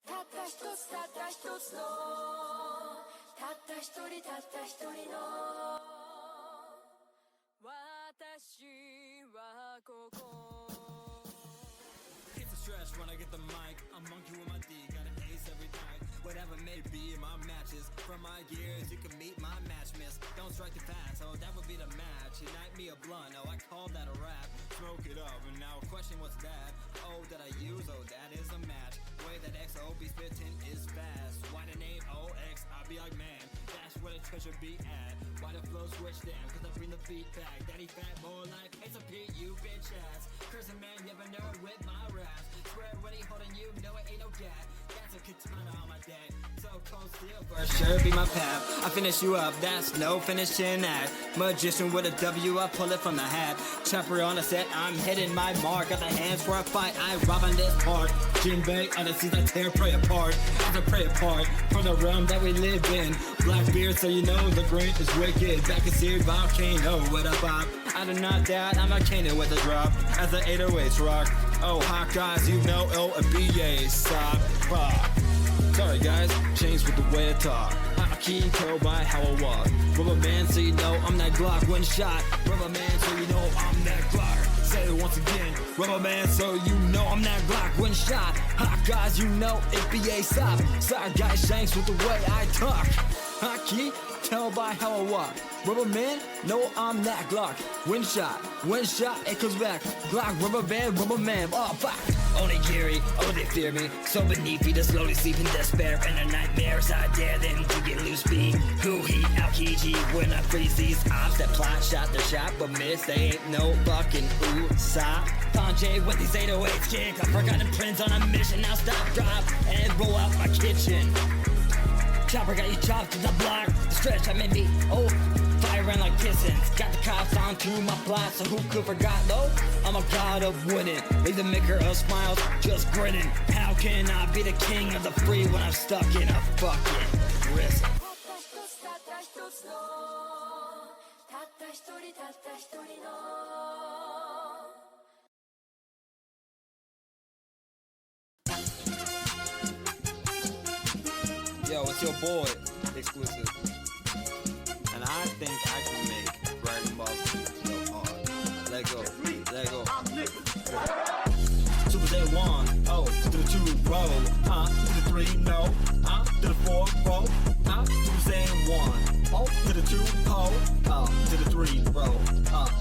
たった一つたった一つのたった一人たった一人の私はここ It's a stretch when I get the mic. I'm monkey with my D, got an ace every night. Whatever may be in my matches. From my gears, you can meet my match miss. Don't strike too fast, oh that would be the match. Ignite me a blunt, oh I call that a rap. Smoke it up, and now question what's that? Oh that I use, oh that is a match. Way that XO be spittin' is fast. Why the name OX? I be like man, that's where the treasure be at. Why the flow switch down? Cause I bring the beat back. Daddy fat more like Ace of Pete, you bitch ass. Cursing man, never know with my raps. Swear when he holding you, know it ain't no gap. That's a katana on my deck. So cold steel, for sure be my path. I finish you up, that's no finishing act. Magician with a W, I pull it from the hat. Chopper on the set, I'm hitting my mark. Got the hands for a fight, I rob on this part. Jinbei on the seas, I tear prey apart. As I pray apart from the realm that we live in. Blackbeard, so you know the grain is wicked. Back in seared volcano with a bop. I do not doubt I'm a cannon with a drop. As the 808s rock. Oh, hot guys, you know O&BA. Stop, rock. Sorry guys, changed with the way I talk. I keep told by how I walk. Rubber man, so you know I'm that Glock. One shot. Rubber man, so you know I'm that Glock. Say it once again. Rubber man, so you know I'm that Glock. One shot. Hot guys, you know it be a stop. Sorry guys, shanks with the way I talk. I keep tell by how I walk. Rubber man, no I'm that Glock. One shot, it comes back. Glock, rubber man, oh fuck. Only Gary, oh they fear me. So beneath me, to slowly sleep in despair. And the nightmares, I dare them to get loose beat. Who he, out Kiji, when I freeze these ops that plot, shot the shot, but miss. They ain't no fucking ooh-sop. Sanjay with these 808s kick. I forgotten prints on a mission, now stop, drop, and roll out my kitchen. Chopper got you chopped to the block. The stretch I made me, oh, firing like pistons. Got the cops onto my plot, so who could forgot though? I'm a god of winning, leave the maker of smiles just grinning. How can I be the king of the free when I'm stuck in a fucking prison? たった一つのたった一人たった一人の Yo, it's your boy, exclusive. And I think I can make Dragon Ball Z so hard. Let go, let go. Super Saiyan 1, oh, to the 2, roll. To the 3, no. To the 4, roll. Super Saiyan 1, oh, to the 2, oh. To the 3, roll.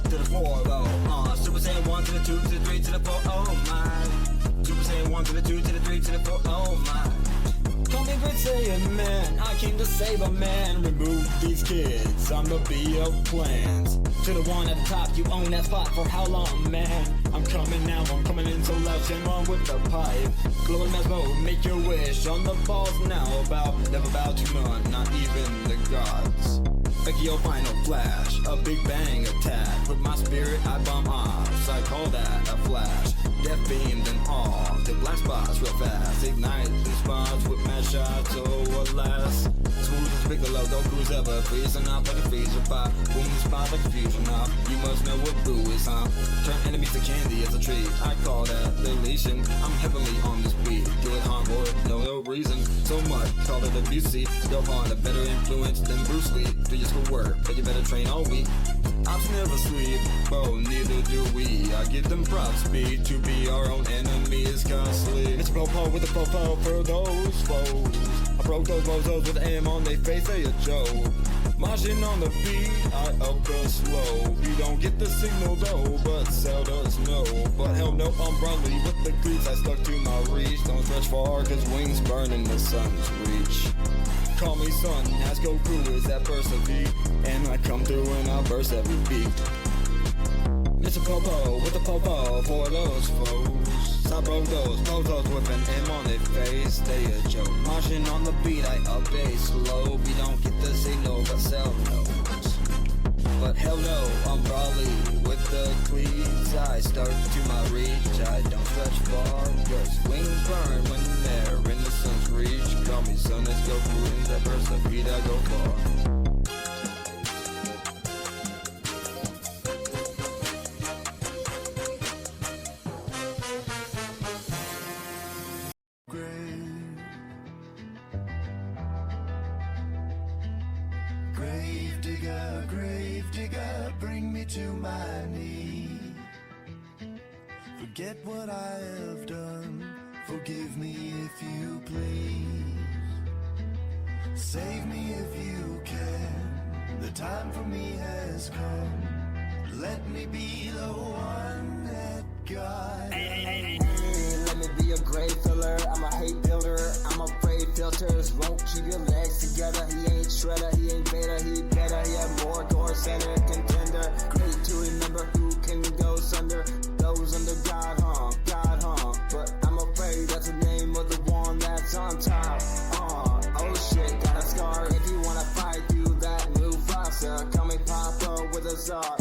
To the 4, roll. Super Saiyan 1, to the 2, to the 3, to the 4, oh my. Super Saiyan 1, to the 2, to the 3, to the 4, oh my. Call me Great Saiyan Man, I came to save a man. Remove these kids, I'm the BO plans. To the one at the top, you own that spot for how long, man? I'm coming now, I'm coming in so loud, jam on with the pipe. Glowing mass mode, make your wish on the balls now. Never bow to none, not even the gods. Make your final flash, a big bang attack. With my spirit, I bomb ops, I call that a flash. Death beam, then all, the black spots real fast. Ignite the spots with mad shots, oh alas. Smooth as Piccolo, Goku's ever freezing up like a freezer pop. Boom spot like a fusion up. You must know what blue is, huh? Turn enemies to candy as a treat. I call that deletion. I'm heavily on this beat. Do it homeboy, no reason. So much, call it abusive. Dope on a better influence than Bruce Lee. Do your schoolwork, but you better train all week. Ops never sleep, bro, neither do we. I give them props, speed to be our own enemy is costly. It's Popo with a Popo for those foes. I broke those bozos with aim on their face, they a joke. Marching on the beat, I up the slow. You don't get the signal though, but Cell does know. But hell no, I'm broadly with the grease, I stuck to my reach. Don't stretch far, cause wings burn in the sun's reach. Call me son, ask Goku is that burst of beat. And I come through and I burst every beat. Mr. Popo with the Popo for those foes. I broke those bozos with an M on their face, they a joke. Marching on the beat, I up bass slow. We don't get the signal, but Cell knows. But hell no, I'm Brawly with the cleats. I start to my reach, I don't stretch far. Cause wings burn when they're in the sun's reach. Call me son, let's go through in that burst of beat, I go far. Great grave digger, bring me to my knees. Forget what I have done, forgive me if you please. Save me if you can, the time for me has come. Let me be the one that God. Hey, let me be a grave filler. I'm a hate builder. I'm afraid filters won't keep your legs together. He ain't shredder, he ain't beta, he better. He had more core center contender. Great to remember who can go sunder. Those under God, huh? God, huh? But I'm afraid that's the name of the one that's on top. Oh shit, got a scar. If you wanna fight, do that move faster. Call me Papa with a czar.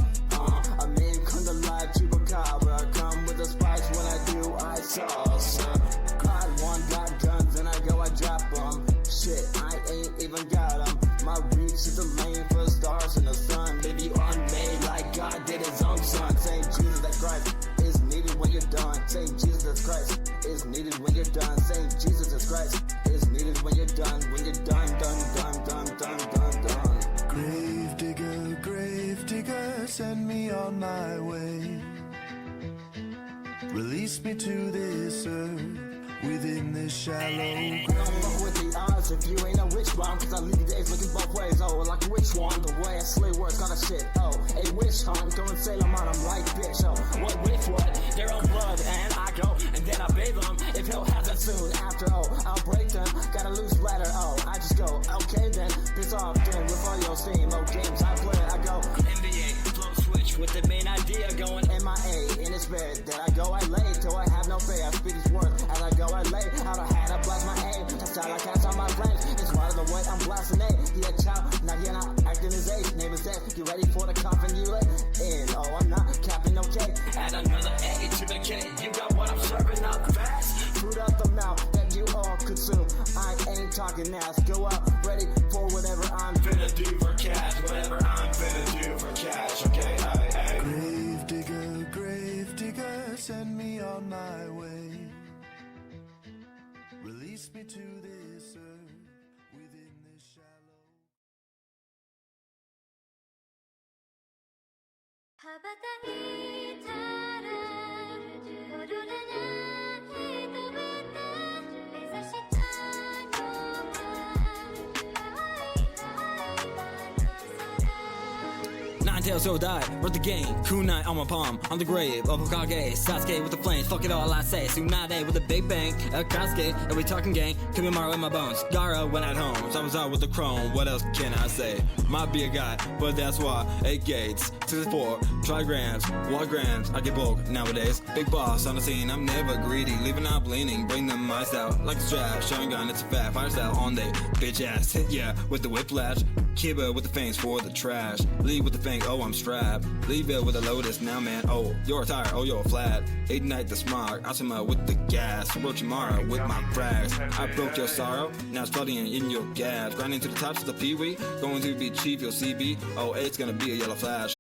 I mean, come to life, chupacabra. Come with the spice when I do, I sauce. Got one, got guns, and I go, I drop them. Shit, I ain't even got them. My reach is the lane for stars in the sun. If you unmade like God did his own son. Saying Jesus that Christ is needed when you're done. Saying Jesus that Christ is needed when you're done. Saying Jesus that Christ is needed when you're done. When you're done, done. Grave digger, send me on my way. Release me to this earth, within this shallow grave. Don't fuck with the odds if you ain't a witch bomb. Cause I leave the days looking both ways. Oh, like a witch one, the way I slay words, got a shit. Oh, a witch hunt, going Salem on them like bitch. Oh, what witch what? Their own blood, and I go, and then I bathe them. If hell hasn't soon after, oh, I'll break them. Got a loose bladder, oh, I just go, okay then. Piss off then with all your steam. Oh, games I play, I go NBA, flow switch with the main idea going MIA in his bed. Then I go, I lay till I have no pay. I speak his word as I go, I lay out a hat, I blast my aim. That's how I cast on my flames. It's part of the way I'm blasting it. He a child, now he not acting his age. Name is dead, you ready for the coffin you lay in? Oh, I'm not capping, okay. Add another A to the K. You got what I'm serving up fast. Fruit out the mouth that you all consume. I ain't talking ass. Go out ready for whatever I'm finna do for cash. Whatever I'm finna do for cash. Okay, hey. Grave digger, send me on my way. Release me to this earth, within this shallow.羽ばたいたらオーロラがひとめて目指したのは青い空。 Nine tails so die, worth the game. Kunai on my palm, on the grave of Hokage. Sasuke with the flames, fuck it all I say. Tsunade with a big bang, a Kasuke, and we talking gang. Kimimaro in my bones, Gaara went at home. So I was out with the chrome, what else can I say? Might be a guy, but that's why. 8 gates, 64, trigrams, 1 grams. I get bulk nowadays. Big boss on the scene, I'm never greedy. Leaving up leaning, bring them mice out. Like a strap, showing gun, it's a fat fire style on they bitch ass. Yeah, with the whiplash. Kiba with the fangs for the trash. Leave with the fang, oh I'm strapped. Leave it with a lotus, now man, oh you're tired, oh you're flat. Ignite the smog, Asuma with the gas. Orochimaru with my frags. I broke your sorrow, now it's flooding in your gas. Grinding to the tops of the pee-wee, going to be cheap, you'll CB. Oh it's gonna be a yellow flash.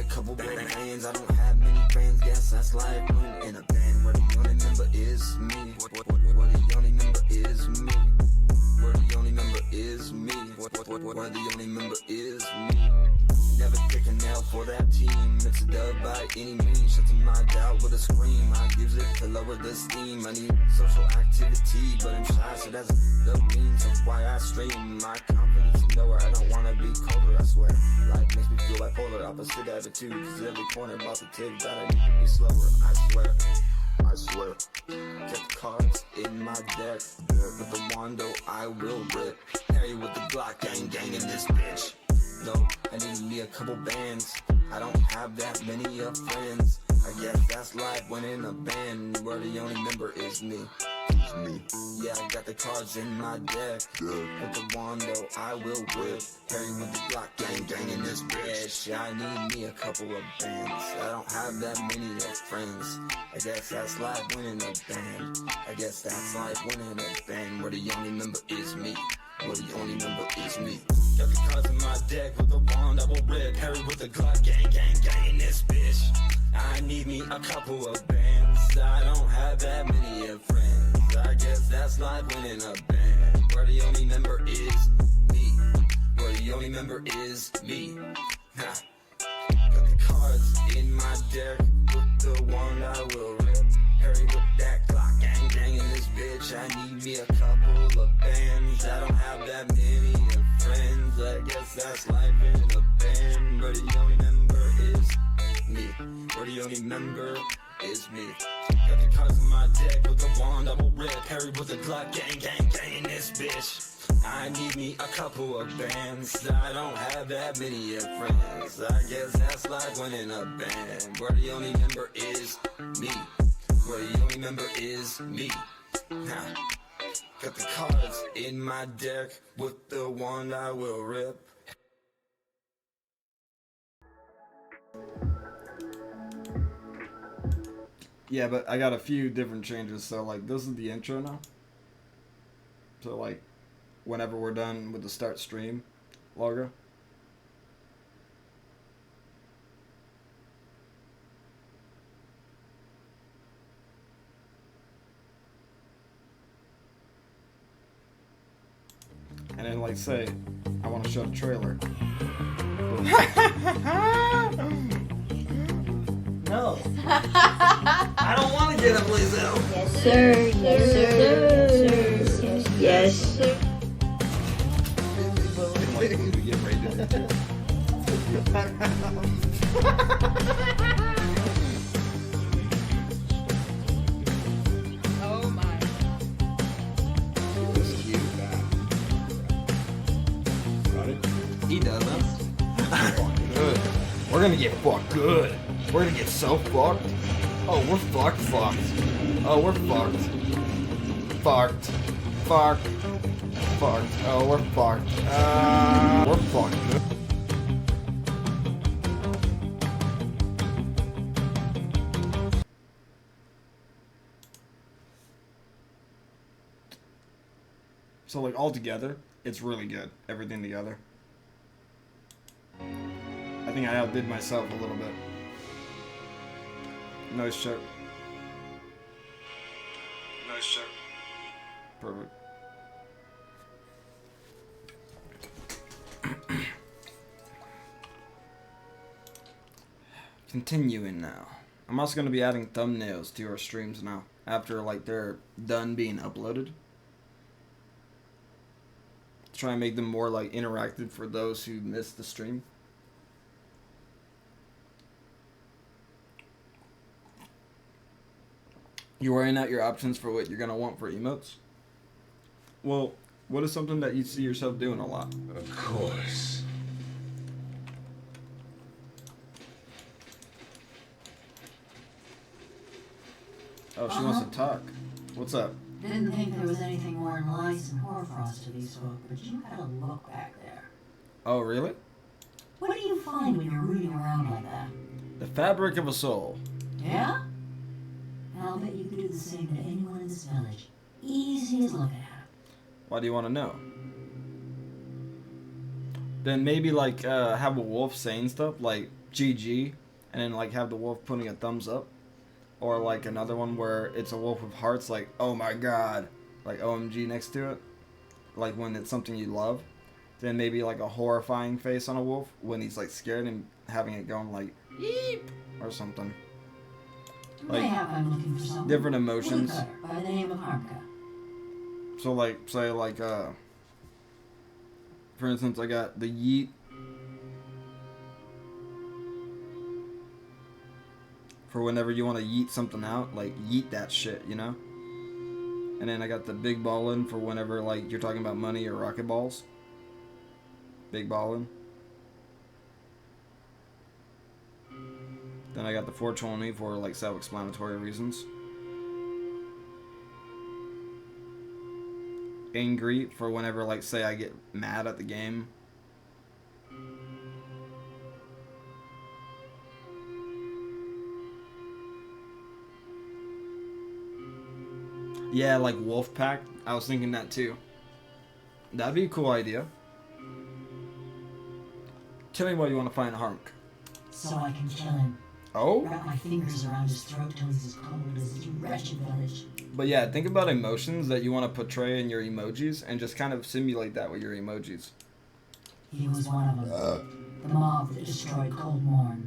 couple of bands. I don't have many friends, guess that's life when in a band where the only member is me. Where the only member is me. Where the only member is me. Where the only member is me. Never pick a nail for that team. It's a dub by any means. Shutting my doubt with a scream. I use it to lower the steam. I need social activity, but I'm shy, so that's the means of why I stream. My confidence is nowhere. I don't wanna be colder, I swear. Life makes me feel bipolar, opposite attitude. Cause every corner about to tick, that I need to be slower. I swear. I swear. Get the cards in my deck. With the Wando, I will rip. Harry with the Glock, gang in this bitch. No, I need me a couple bands. I don't have that many of friends. I guess that's life when in a band where the only member is me. Me. Yeah, I got the cards in my deck. With the Wando, I will whip. Harry with the Glock, gang in this bitch. Yeah, I need me a couple of bands. I don't have that many of friends. I guess that's life when in a band. I guess that's life when in a band where the only member is me. Where the only member is me. Got the cards in my deck with the wand, I will rip. Harry with the Glock, gang in this bitch. I need me a couple of bands. I don't have that many of friends. I guess that's life when in a band where the only member is me. Where the only member is me. Ha. Got the cards in my deck with the wand, I will rip. Harry with that Glock, gang in this bitch. I need me a couple of bands. I don't have that many of friends. I guess that's life in a band where the only member is me. Where the only member is me. Got the cards in my deck with the wand, I will rip. Harry with the Glock, gang in this bitch. I need me a couple of bands. I don't have that many of friends. I guess that's life when in a band where the only member is me. Where the only member is me. Ha. Got the cards in my deck with the wand, I will rip. Yeah, but I got a few different changes. So, like, this is the intro now. So, like, whenever we're done with the start stream logo. And then, like, say, I want to show the trailer. No. I don't want to get up, Lizzo. Yes, sir. Yes, sir. Yes, sir. Oh my. This is cute, got it? He does, huh? Good. We're gonna get fucked good. We're gonna get so fucked. Oh, we're fucked. Oh, we're fucked. Fucked. Oh, we're fucked. We're fucked. So, like, all together, it's really good. Everything together. I think I outdid myself a little bit. Nice check. Perfect. Continuing now. I'm also going to be adding thumbnails to our streams now. After, like, they're done being uploaded. Try and make them more, like, interactive for those who missed the stream. You weighing out your options for what you're going to want for emotes? Well, what is something that you see yourself doing a lot? Of course. Oh, she wants to talk. What's up? Didn't think there was anything more than lice and hoarfrost to these folk, but you had a look back there. Oh, really? What do you find when you're rooting around like that? The fabric of a soul. Yeah? I'll bet you could do the same to anyone in this village. Easy as looking at it. Why do you want to know? Then maybe, like, have a wolf saying stuff, like, GG, and then like have the wolf putting a thumbs up, or like another one where it's a wolf with hearts, like oh my god, like OMG next to it, like when it's something you love. Then maybe like a horrifying face on a wolf when he's like scared and having it going like yeep or something. Like Mayhap I'm looking for someone. different emotions. Woodcutter by the name of Harmka. So like say like for instance I got the yeet for whenever you want to yeet something out, like yeet that shit, you know? And then I got the big ballin' for whenever like you're talking about money or rocket balls. Big ballin'. Then I got the 420 for like self-explanatory reasons. Angry for whenever like say I get mad at the game. Yeah, like wolf pack. I was thinking that too. That'd be a cool idea. Tell me why you want to find Hark. So I can kill him. Oh? Wrap my fingers around his throat till he's as cold as his wretched village. But yeah, think about emotions that you want to portray in your emojis and just kind of simulate that with your emojis. He was one of them. The mob that destroyed Cold Morn.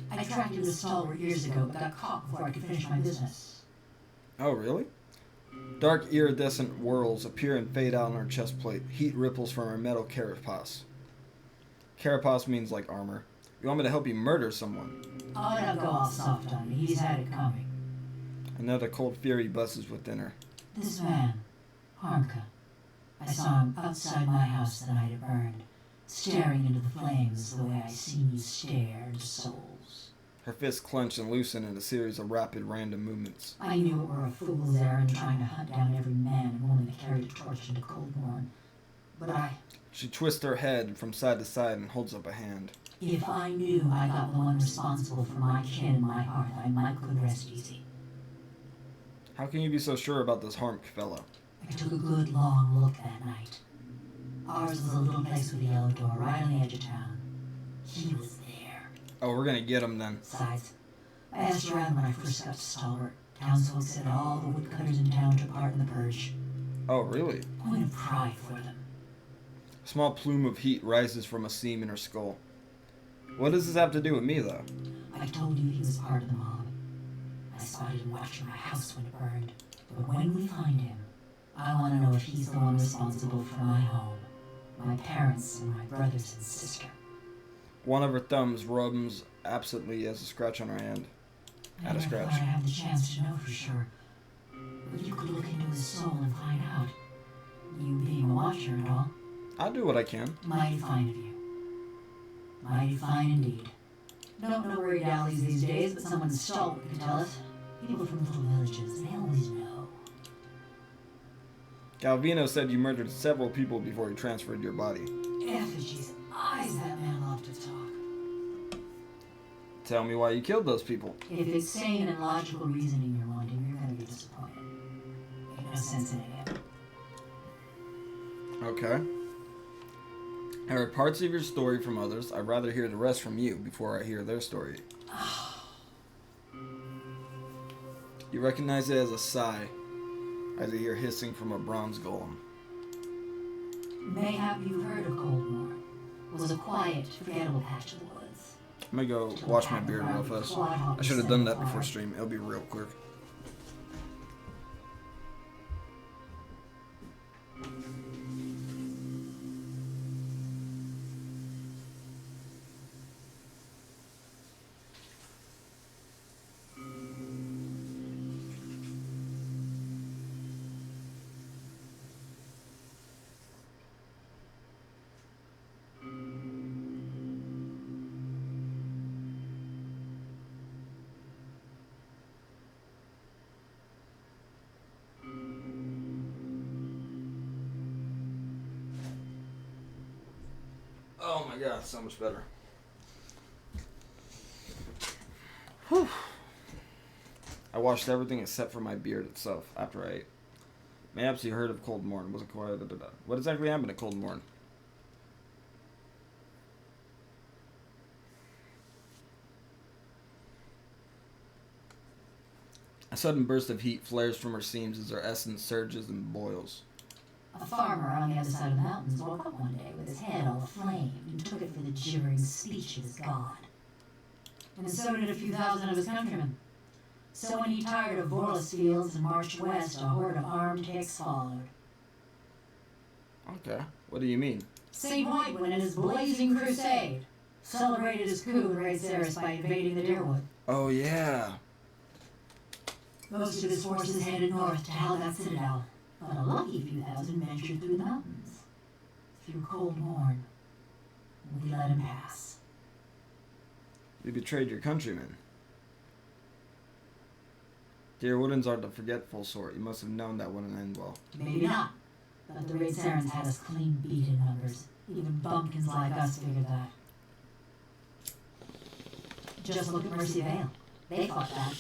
I tracked him to Stalwart years ago, but got caught before I could finish my business. Oh, really? Dark iridescent whirls appear and fade out on her chest plate. Heat ripples from her metal carapace. Carapace means like armor. You want me to help you murder someone? Oh, don't go all soft on me. He's had it coming. Another cold fury buzzes within her. This man, Harmka. I saw him outside my house the night it burned, staring into the flames the way I seen you stare into souls. Her fists clench and loosen in a series of rapid, random movements. I knew it were a fool's errand trying to hunt down every man and woman that carried a torch into Coldmorn. But She twists her head from side to side and holds up a hand. if I knew I got the one responsible for my kin and my heart, I might could rest easy. How can you be so sure about this Harmk fellow? I took a good long look that night. Ours was a little place with a yellow door right on the edge of town. He was there. Oh, we're gonna get him then. Besides, I asked around when I first got to Stalwart. Townsfolk said all the woodcutters in town took part in the purge. Oh, really? Point of pride for them. A small plume of heat rises from a seam in her skull. What does this have to do with me, though? I told you he was part of the mob. I spotted him watching my house when it burned. But when we find him, I want to know if he's the one responsible for my home, my parents, and my brothers and sister. One of her thumbs rubs absently as a scratch on her hand. I At a never scratch. thought I'd have the chance to know for sure. But you could look into his soul and find out. You being a watcher and all. I'll do what I can. Mighty fine of you. Mighty fine indeed. Don't know where he dallies these days, but someone Stalwart could tell us. People from little villages, they always know. Galvino said you murdered several people before he transferred your body. Effigy's eyes, that man loved to talk. Tell me why you killed those people. If it's sane and logical reasoning you're wanting, you're gonna be disappointed. Ain't no sense in it. Okay. I heard parts of your story from others. I'd rather hear the rest from you before I hear their story. You recognize it as a sigh, as you hear hissing from a bronze golem. Mayhap you've heard of Coldmore. It was a quiet, forgettable patch of the woods. I'm gonna go wash my beard real fast. I should have done that before stream. It'll be real quick. Oh my god, so much better. Whew. I washed everything except for my beard itself after I ate. Mayhaps you heard of Cold Morn. Wasn't quite. What exactly happened at Cold Morn? A sudden burst of heat flares from her seams as her essence surges and boils. A farmer on the other side of the mountains woke up one day with his head all aflame and took it for the gibbering speech of his god. And so did a few thousand of his countrymen. So when he tired of Vorlus fields and marched west, a horde of armed Hicks followed. Okay. What do you mean? St. Whitewood in his blazing crusade celebrated his coup and raised Ceres by invading the Deerwood. Oh, yeah. Most of his forces headed north to Halgat Citadel, but a lucky few thousand ventured through the mountains, through Cold Morn. We let him pass. You betrayed your countrymen. Deerwoodens are the forgetful sort. You must have known that wouldn't end well. Maybe not, but the Raid Sarens had us clean beat in numbers. Even bumpkins like us figured that. Just look at Mercy Vale. They fought back.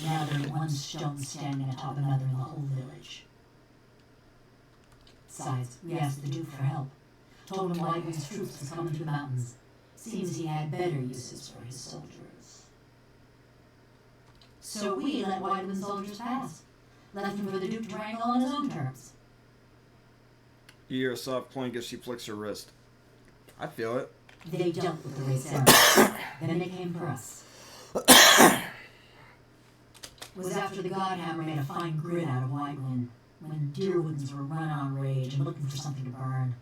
Now there ain't one stone standing atop another in the whole village. Besides, we asked the Duke for help. Told him Whitewood's troops was coming through the mountains. Seems he had better uses for his soldiers. So we let Whitewood's soldiers pass. Left him for the Duke to wrangle on his own terms. You hear a soft clink as she flicks her wrist. I feel it. They dealt with the Raid Sarens. Then they came for us. It was after the Godhammer made a fine grid out of Whitewood, when Deerwoodens were run on rage and looking for something to burn.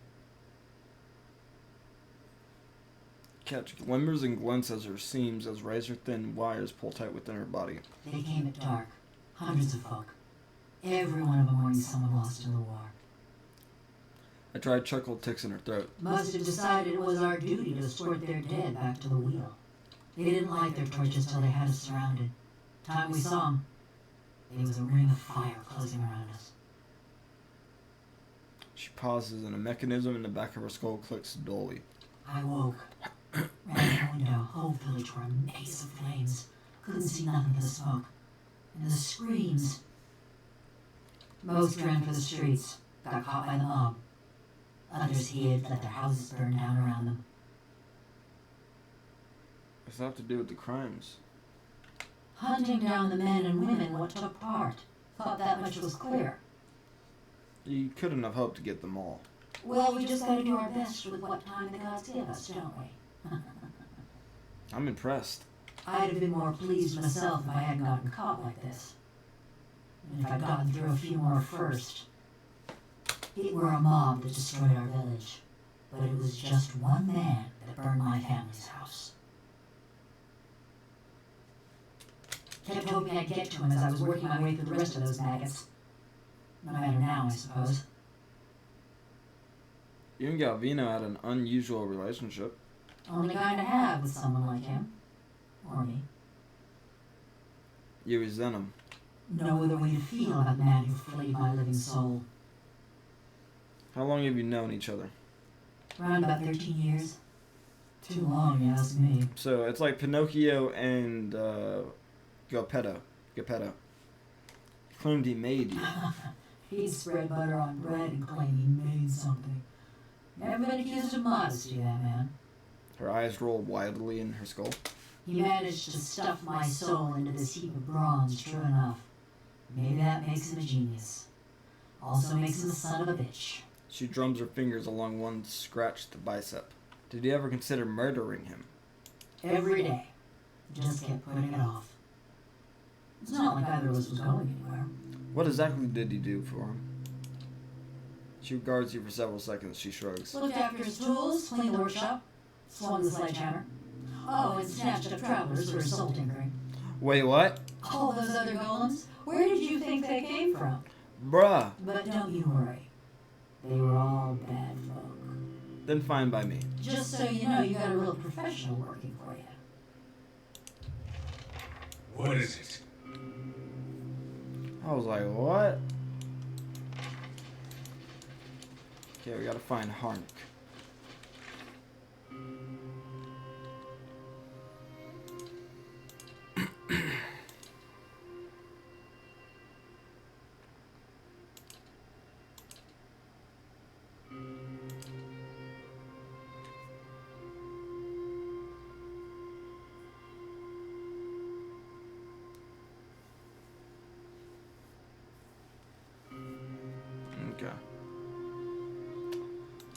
Catch glimmers and glints as her seams as razor-thin wires pull tight within her body. They came at dark. Hundreds of folk. Every one of them mourning someone lost in the war. A dry chuckle ticks in her throat. Must have decided it was our duty to escort their dead back to the wheel. They didn't light their torches till they had us surrounded. Time we saw them, there was a ring of fire closing around us. She pauses and a mechanism in the back of her skull clicks dully. I woke. Ran the window. Whole village were a maze of flames. Couldn't see nothing but the smoke. And the screams. Most ran for the streets. Got caught by the mob. Others hid, let their houses burn down around them. What's that have to do with the crimes? Hunting down the men and women what took part. Thought that much was clear. You couldn't have hoped to get them all. Well, we just gotta do our best with what time the gods give us, don't we? I'm impressed. I'd have been more pleased myself if I hadn't gotten caught like this. And if I'd gotten through a few more first. It were a mob that destroyed our village, but it was just one man that burned my family's house. Kept hoping I'd get to him as I was working my way through the rest of those maggots. No matter now, I suppose. You and Galvino had an unusual relationship. Only kind to have with someone like him. Or me. You resent him. No other way to feel about the man who flayed my living soul. How long have you known each other? Around about 13 years. Too long, you ask me. So it's like Pinocchio and Geppetto. He claimed he made you. He'd spread butter on bread and claim he made something. Never been accused of modesty, that man. Her eyes rolled wildly in her skull. He managed to stuff my soul into this heap of bronze, true enough. Maybe that makes him a genius. Also makes him a son of a bitch. She drums her fingers along one scratched bicep. Did you ever consider murdering him? Every day. Just kept putting it off. It's not like either of us was going anywhere. What exactly did you do for him? She regards you for several seconds. She shrugs. Looked after his tools, cleaned the workshop, swung the sledgehammer. Oh, and snatched up travelers for soul tinkering. Wait, what? All those other golems, where did you think they came from? Bruh. But don't you worry. They were all bad folk. Then fine by me. Just so you know, you got a real professional working for you. What is it? I was like, what? Okay, we gotta find Harnick.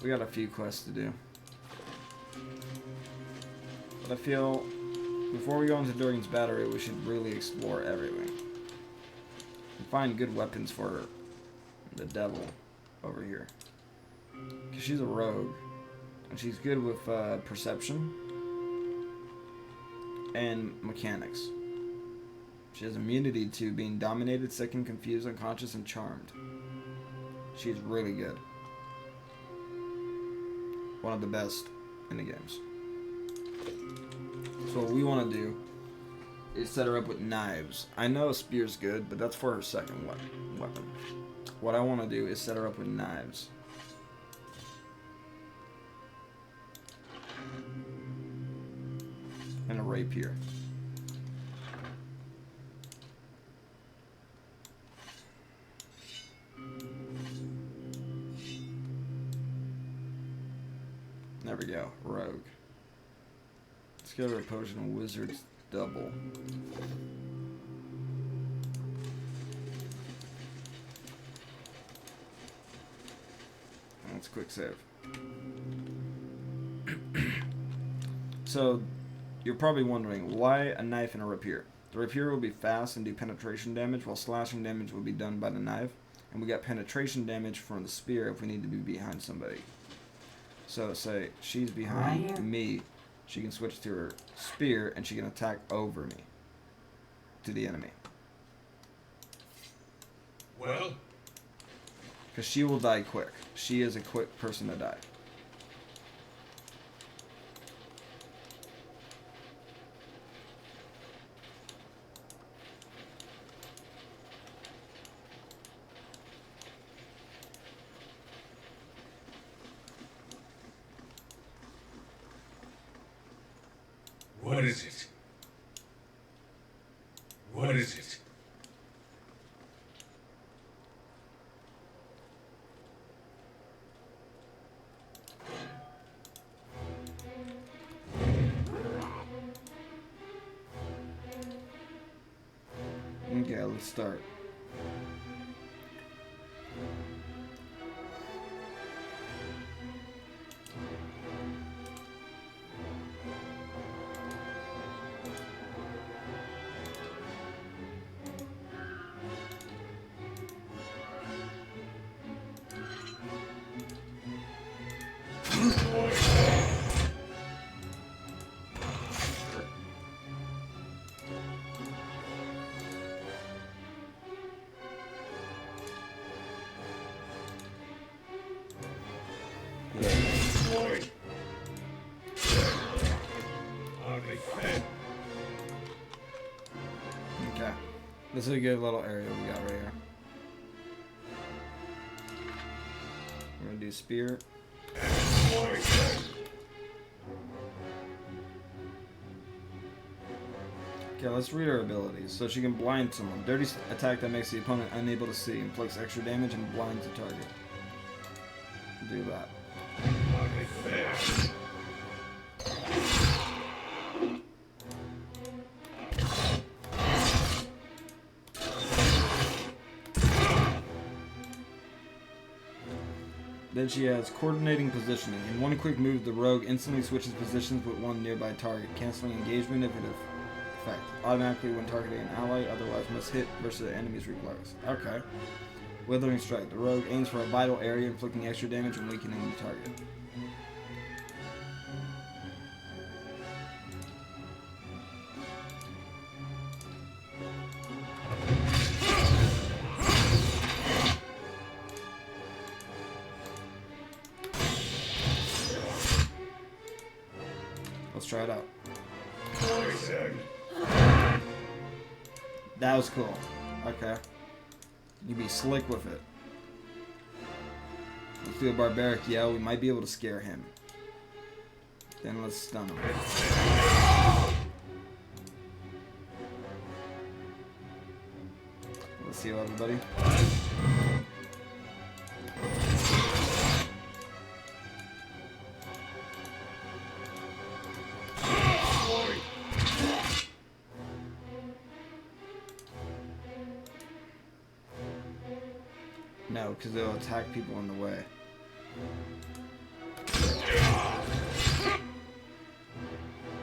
We got a few quests to do. But I feel before we go into Durgan's Battery, we should really explore everything. And find good weapons for the devil over here. Because she's a rogue. And she's good with perception and mechanics. She has immunity to being dominated, sickened, confused, unconscious, and charmed. She's really good. One of the best in the games. So what we want to do is set her up with knives. I know a spear's good, but that's for her second weapon. What I want to do is set her up with knives. And a rapier. There we go, rogue. Let's get her a potion wizard's double. Let's quick save. So, you're probably wondering, why a knife and a rapier? The rapier will be fast and do penetration damage, while slashing damage will be done by the knife. And we got penetration damage from the spear if we need to be behind somebody. So, say she's behind me, she can switch to her spear and she can attack over me to the enemy. Well? Because she will die quick. She is a quick person to die. What is it? What is it? Okay, let's start. Okay. This is a good little area we got right here. We're gonna do spear. Okay, let's read her abilities. So she can blind someone. Dirty attack that makes the opponent unable to see. Inflicts extra damage and blinds the target. Do that. Then she has coordinating positioning. In one quick move, the rogue instantly switches positions with one nearby target, canceling engagement if it effect automatically when targeting an ally, otherwise must hit versus the enemy's reflex. Okay. Withering Strike. The rogue aims for a vital area, inflicting extra damage and weakening the target. Let's try it out. That was cool. Okay. You be slick with it. Let's do a barbaric yell. We might be able to scare him. Then let's stun him. Let's heal everybody. No, because they'll attack people in the way.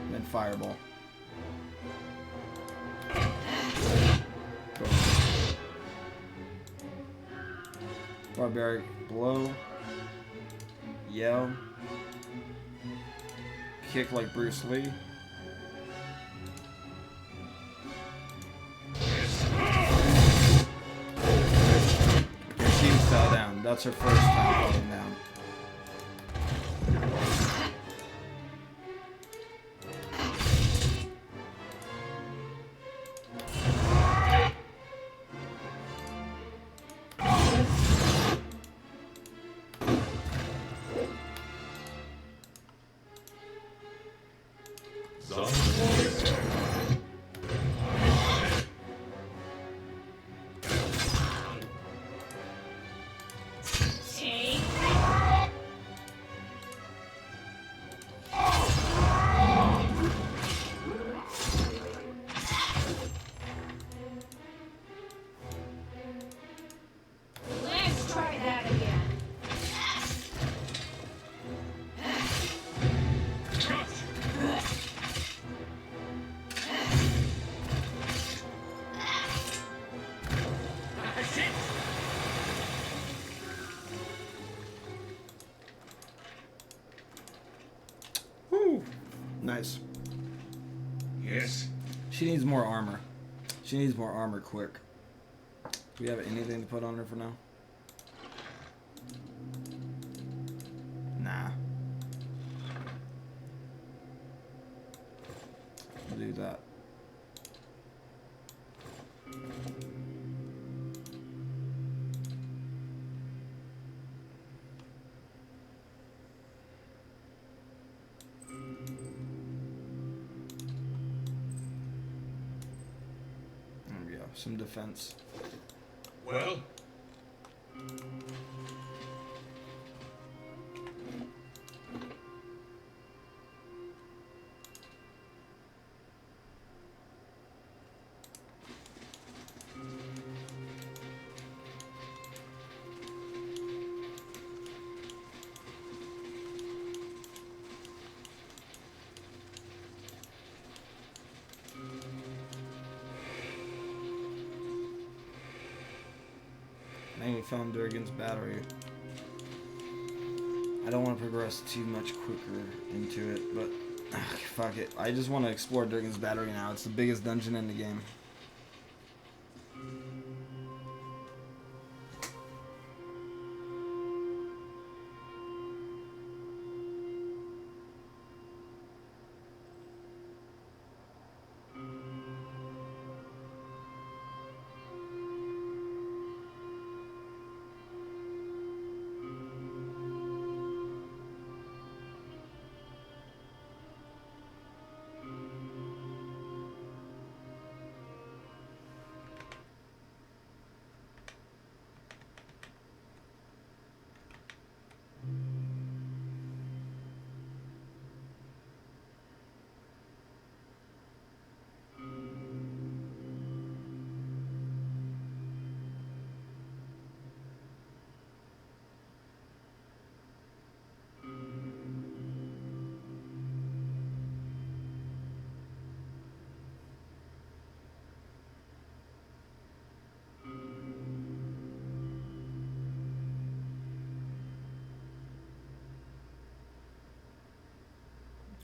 And then fireball. Barbaric blow. Yell. Kick like Bruce Lee. She fell down. That's her first time falling down. Let's try that again. Woo! Nice. Yes. She needs more armor. She needs more armor quick. Do we have anything to put on her for now? Nah. We'll do that. There we go. Some defense. Well, We found Durgan's battery. I don't want to progress too much quicker into it, but fuck it. I just want to explore Durgan's battery now. It's the biggest dungeon in the game.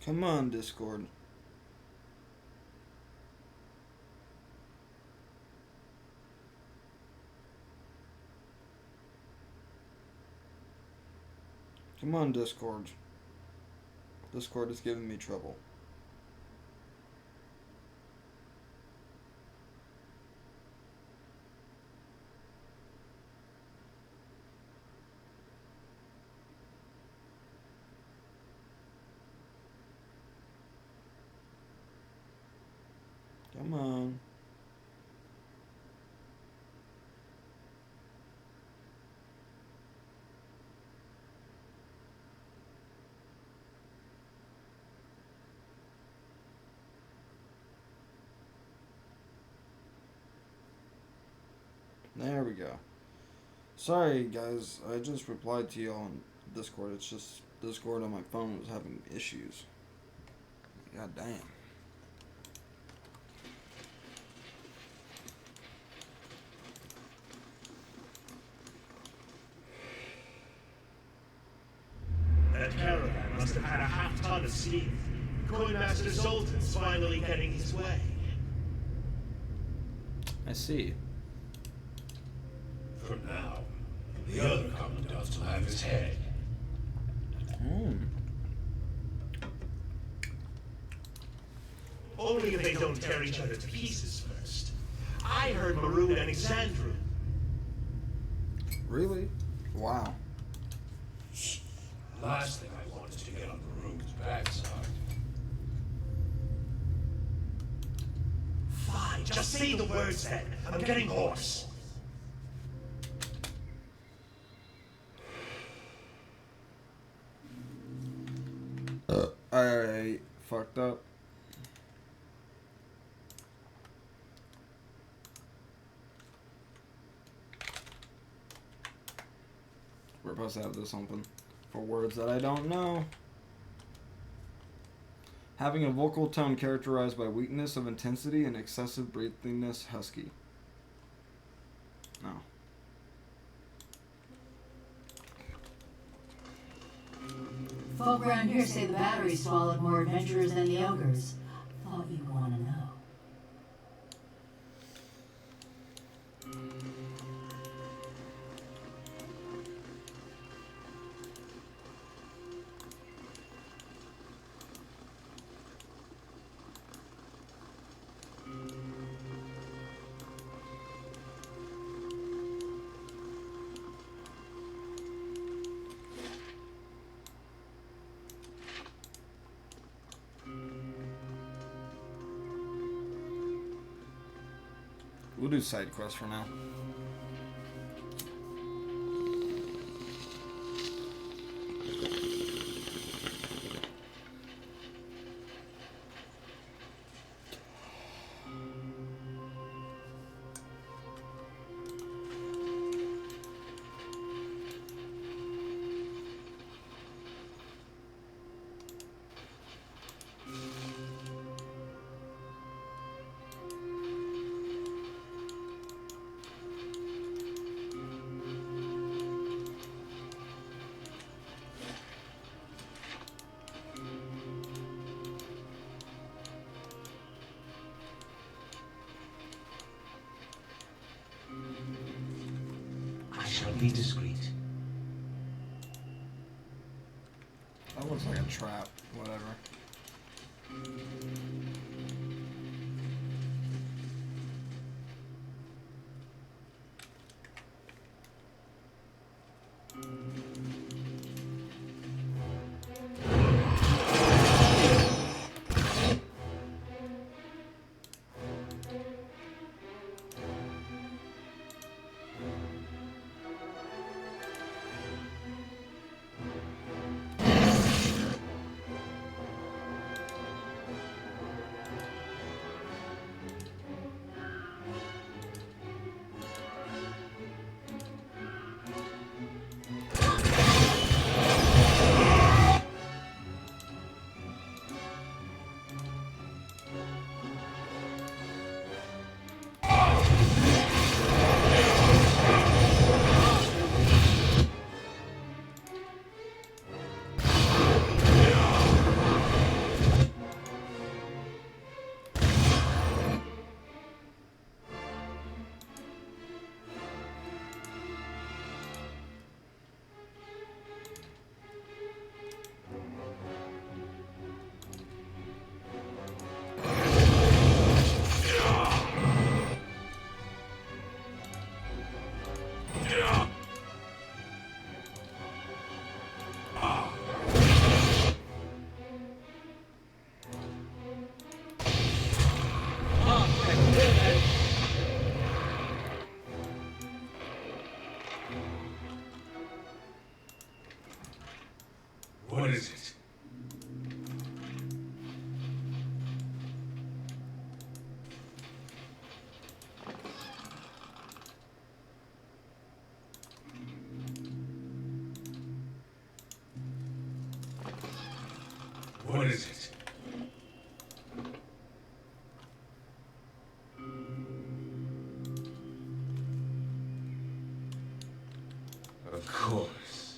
Come on, Discord. Come on, Discord. Discord is giving me trouble. Come on. There we go. Sorry guys, I just replied to you on Discord. It's just Discord on my phone was having issues. God damn. That caravan must have had a half-ton of steam. Coinmaster Zoltan's finally getting his way. I see. For now, the other commandants will have his head. Only if they don't tear each other to pieces first. I heard Maroon and Exandru. Really? Wow. Last thing I want is to get on Maroon's backside. Fine, just say the words then. I'm getting hoarse. I fucked up. We're supposed to have this open for words that I don't know. Having a vocal tone characterized by weakness of intensity and excessive breathiness, husky. No. Folk around here say the battery swallowed more adventurers than the ogres. Thought you'd want to know. We'll do side quests for now. I shall be discreet. That looks like a trap. Whatever. What is it? Of course.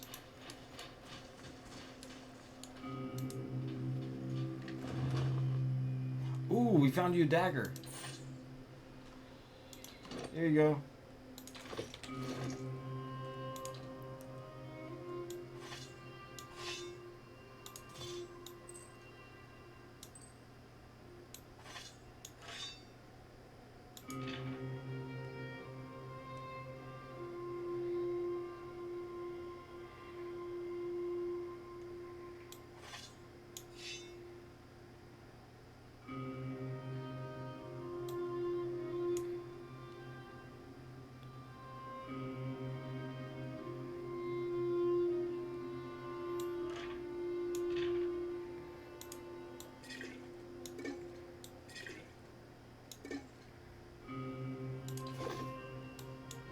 Ooh, we found you a dagger. Here you go.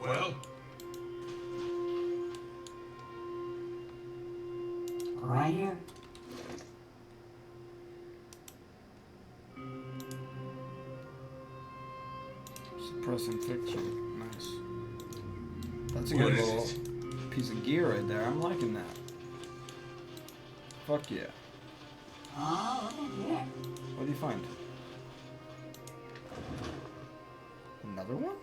Well, Right here. Suppressing fiction. Nice. That's a What good is little it? piece of gear right there. I'm liking that. Fuck yeah. Oh, look at here. What do you find? Another one?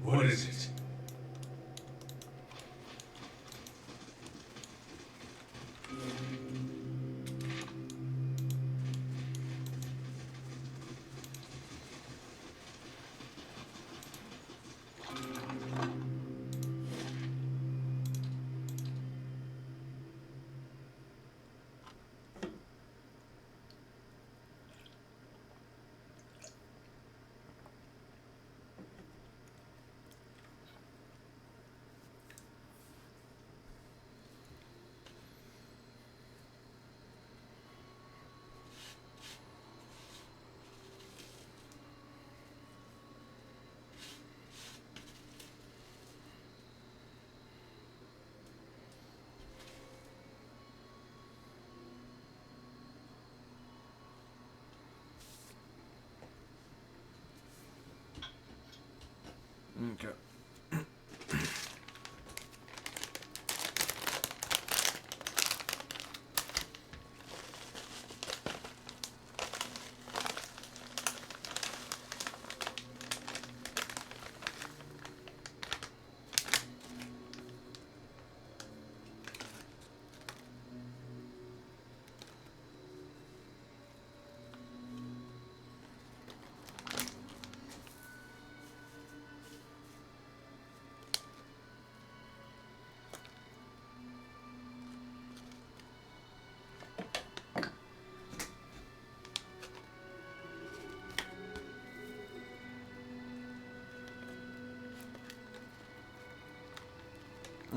what is it? Okay.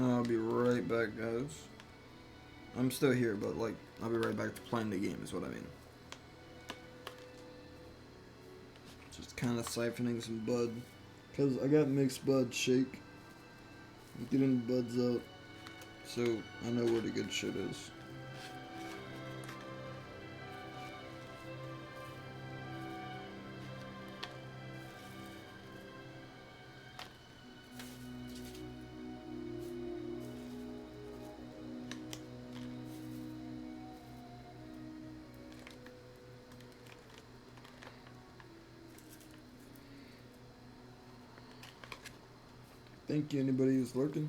I'll be right back, guys. I'm still here, but like, I'll be right back to playing the game is what I mean. Just kind of siphoning some bud. Because I got mixed bud shake. I'm getting the buds out. So I know where the good shit is. Thank you, anybody who's lurking.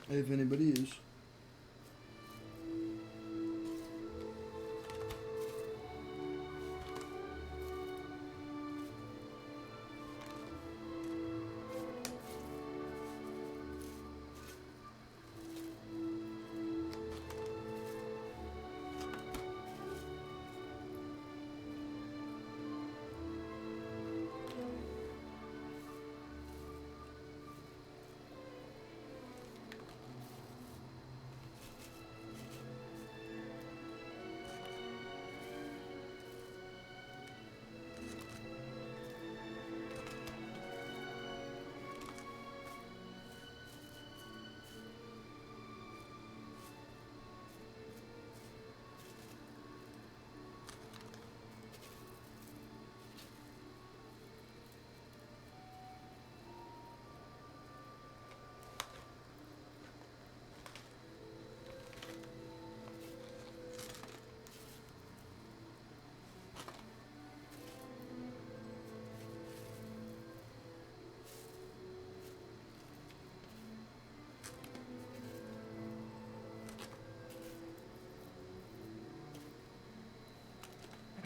If anybody is.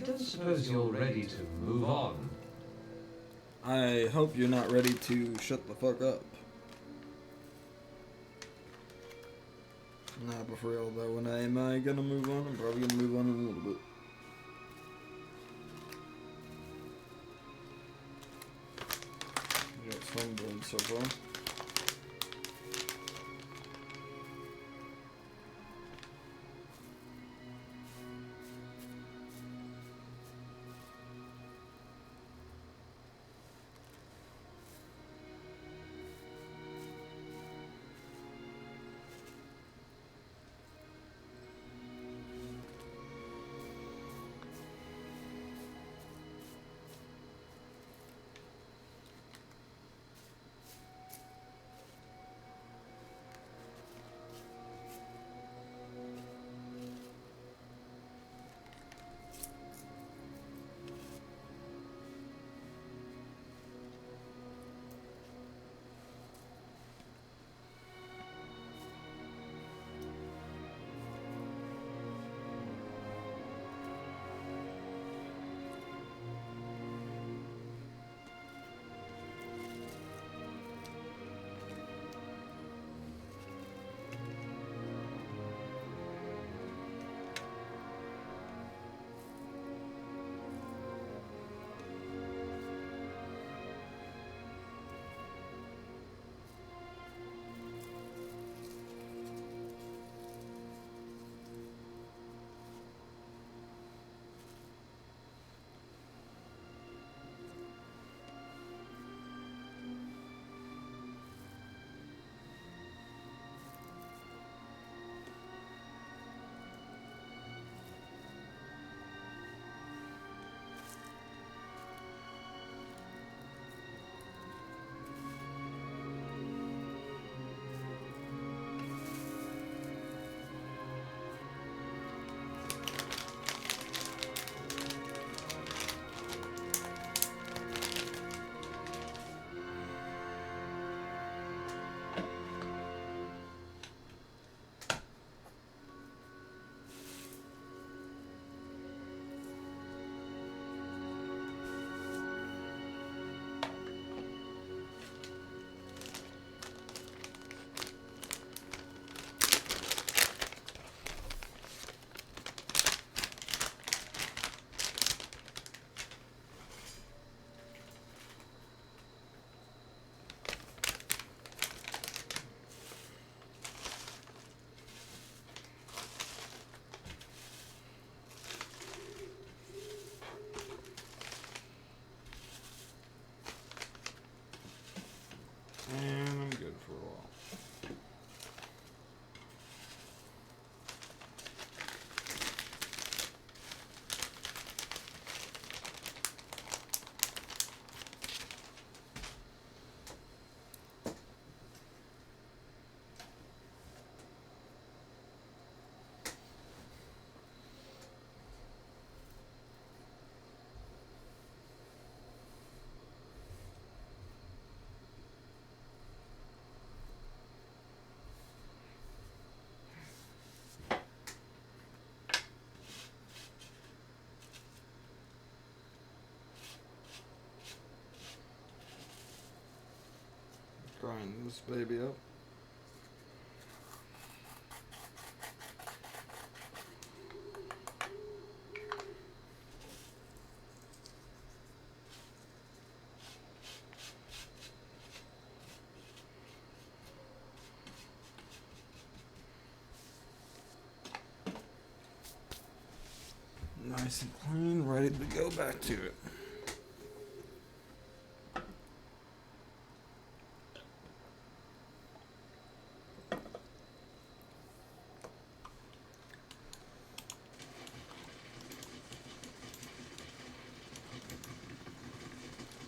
don't suppose you're ready to move on. I hope you're not ready to shut the fuck up. Nah, but for real though, when am I gonna move on? I'm probably gonna move on in a little bit. Yeah, it's fun doing so far. And I'm good for a while. Grind this baby up. Nice and clean, ready to go back to it.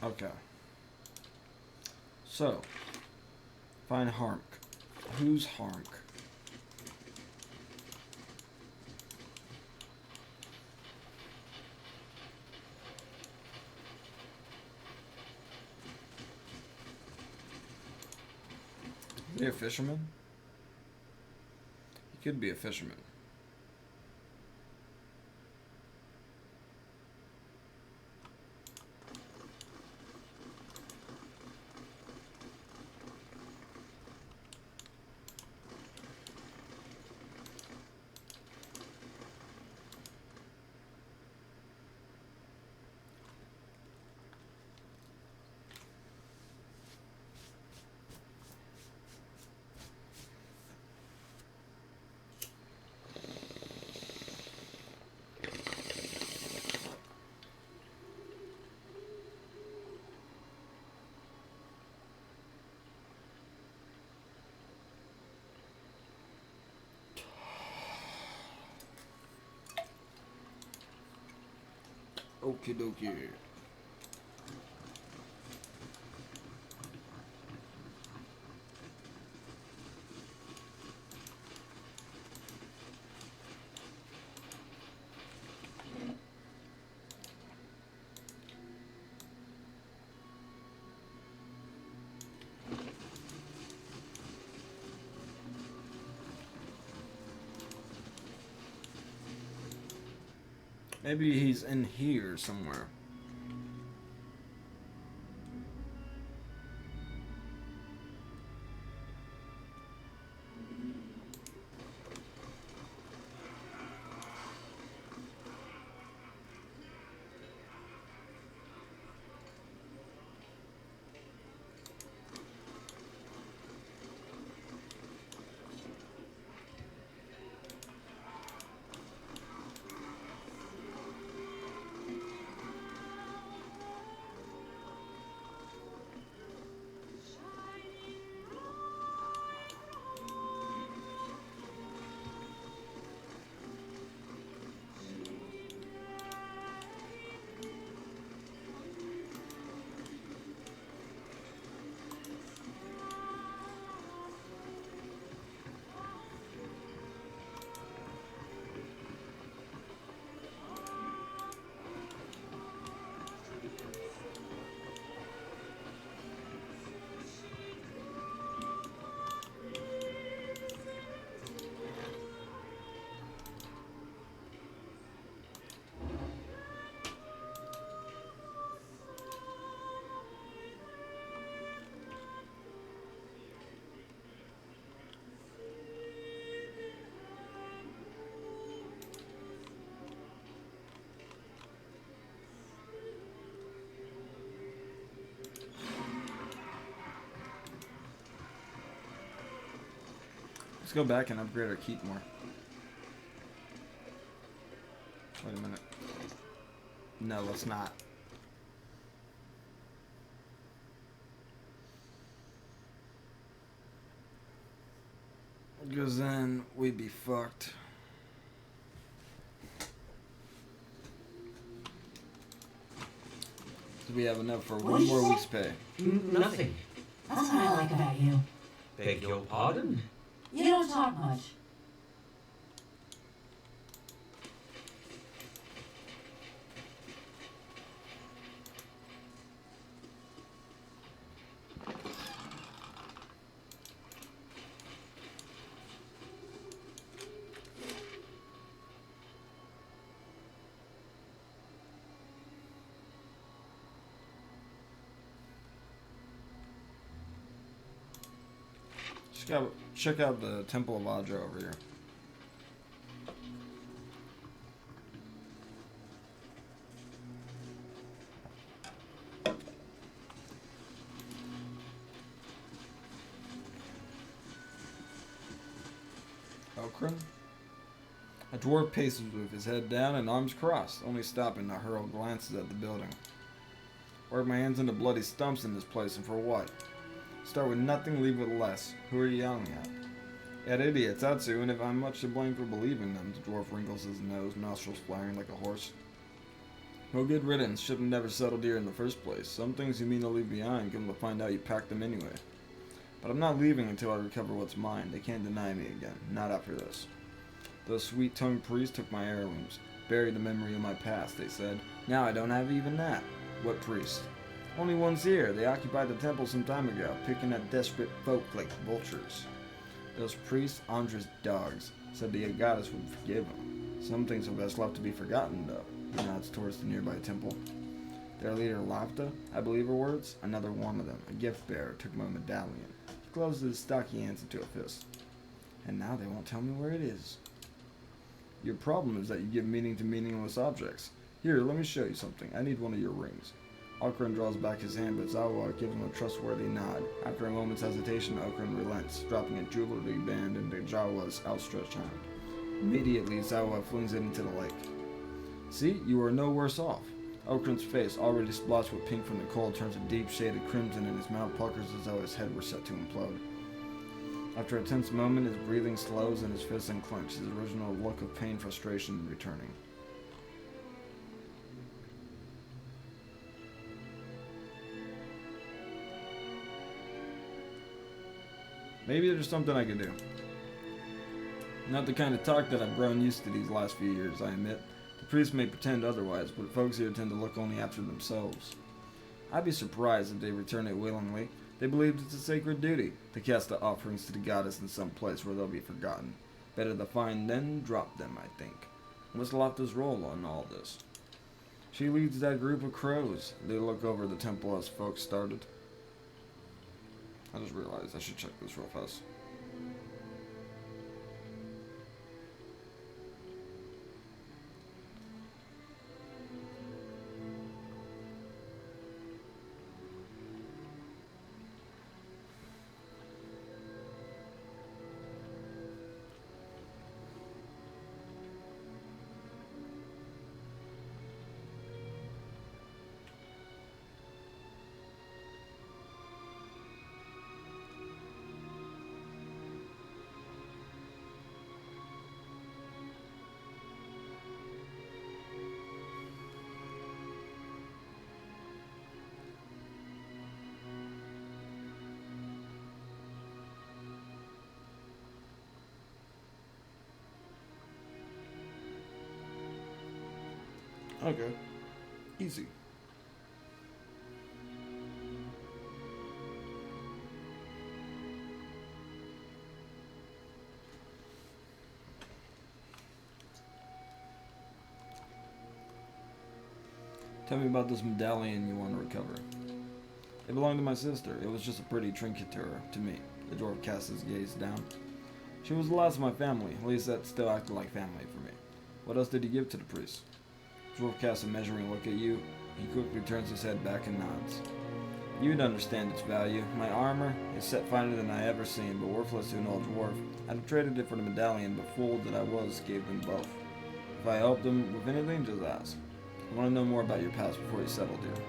Okay. So, find Hark. Who's Hark? Is he a fisherman? He could be a fisherman. Okie dokie. Maybe he's in here somewhere. Let's go back and upgrade our keep more. Wait a minute. No, let's not. Because then we'd be fucked. Do we have enough for one more week's pay? Nothing. That's what I like about you. Beg your pardon? You don't talk much. Check out the Temple of Audra over here. Okran? A dwarf paces with his head down and arms crossed, only stopping to hurl glances at the building. Work my hands into bloody stumps in this place, and for what? Start with nothing, leave with less. Who are you yelling at? At idiots, Atsu, and if I'm much to blame for believing them, the dwarf wrinkles his nose, nostrils flaring like a horse. No good riddance, should have never settled here in the first place. Some things you mean to leave behind, come to find out you packed them anyway. But I'm not leaving until I recover what's mine. They can't deny me again, not after this. Those sweet-tongued priests took my heirlooms, buried the memory of my past, they said. Now I don't have even that. What priest? Only one's here. They occupied the temple some time ago, picking at desperate folk like vultures. Those priests, Andra's dogs, said the goddess would forgive them. Some things are best left to be forgotten, though. He nods towards the nearby temple. Their leader, Lafta, I believe her words, another one of them, a gift bearer, took my medallion. He closed his stocky hands into a fist. And now they won't tell me where it is. Your problem is that you give meaning to meaningless objects. Here, let me show you something. I need one of your rings. Okran draws back his hand, but Zawa gives him a trustworthy nod. After a moment's hesitation, Okran relents, dropping a jewelry band into Jawa's outstretched hand. Immediately, Zawa flings it into the lake. See, you are no worse off. Okran's face, already splotched with pink from the cold, turns a deep shade of crimson, and his mouth puckers as though his head were set to implode. After a tense moment, his breathing slows and his fists unclench, his original look of pain frustration returning. Maybe there's something I can do. Not the kind of talk that I've grown used to these last few years, I admit. The priests may pretend otherwise, but folks here tend to look only after themselves. I'd be surprised if they return it willingly. They believed it's a sacred duty to cast the offerings to the goddess in some place where they'll be forgotten. Better to find than drop them, I think. What's Lofta's role on all this? She leads that group of crows. They look over the temple as folks started. I just realized I should check this real fast. Okay. Easy. Tell me about this medallion you want to recover. It belonged to my sister. It was just a pretty trinket to her, to me. The dwarf cast his gaze down. She was the last of my family. At least that still acted like family for me. What else did he give to the priest? The dwarf casts a measuring look at you. He quickly turns his head back and nods. You'd understand its value. My armor is set finer than I ever seen, but worthless to an old dwarf. I'd have traded it for the medallion, but fool that I was, gave them both. If I helped them with anything, just ask. I want to know more about your past before you settled here.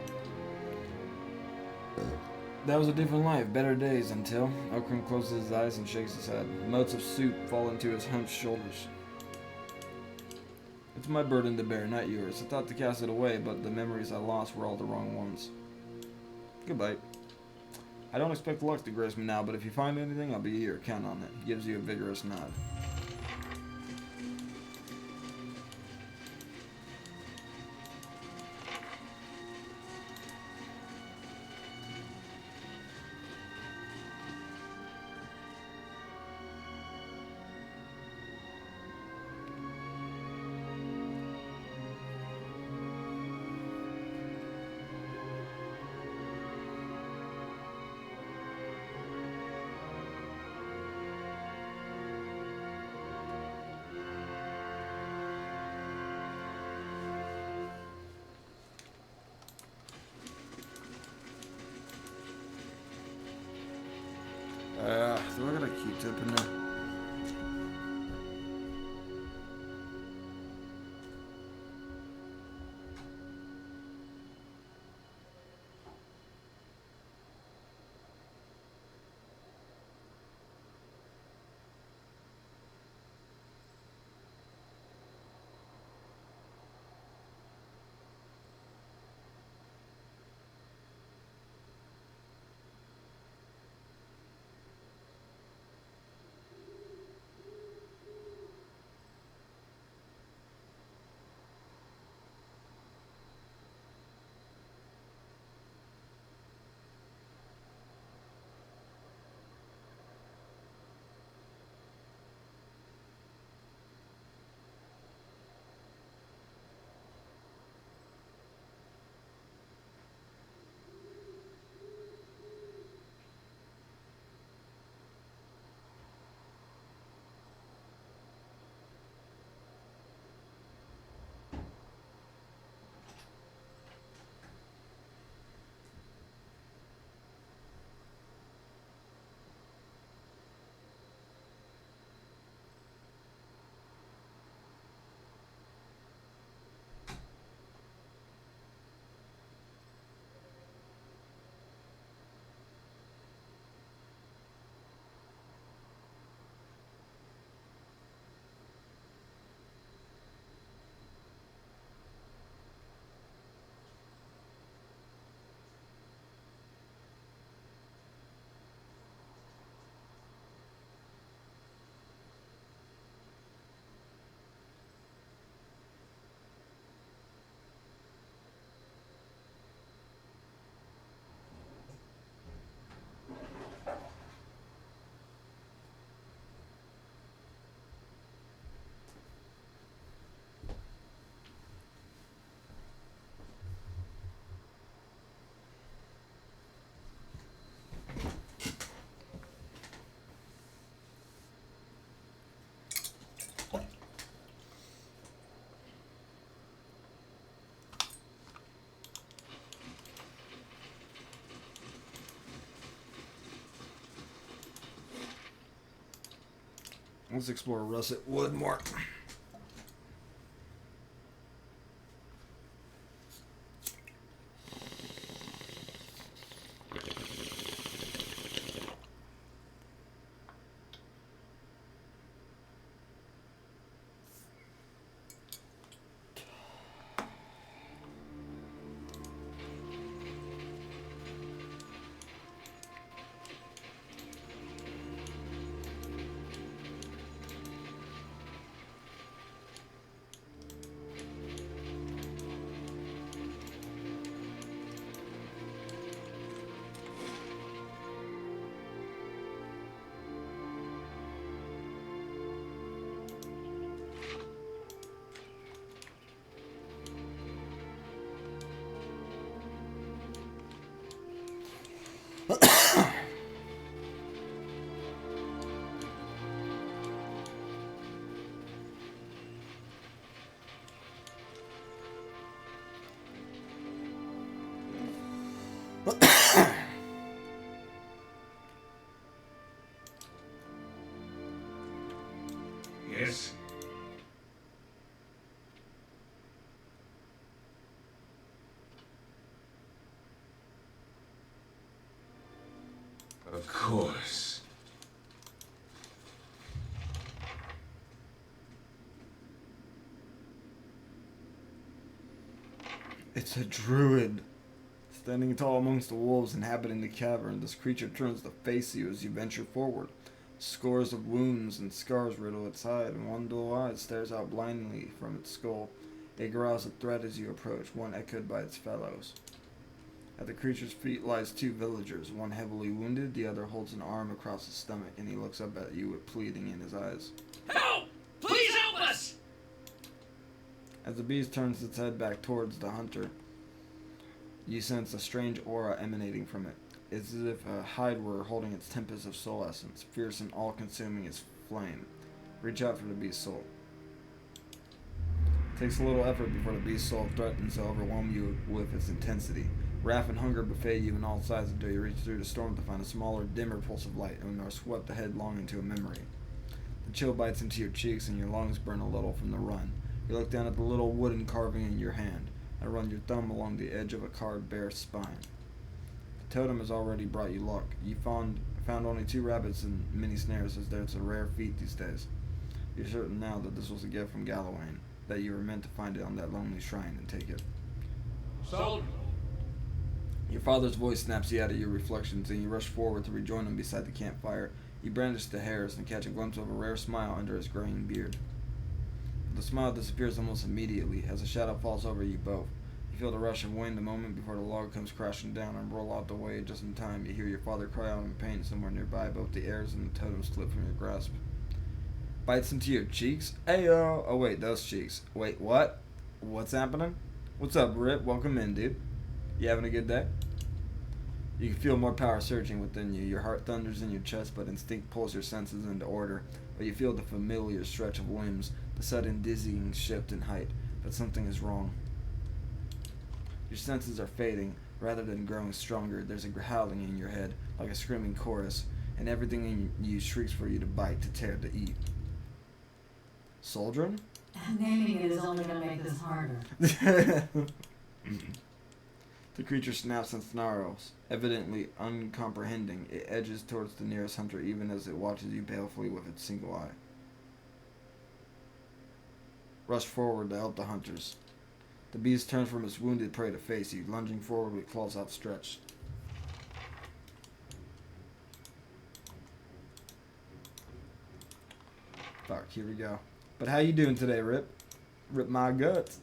That was a different life, better days until... Okram closes his eyes and shakes his head. Motes of soot fall into his hunched shoulders. It's my burden to bear, not yours. I thought to cast it away, but the memories I lost were all the wrong ones. Goodbye. I don't expect luck to grace me now, but if you find anything, I'll be here. Count on it. He gives you a vigorous nod. Do I got a Q-tip in there? Let's explore russet wood more. Yes? Of course. It's a druid. Standing tall amongst the wolves inhabiting the cavern, this creature turns to face you as you venture forward. Scores of wounds and scars riddle its hide, and one dull eye stares out blindly from its skull. It growls a threat as you approach, one echoed by its fellows. At the creature's feet lies two villagers, one heavily wounded, the other holds an arm across his stomach, and he looks up at you with pleading in his eyes. Help! Please help us! As the beast turns its head back towards the hunter, you sense a strange aura emanating from it. It's as if a hide were holding its tempest of soul essence, fierce and all-consuming as flame. Reach out for the beast's soul. It takes a little effort before the beast's soul threatens to overwhelm you with its intensity. Wrath and hunger buffet you on all sides until you reach through the storm to find a smaller, dimmer pulse of light and are swept headlong into a memory. The chill bites into your cheeks and your lungs burn a little from the run. You look down at the little wooden carving in your hand and run your thumb along the edge of a carved bear spine. The totem has already brought you luck. You found only 2 rabbits and many snares, as there's a rare feat these days. You're certain now that this was a gift from Gallowayne, that you were meant to find it on that lonely shrine and take it. Soldier! Your father's voice snaps you out of your reflections, and you rush forward to rejoin him beside the campfire. You brandish the hairs and catch a glimpse of a rare smile under his graying beard. The smile disappears almost immediately as a shadow falls over you both. You feel the rush of wind a moment before the log comes crashing down and roll out the way. Just in time, you hear your father cry out in pain somewhere nearby. Both the airs and the totem slip from your grasp. Bites into your cheeks? Ayo! Oh wait, those cheeks. Wait, what? What's happening? What's up, Rip? Welcome in, dude. You having a good day? You can feel more power surging within you. Your heart thunders in your chest, but instinct pulls your senses into order. But you feel the familiar stretch of limbs, the sudden dizzying shift in height. But something is wrong. Your senses are fading, rather than growing stronger. There's a howling in your head, like a screaming chorus, and everything in you shrieks for you to bite, to tear, to eat. Soldrin? Naming it is only going to make this harder. The creature snaps and snarls, evidently uncomprehending. It edges towards the nearest hunter even as it watches you balefully with its single eye. Rush forward to help the hunters. The beast turns from its wounded prey to face you, lunging forward with claws outstretched. Fuck, here we go. But how you doing today, Rip? Rip my guts.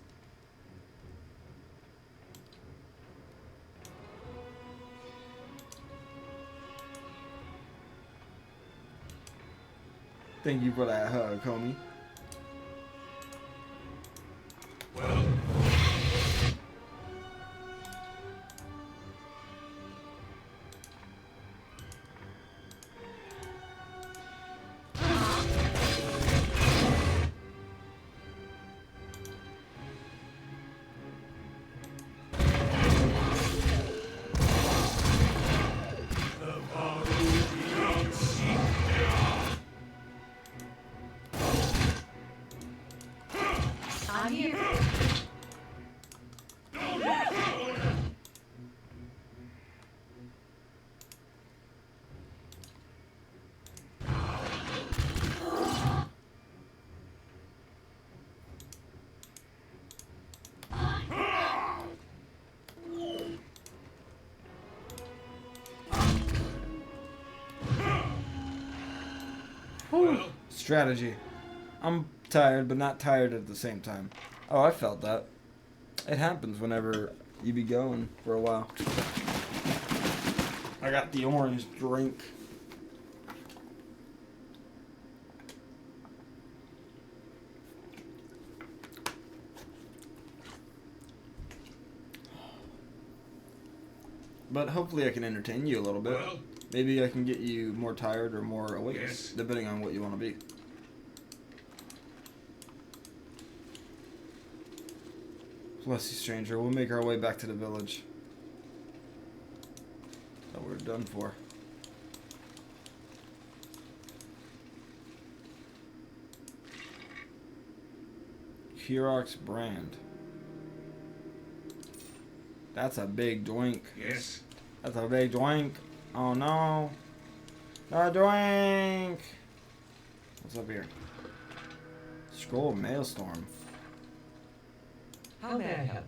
Thank you for that hug, homie. Well, Strategy. I'm tired, but not tired at the same time. Oh, I felt that. It happens whenever you be going for a while. I got the orange drink. But hopefully I can entertain you a little bit. Well, Maybe I can get you more tired or more awake, Yes. depending on what you want to be. Bless you, stranger. We'll make our way back to the village. That we're done for. Hurox brand. That's a big doink. yes. That's a big doink. Oh no. A doink! What's up here? Scroll of Maelstrom. How may I help?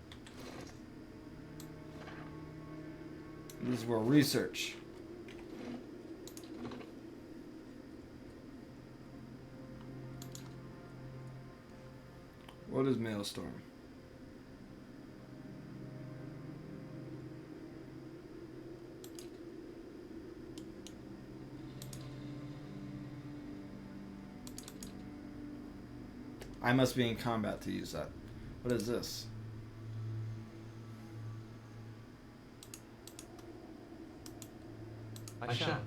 This is where research. What is Maelstrom? I must be in combat to use that. What is this? I shall.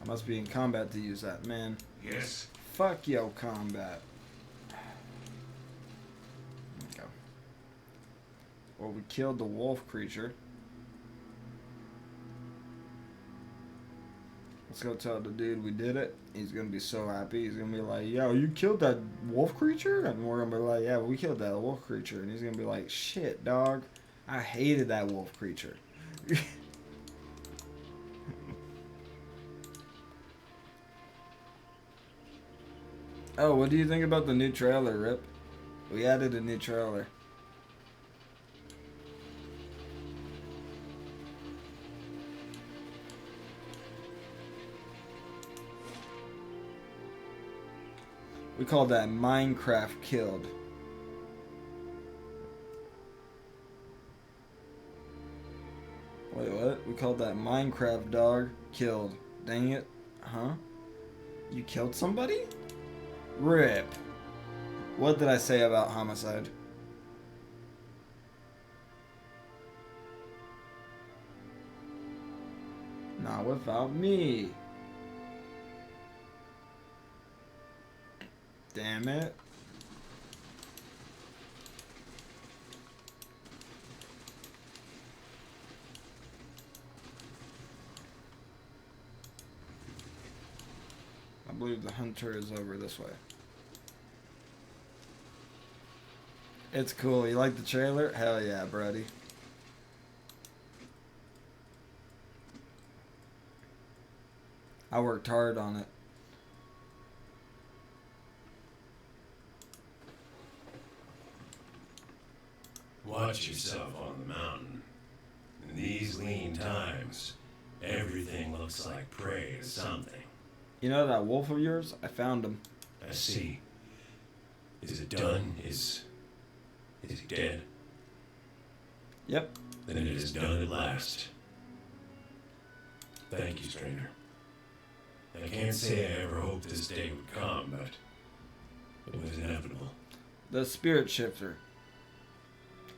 I must be in combat to use that, man. Yes. Fuck yo combat. Go. Well, we killed the wolf creature. Let's go tell the dude we did it. He's gonna be so happy. He's gonna be like, yo, you killed that wolf creature? And we're gonna be like, yeah, we killed that wolf creature. And he's gonna be like, shit, dog. I hated that wolf creature. Oh, what do you think about the new trailer, Rip? We added a new trailer. We called that Minecraft Killed. Wait, what? We called that Minecraft Dog Killed. Dang it. Huh? You killed somebody? Rip. What did I say about homicide? Not without me. Damn it. I believe the hunter is over this way. It's cool. You like the trailer? Hell yeah, Brody. I worked hard on it. Watch yourself on the mountain. In these lean times, everything looks like prey to something. You know that wolf of yours? I found him. I see. Is it done? Is he dead? Yep. Then it is done at last. Thank you, stranger. I can't say I ever hoped this day would come, but it was inevitable. The spirit shifter.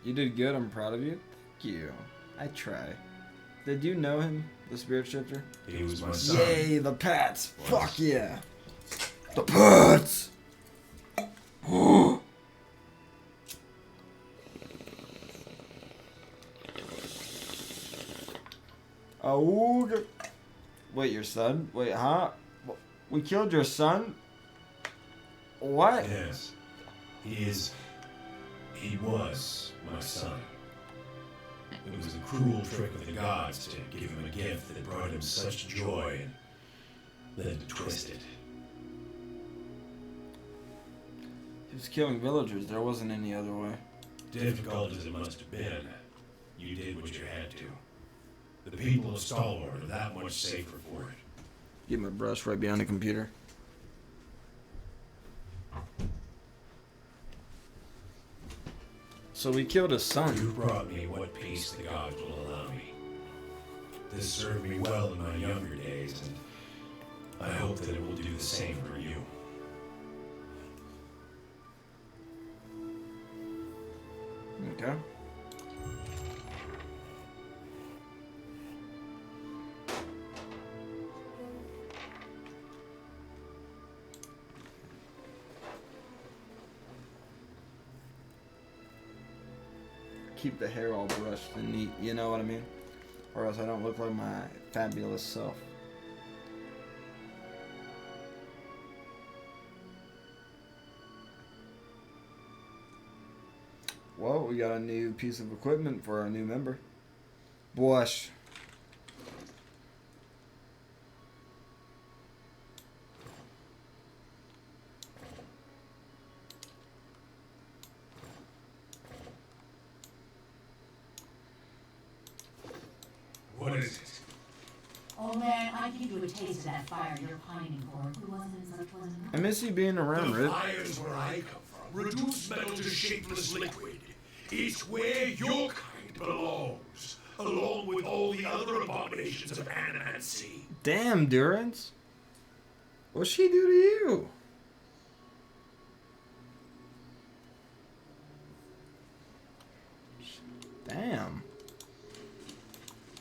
You did good. I'm proud of you. Thank you. I try. Did you know him, the spirit shifter? He was my son. Yay, the pats. Fuck yeah. The pats. Oh, wait, your son? Wait, huh? We killed your son? What? Yes. He was my son. It was a cruel trick of the gods to give him a gift that brought him such joy and then to twist it. He was killing villagers. There wasn't any other way. Difficult as it must have been, you did what you had to. The people of Stalwart are that much safer for it. Get my brush right behind the computer. So we killed his son. You brought me what peace the gods will allow me. This served me well in my younger days, and I hope that it will do the same for you. Okay. Keep the hair all brushed and neat, you know what I mean? Or else I don't look like my fabulous self. Well, we got a new piece of equipment for our new member. Blush. What is it? Oh man, I give you a taste of that fire you're pining for. Who wasn't in such pleasant? I miss you being around, The Rip. fires where I come from reduce metal to shapeless liquid. It's where your kind belongs, along with all the other abominations of animancy. Damn, Durance. What'd she do to you? Damn.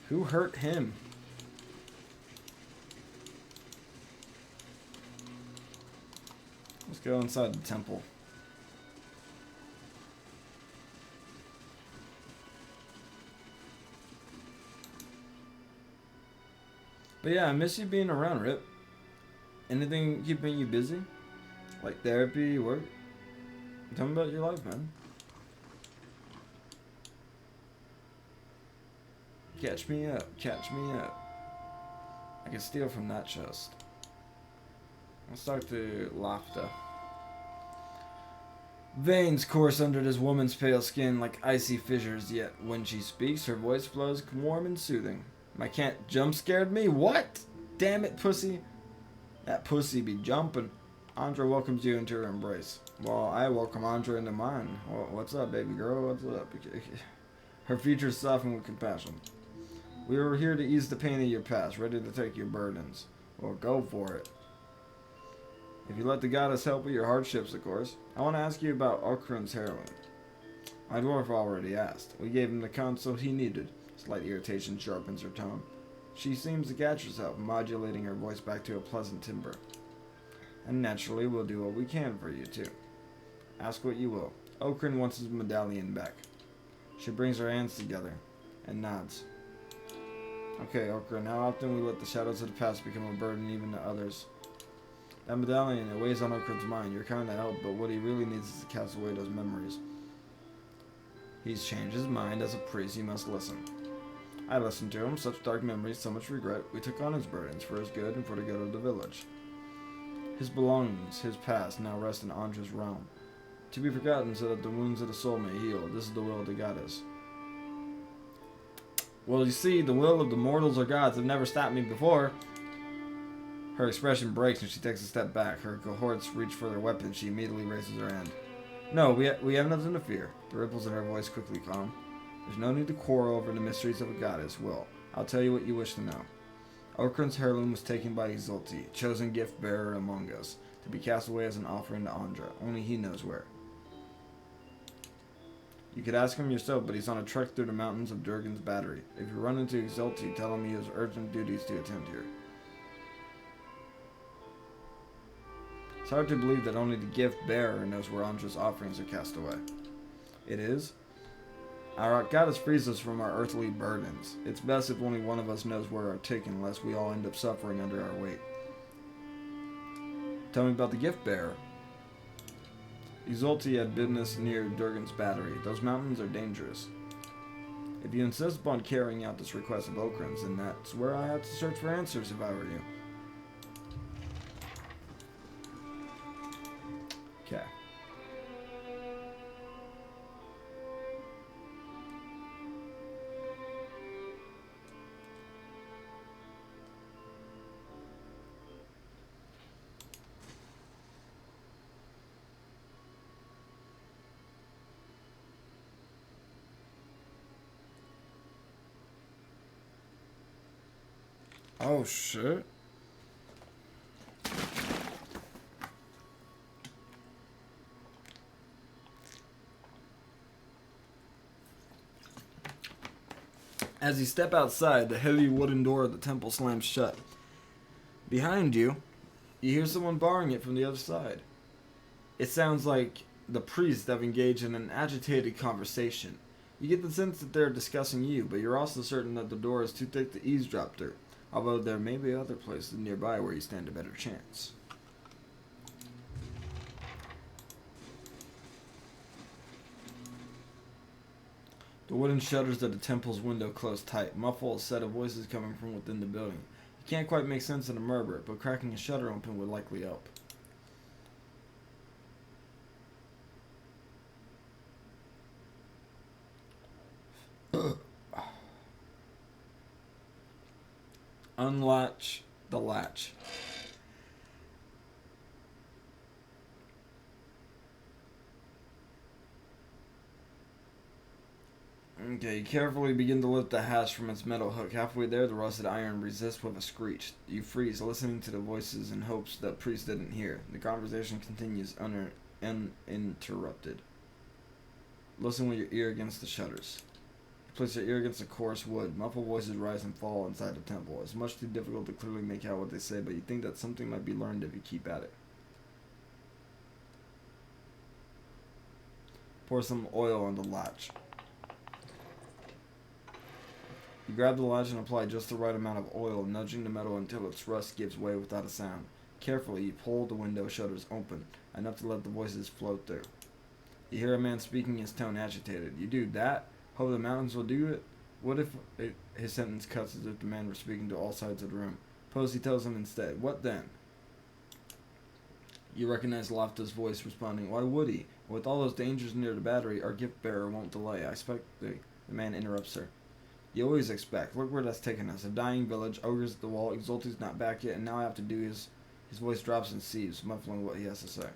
Who hurt him? Let's go inside the temple. But yeah, I miss you being around, Rip. Anything keeping you busy? Like therapy, work? Tell me about your life, man. Catch me up, catch me up. I can steal from that chest. Let's talk to Lafta. Veins course under this woman's pale skin like icy fissures, yet when she speaks, her voice flows warm and soothing. My cat jump scared me? What? Damn it, pussy. That pussy be jumping. Andra welcomes you into her embrace. Well, I welcome Andra into mine. Well, what's up, baby girl? What's up? Her features soften with compassion. We were here to ease the pain of your past, ready to take your burdens. Well, go for it. If you let the goddess help with your hardships, of course. I want to ask you about Okran's heroine. My dwarf already asked. We gave him the consult he needed. Slight irritation sharpens her tone. She seems to catch herself, modulating her voice back to a pleasant timbre. And naturally, we'll do what we can for you, too. Ask what you will. Okran wants his medallion back. She brings her hands together and nods. Okay, Okran, how often we let the shadows of the past become a burden even to others? That medallion, it weighs on Okran's mind. You're kind of help, but what he really needs is to cast away those memories. He's changed his mind. As a priest, you must listen. I listened to him. Such dark memories, so much regret. We took on his burdens for his good and for the good of the village. His belongings, his past, now rest in Andra's realm. To be forgotten so that the wounds of the soul may heal. This is the will of the goddess. Well, you see, the will of the mortals or gods have never stopped me before. Her expression breaks and she takes a step back. Her cohorts reach for their weapons. She immediately raises her hand. No, we have nothing to fear. The ripples in her voice quickly calm. There's no need to quarrel over the mysteries of a goddess. Will, I'll tell you what you wish to know. Okran's heirloom was taken by Exulti, chosen gift bearer among us, to be cast away as an offering to Andra. Only he knows where. You could ask him yourself, but he's on a trek through the mountains of Durgan's battery. If you run into Exulti, tell him he has urgent duties to attend here. It's hard to believe that only the gift bearer knows where Andra's offerings are cast away. It is? Our goddess frees us from our earthly burdens. It's best if only one of us knows where are taken, lest we all end up suffering under our weight. Tell me about the gift bearer. Exulti had business near Durgan's battery. Those mountains are dangerous. If you insist upon carrying out this request of Okran's, then that's where I have to search for answers if I were you. Okay. Oh shit. As you step outside, the heavy wooden door of the temple slams shut. Behind you, you hear someone barring it from the other side. It sounds like the priests have engaged in an agitated conversation. You get the sense that they're discussing you, but you're also certain that the door is too thick to eavesdrop through, although there may be other places nearby where you stand a better chance. The wooden shutters of the temple's window close tight, muffle a set of voices coming from within the building. You can't quite make sense of the murmur, but cracking a shutter open would likely help. Unlatch the latch. Okay, you carefully begin to lift the hasp from its metal hook. Halfway there, the rusted iron resists with a screech. You freeze, listening to the voices in hopes that priest didn't hear. The conversation continues uninterrupted. Listen with your ear against the shutters. Place your ear against the coarse wood. Muffled voices rise and fall inside the temple. It's much too difficult to clearly make out what they say, but you think that something might be learned if you keep at it. Pour some oil on the latch. You grab the latch and apply just the right amount of oil, nudging the metal until its rust gives way without a sound. Carefully, you pull the window shutters open, enough to let the voices flow through. You hear a man speaking, his tone agitated. You do that? Hope the mountains will do it? What if his sentence cuts as if the man were speaking to all sides of the room? Suppose he tells him instead. What then? You recognize Lofta's voice responding, Why would he? With all those dangers near the battery, our gift bearer won't delay. I expect the man interrupts her. You always expect. Look where that's taken us. A dying village, ogres at the wall, Exulti's not back yet, and now I have to do his voice drops and seeps, muffling what he has to say.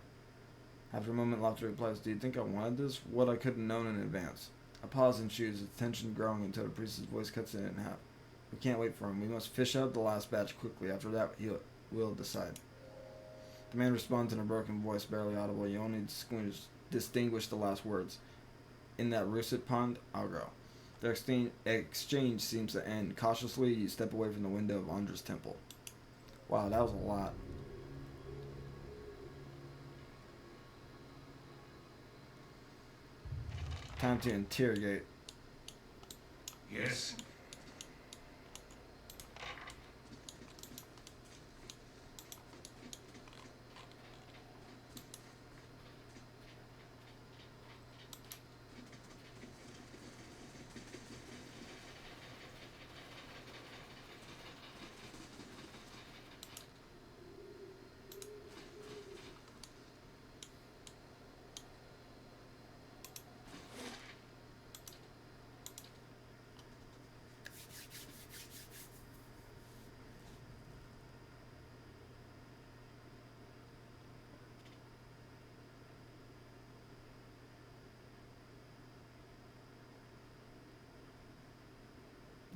After a moment, Lofta replies, Do you think I wanted this? What I could have known in advance. A pause ensues, its tension growing until the priest's voice cuts it in half. We can't wait for him. We must fish out the last batch quickly. After that, we'll decide. The man responds in a broken voice, barely audible. You only distinguish the last words. In that russet pond, I'll go. Their exchange seems to end. Cautiously, you step away from the window of Andra's temple. Wow, that was a lot. Time to interrogate. Yes?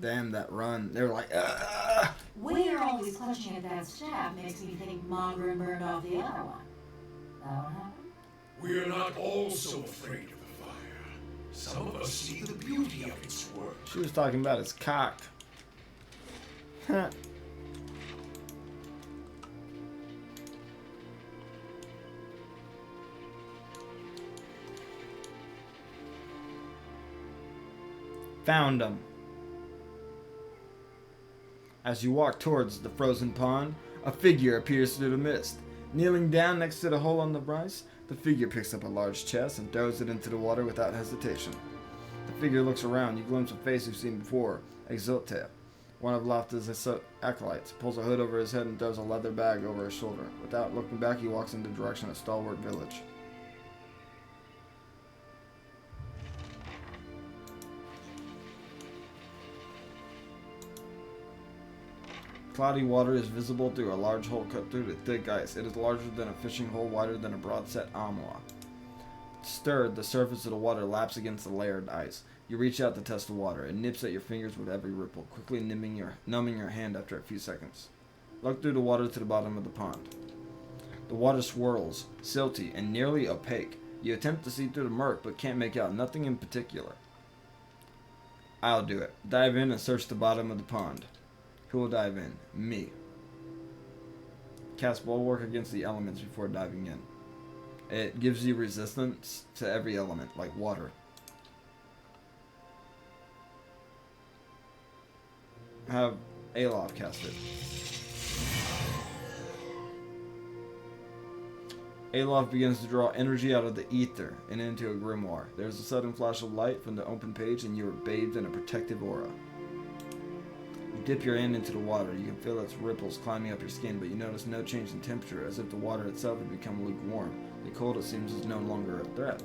Damn, that run. They were like, Ugh! We're always clutching at that staff makes me think Mongrel burned off the other one. That what happened? We are not all so afraid of the fire. Some of us see the beauty of its work. She was talking about his cock. Huh. Found him. As you walk towards the frozen pond, a figure appears through the mist. Kneeling down next to the hole on the bryce, the figure picks up a large chest and throws it into the water without hesitation. The figure looks around. You glimpse a face you've seen before, Exultia. One of Lofta's acolytes pulls a hood over his head and throws a leather bag over his shoulder. Without looking back, he walks in the direction of Stalwart Village. Cloudy water is visible through a large hole cut through the thick ice. It is larger than a fishing hole, wider than a broad-set amla. Stirred, the surface of the water laps against the layered ice. You reach out to test the water. It nips at your fingers with every ripple, quickly numbing your hand after a few seconds. Look through the water to the bottom of the pond. The water swirls, silty, and nearly opaque. You attempt to see through the murk, but can't make out nothing in particular. I'll do it. Dive in and search the bottom of the pond. Who will dive in? Me. Cast bulwark against the elements before diving in. It gives you resistance to every element, like water. Have Alof cast it. Alof begins to draw energy out of the ether and into a grimoire. There's a sudden flash of light from the open page and you are bathed in a protective aura. You dip your hand into the water. You can feel its ripples climbing up your skin, but you notice no change in temperature, as if the water itself had become lukewarm. The cold, it seems, is no longer a threat.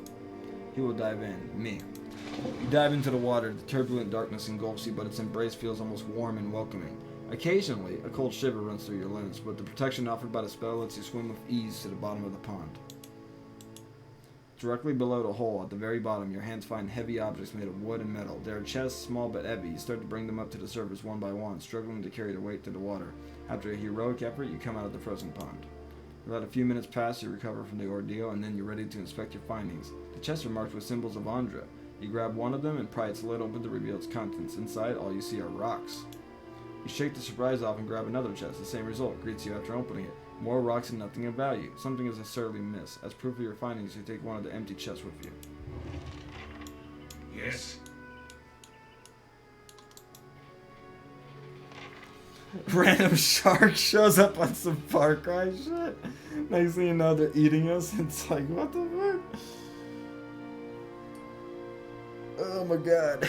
He will dive in. Me. You dive into the water. The turbulent darkness engulfs you, but its embrace feels almost warm and welcoming. Occasionally, a cold shiver runs through your limbs, but the protection offered by the spell lets you swim with ease to the bottom of the pond. Directly below the hole, at the very bottom, your hands find heavy objects made of wood and metal. There are chests, small but heavy. You start to bring them up to the surface one by one, struggling to carry the weight to the water. After a heroic effort, you come out of the frozen pond. Let a few minutes pass, you recover from the ordeal, and then you're ready to inspect your findings. The chests are marked with symbols of Andra. You grab one of them and pry its lid open to reveal its contents. Inside, all you see are rocks. You shake the surprise off and grab another chest. The same result greets you after opening it. More rocks and nothing of value. Something is necessarily amiss. As proof of your findings, you take one of the empty chests with you. Yes? Random shark shows up on some Far Cry shit. Next thing you know, they're eating us. It's like, what the fuck? Oh my god.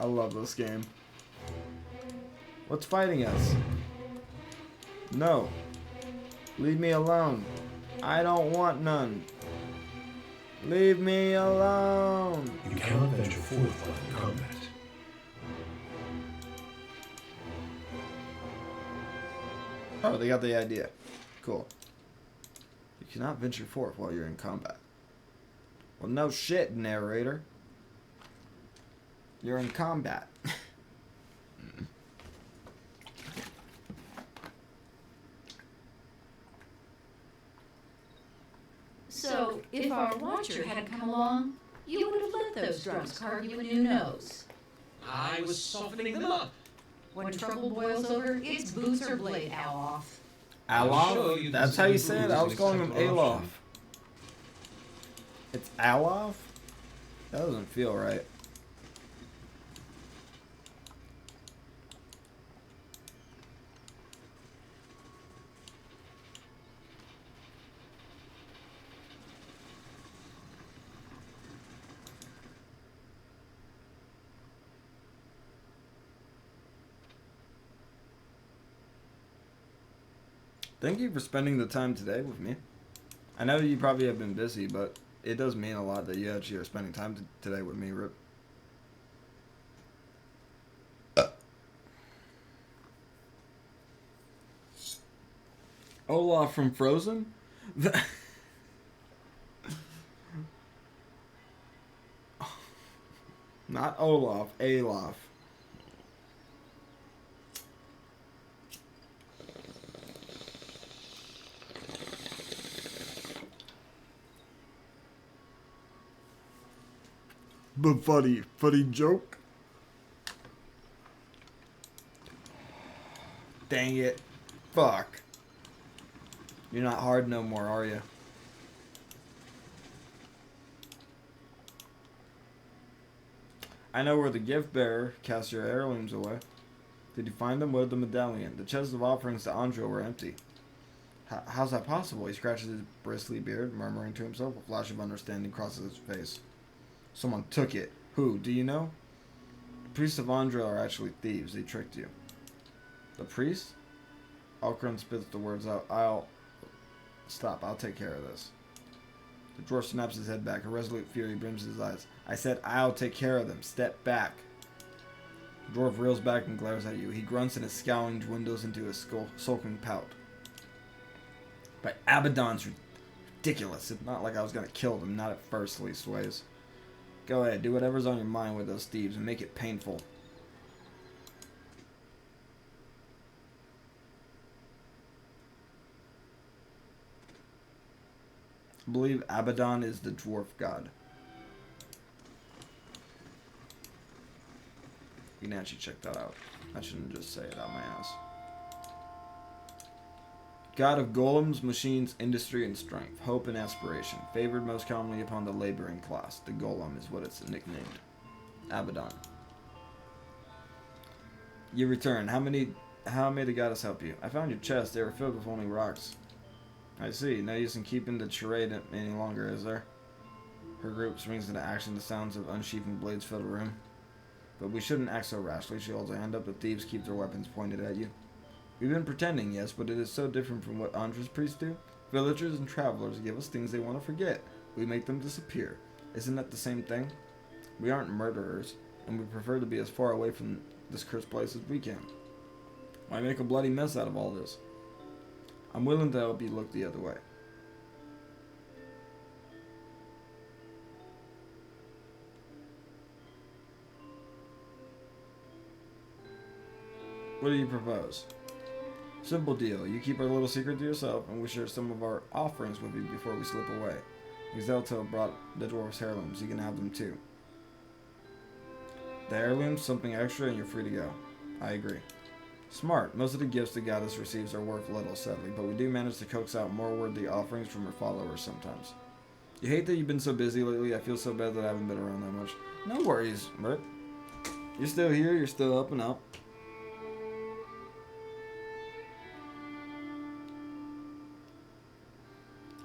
I love this game. What's fighting us? No. Leave me alone. I don't want none. Leave me alone. You cannot venture forth while in combat. Oh, they got the idea. Cool. You cannot venture forth while you're in combat. Well, no shit, narrator. You're in combat. So, if our watcher had come along, you would have let those drugs carve you a new nose. I was softening them up. When trouble boils over, it's boots or blade, Alof. Alof? That's how you say it? I was calling him Alof. It's Alof? That doesn't feel right. Thank you for spending the time today with me. I know you probably have been busy, but it does mean a lot that you actually are spending time today with me, Rip. Olaf from Frozen? Not Olaf, Alof. But funny joke. Dang it. Fuck. You're not hard no more, are you? I know where the gift bearer cast your heirlooms away. Did you find them? What of the medallion? The chests of offerings to Andra were empty. How's that possible? He scratches his bristly beard, murmuring to himself. A flash of understanding crosses his face. Someone took it. Who? Do you know? The priests of Andra are actually thieves. They tricked you. The priest? Alcron spits the words out. Stop. I'll take care of this. The dwarf snaps his head back. A resolute fury brims his eyes. I said I'll take care of them. Step back. The dwarf reels back and glares at you. He grunts and his scowling dwindles into a sulking pout. By Abaddon's ridiculous. It's not like I was gonna kill them, not at first, leastways. Go ahead, do whatever's on your mind with those thieves and make it painful. I believe Abaddon is the dwarf god. You can actually check that out. I shouldn't just say it out my ass. God of golems, machines, industry, and strength, hope and aspiration, favored most commonly upon the laboring class. The golem is what it's nicknamed. Abaddon. You return. How may the goddess help you? I found your chest. They were filled with only rocks. I see. No use in keeping the charade any longer, is there? Her group springs into action. The sounds of unsheathing blades fill the room. But we shouldn't act so rashly. She holds a hand up. The thieves keep their weapons pointed at you. We've been pretending, yes, but it is so different from what Andra's priests do. Villagers and travelers give us things they want to forget. We make them disappear. Isn't that the same thing? We aren't murderers, and we prefer to be as far away from this cursed place as we can. Why make a bloody mess out of all this? I'm willing to help you look the other way. What do you propose? Simple deal. You keep our little secret to yourself, and we share some of our offerings with you before we slip away. Exalto brought the dwarf's heirlooms. You can have them too. The heirlooms, something extra, and you're free to go. I agree. Smart. Most of the gifts the goddess receives are worth little, sadly, but we do manage to coax out more worthy offerings from her followers sometimes. You hate that you've been so busy lately. I feel so bad that I haven't been around that much. No worries, Bert. You're still here. You're still up and up.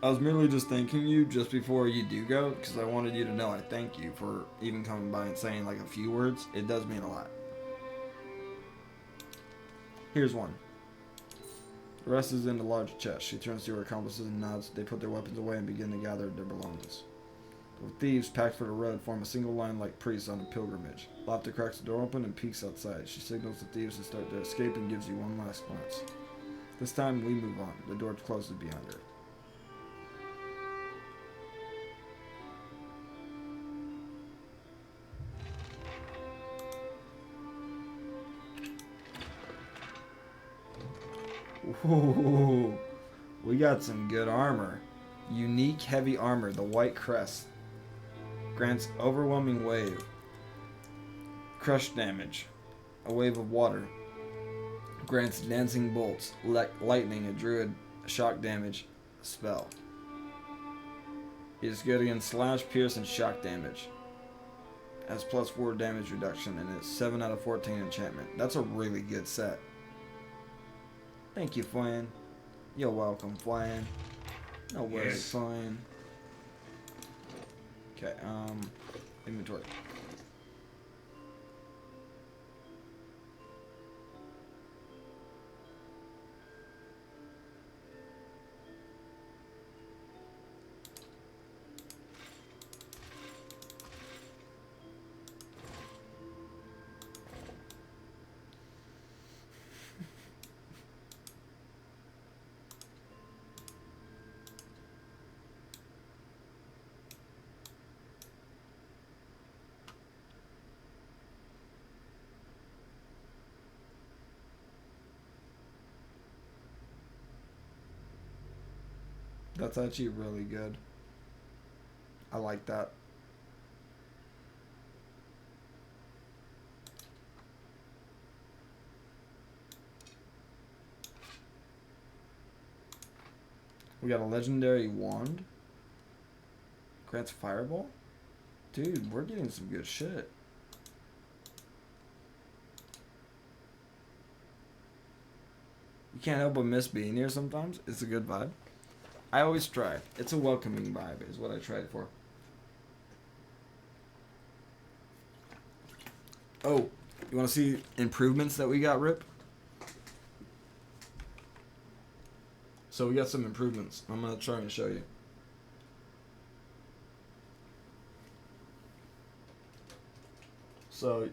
I was merely just thanking you just before you do go, because I wanted you to know I thank you for even coming by and saying like a few words. It does mean a lot. Here's one. The rest is in the large chest. She turns to her accomplices and nods. They put their weapons away and begin to gather their belongings. The thieves, packed for the road, form a single line like priests on a pilgrimage. Lopta cracks the door open and peeks outside. She signals the thieves to start their escape and gives you one last glance. This time, we move on. The door closes behind her. Ooh, we got some good armor. Unique heavy armor, the White Crest. Grants overwhelming wave. Crush damage. A wave of water. Grants dancing bolts. Lightning, a druid. Shock damage. A spell. It is good against slash, pierce, and shock damage. Has +4 damage reduction and it's 7 out of 14 enchantment. That's a really good set. Thank you, Flan. You're welcome, Flan. No worries, Yes. Flan. Okay, inventory. That's actually really good. I like that. We got a legendary wand. Grants fireball. Dude, we're getting some good shit. You can't help but miss being here sometimes. It's a good vibe. I always try. It's a welcoming vibe is what I tried for. Oh, you want to see improvements that we got, Rip? So we got some improvements. I'm going to try and show you. So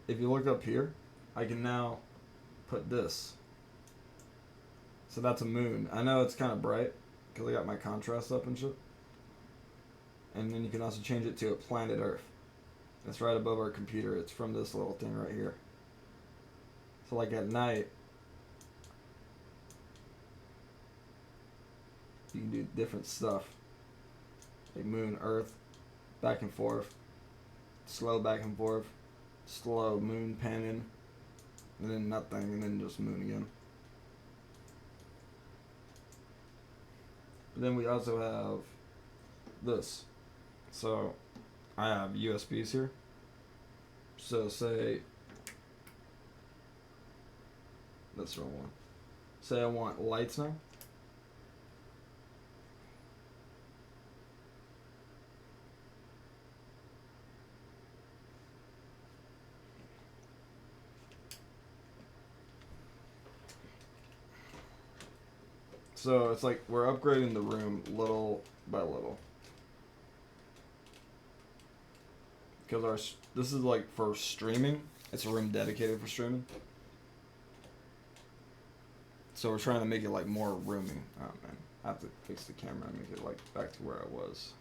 if you look up here, I can now put this. So that's a moon. I know it's kind of bright because I got my contrast up and shit. And then you can also change it to a planet Earth. It's right above our computer. It's from this little thing right here. So like at night, you can do different stuff. Like moon, Earth, back and forth, slow back and forth, slow moon panning, and then nothing, and then just moon again. But then we also have this. So I have USBs here. So say that's the wrong one. Say I want lights now. So it's like we're upgrading the room little by little. Because this is like for streaming. It's a room dedicated for streaming. So we're trying to make it like more roomy. Oh man, I have to fix the camera and make it like back to where I was.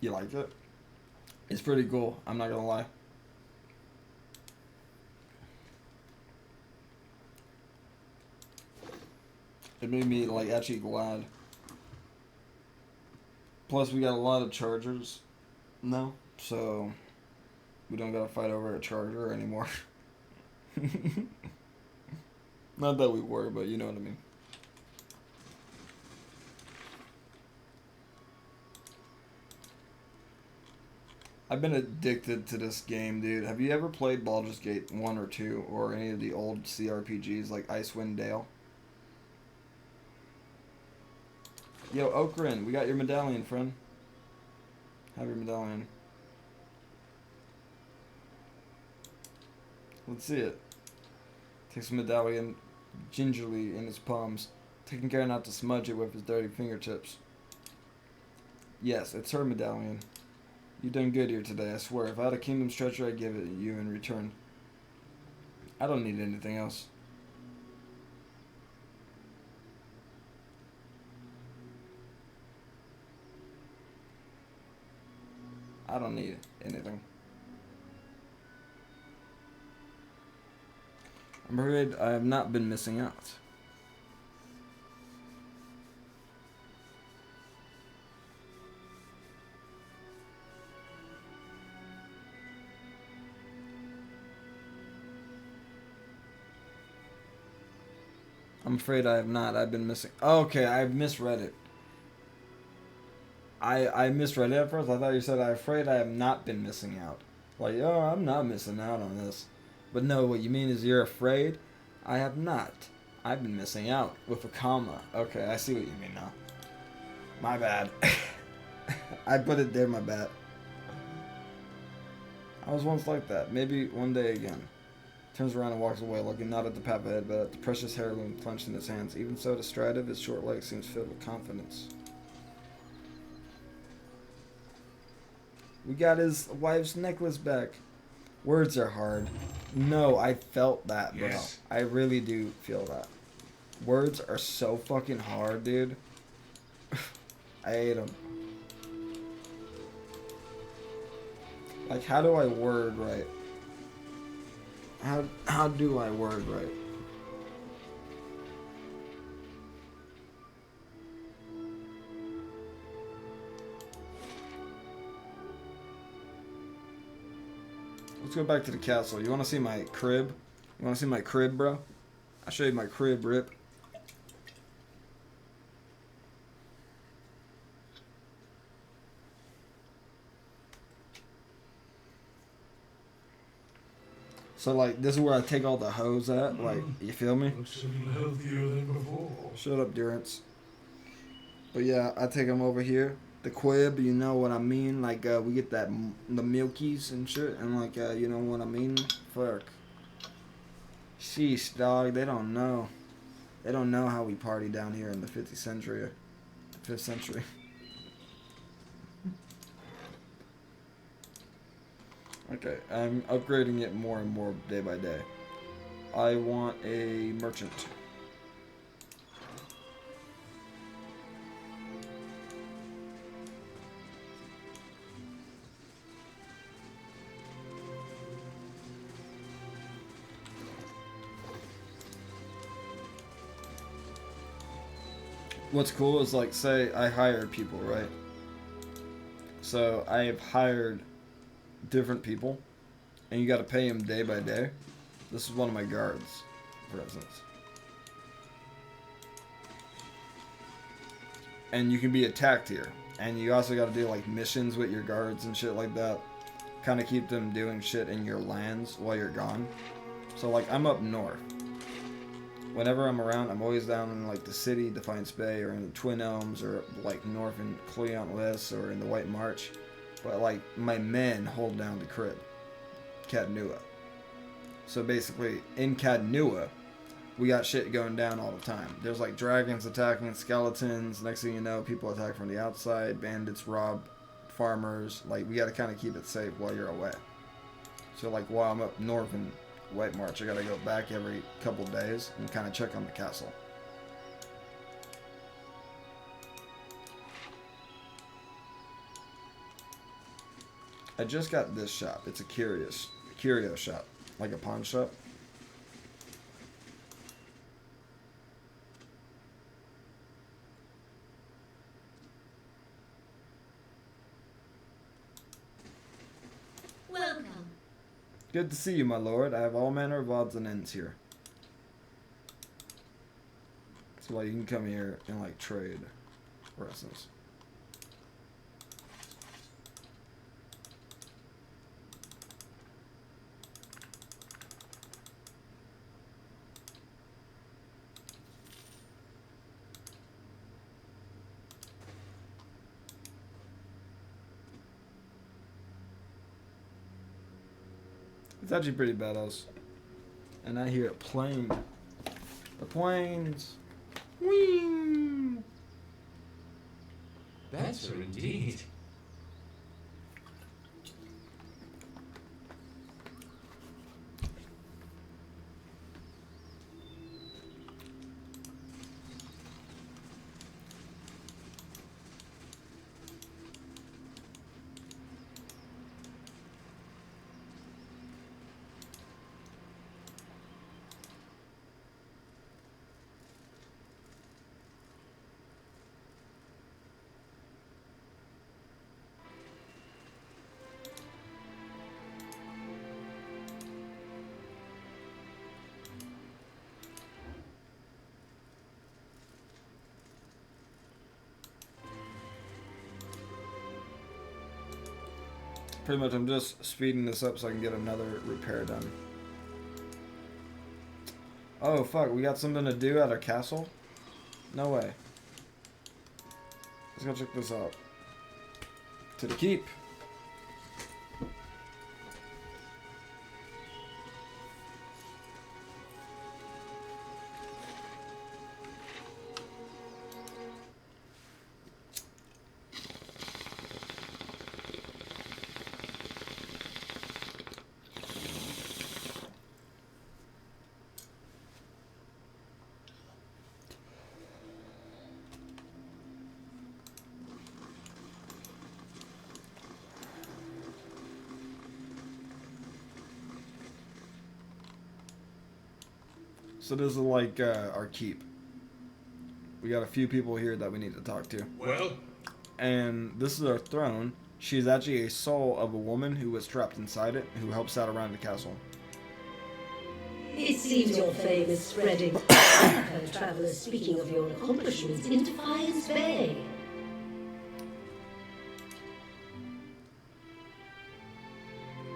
You like it? It's pretty cool. I'm not gonna lie. It made me like actually glad. Plus we got a lot of chargers now, so we don't gotta fight over a charger anymore. Not that we were, but you know what I mean. I've been addicted to this game, dude. Have you ever played Baldur's Gate 1 or 2 or any of the old CRPGs like Icewind Dale? Yo, Okrin, we got your medallion, friend. Have your medallion. Let's see it. Takes the medallion gingerly in his palms, taking care not to smudge it with his dirty fingertips. Yes, it's her medallion. You done good here today, I swear. If I had a kingdom's treasure, I'd give it to you in return. I don't need anything else. I don't need anything. I'm afraid I have not been missing out. I'm afraid I have not. I've been missing. Oh, okay, I've misread it. I misread it at first. I thought you said, I'm afraid I have not been missing out. Like, oh, I'm not missing out on this. But no, what you mean is you're afraid? I have not. I've been missing out with a comma. Okay, I see what you mean now. My bad. I put it there, my bad. I was once like that. Maybe one day again. Turns around and walks away, looking not at the path ahead, but at the precious heirloom clenched in his hands. Even so, the stride of his short legs seems filled with confidence. We got his wife's necklace back. Words are hard. No, I felt that, bro. Yes. I really do feel that. Words are so fucking hard, dude. I hate them. Like, how do I word right? How do I word right? Let's go back to the castle. You want to see my crib? You want to see my crib, bro? I'll show you my crib, Rip. So, like, this is where I take all the hoes at. Like, you feel me? Looks a little healthier than before. Shut up, Durance. But yeah, I take them over here. The quib, you know what I mean? Like, we get that the milkies and shit, and like, you know what I mean? Fuck. Sheesh, dog. They don't know. They don't know how we party down here in the 5th century. Okay, I'm upgrading it more and more day by day. I want a merchant. What's cool is, like, say I hire people, right? So I have hired different people, and you got to pay them day by day. This is one of my guards, for instance. And you can be attacked here. And you also got to do, like, missions with your guards and shit like that. Kind of keep them doing shit in your lands while you're gone. So, like, I'm up north. Whenever I'm around, I'm always down in, like, the city, Defiance Bay, or in the Twin Elms, or, like, north in Cleont-Lys, or in the White March. But, like, my men hold down the crib. Cadnua. So, basically, in Cadnua, we got shit going down all the time. There's, like, dragons attacking, skeletons. Next thing you know, people attack from the outside. Bandits rob farmers. Like, we got to kind of keep it safe while you're away. So, like, while I'm up north in White March, I gotta go back every couple days and kind of check on the castle. I just got this shop. It's a curio shop, like a pawn shop. Welcome. Good to see you, my lord. I have all manner of odds and ends here. So, like, you can come here and, like, trade, for instance. It's actually pretty badass. And I hear a plane. The planes. Whee! That's her indeed. Pretty much, I'm just speeding this up so I can get another repair done. Oh, fuck, we got something to do at our castle? No way. Let's go check this out. To the keep. So this is like our keep. We got a few people here that we need to talk to. Well? And this is our throne. She's actually a soul of a woman who was trapped inside it, who helps out around the castle. It seems your fame is spreading. I've heard travelers speaking of your accomplishments in Defiance Bay.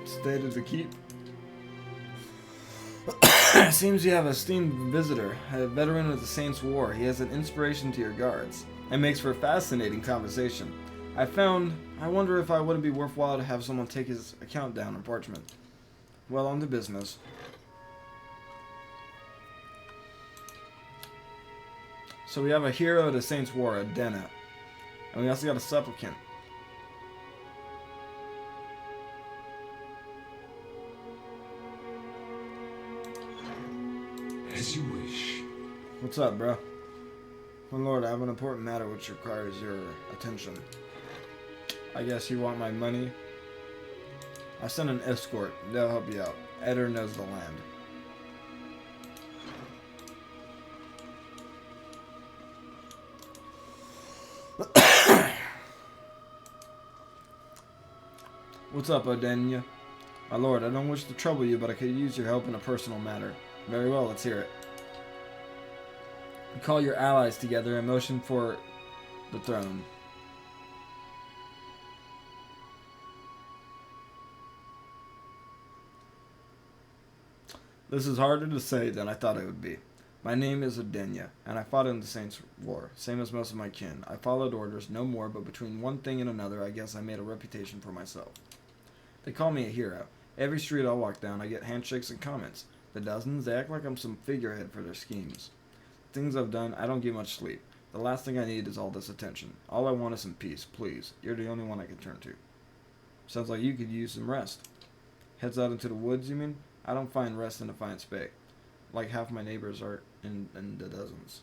State of the keep. Seems you have a esteemed visitor, a veteran of the Saints' War. He has an inspiration to your guards, and makes for a fascinating conversation. I wonder if I wouldn't be worthwhile to have someone take his account down on parchment. Well, on to business. So we have a hero of the Saints' War, a Dena. And we also got a supplicant. as you wish. What's up, bro? My lord, I have an important matter which requires your attention. I guess you want my money? I sent an escort. They'll help you out. Eder knows the land. What's up, Odenya? My lord, I don't wish to trouble you, but I could use your help in a personal matter. Very well, let's hear it. Call your allies together and motion for the throne. This is harder to say than I thought it would be. My name is Odenya, and I fought in the Saints' War, same as most of my kin. I followed orders, no more, but between one thing and another, I guess I made a reputation for myself. They call me a hero. Every street I walk down, I get handshakes and comments. The dozens, they act like I'm some figurehead for their schemes. Things I've done, I don't get much sleep. The last thing I need is all this attention. All I want is some peace, please. You're the only one I can turn to. Sounds like you could use some rest. Heads out into the woods, you mean? I don't find rest in Defiance Bay. Like half my neighbors are in the dozens.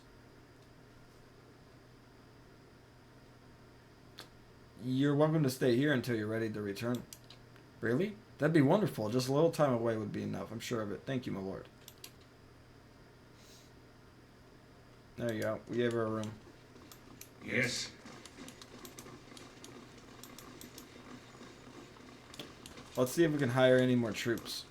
You're welcome to stay here until you're ready to return. Really? That'd be wonderful. Just a little time away would be enough. I'm sure of it. Thank you, my lord. There you go. We gave her a room. Yes? Let's see if we can hire any more troops.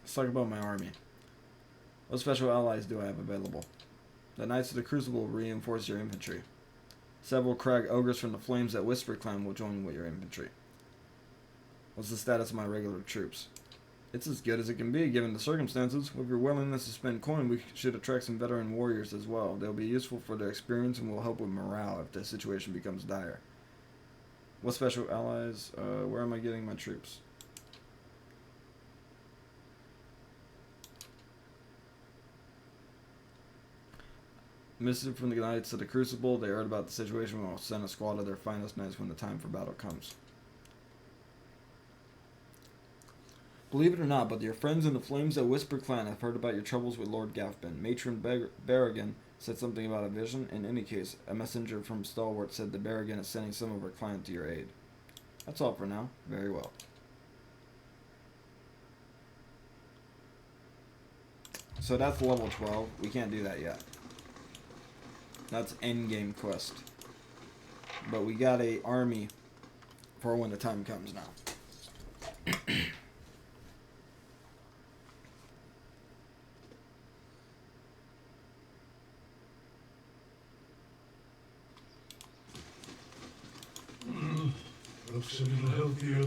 Let's talk about my army. What special allies do I have available? The Knights of the Crucible will reinforce your infantry. Several crag ogres from the Flames at Whisper Clan will join with your infantry. What's the status of my regular troops? It's as good as it can be, given the circumstances. With your willingness to spend coin, we should attract some veteran warriors as well. They'll be useful for their experience and will help with morale if the situation becomes dire. What special allies? Where am I getting my troops? Missive from the Knights of the Crucible. They heard about the situation and will send a squad of their finest knights when the time for battle comes. Believe it or not, but your friends in the Flames at Whisper Clan have heard about your troubles with Lord Gaffbin. Matron Berrigan said something about a vision. In any case, a messenger from Stalwart said the Berrigan is sending some of her clan to your aid. That's all for now. Very well. So that's level 12. We can't do that yet. That's endgame quest. But we got a army for when the time comes now. Looks a little healthier.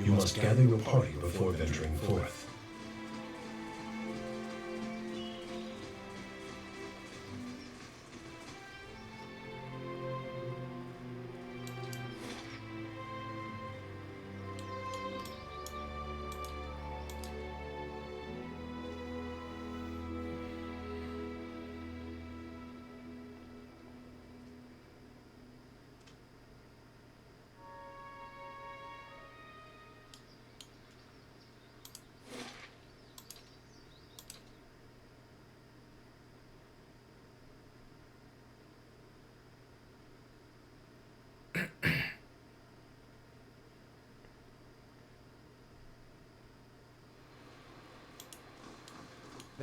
You must gather your party before venturing forth.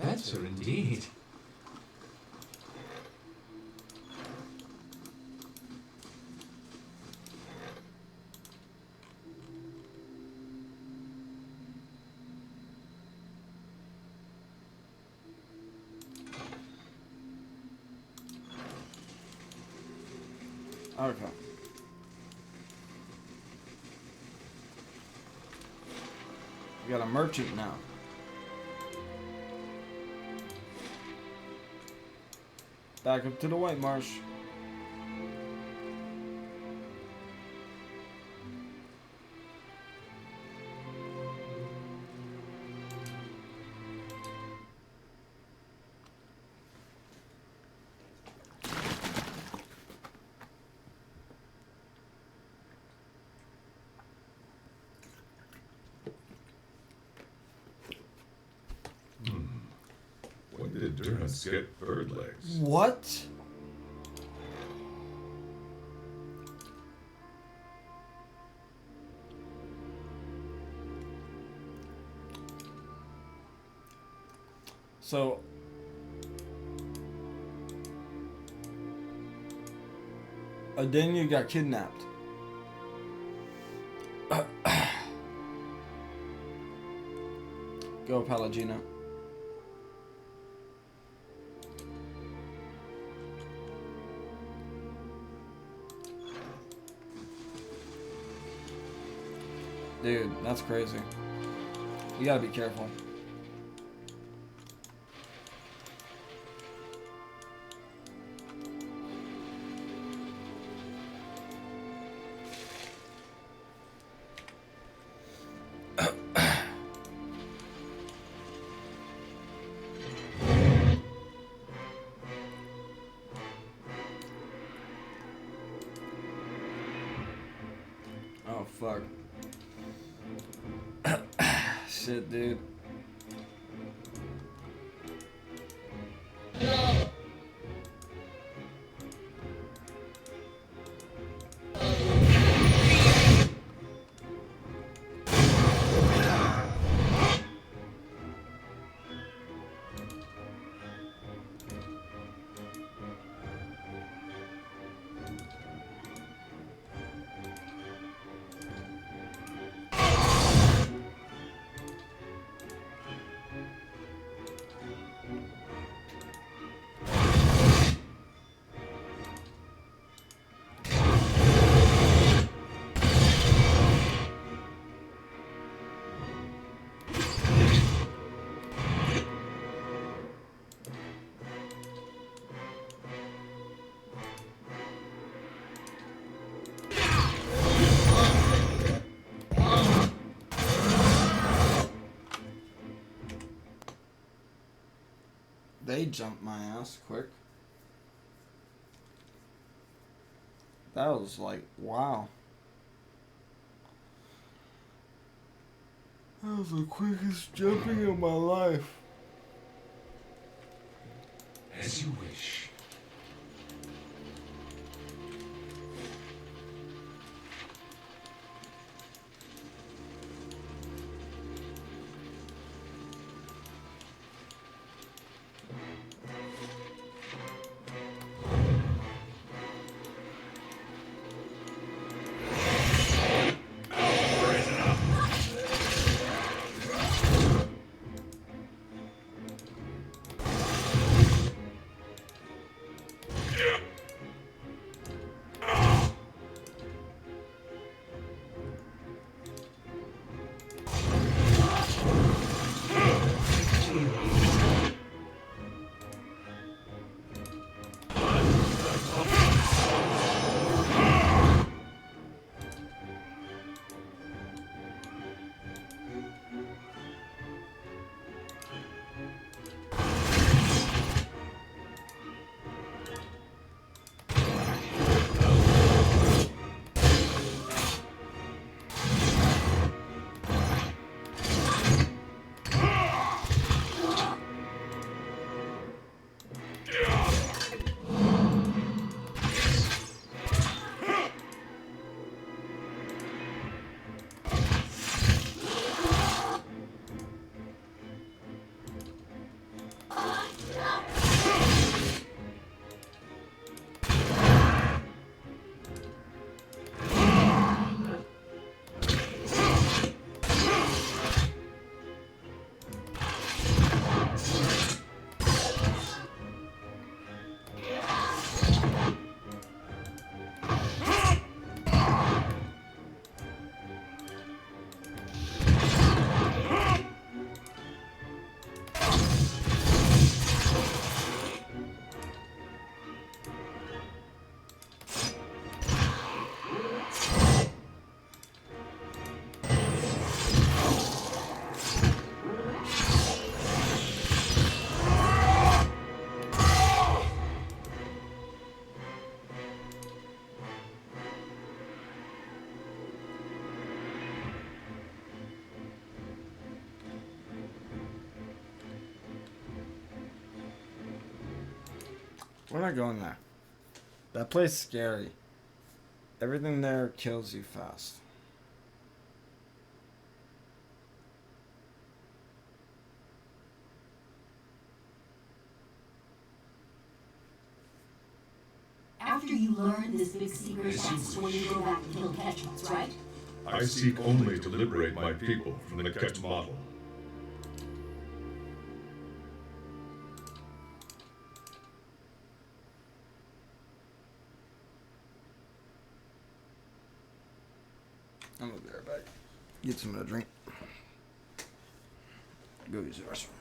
That's her indeed. Okay. We got a merchant now. Back up to the White Marsh. When did Durance get bird legs? What? So Adenia got kidnapped. Go, Palagino. Dude, that's crazy. You gotta be careful. Oh, fuck. Shit, dude. They jumped my ass quick. That was like, wow. That was the quickest jumping of my life. As you wish. We're not going there. That place is scary. Everything there kills you fast. After you learn this big secret, that's when you go back and kill Ketchums, right? I seek only to liberate my people from the Ket model. I'm gonna be right back. Get some to drink. Go use the restroom.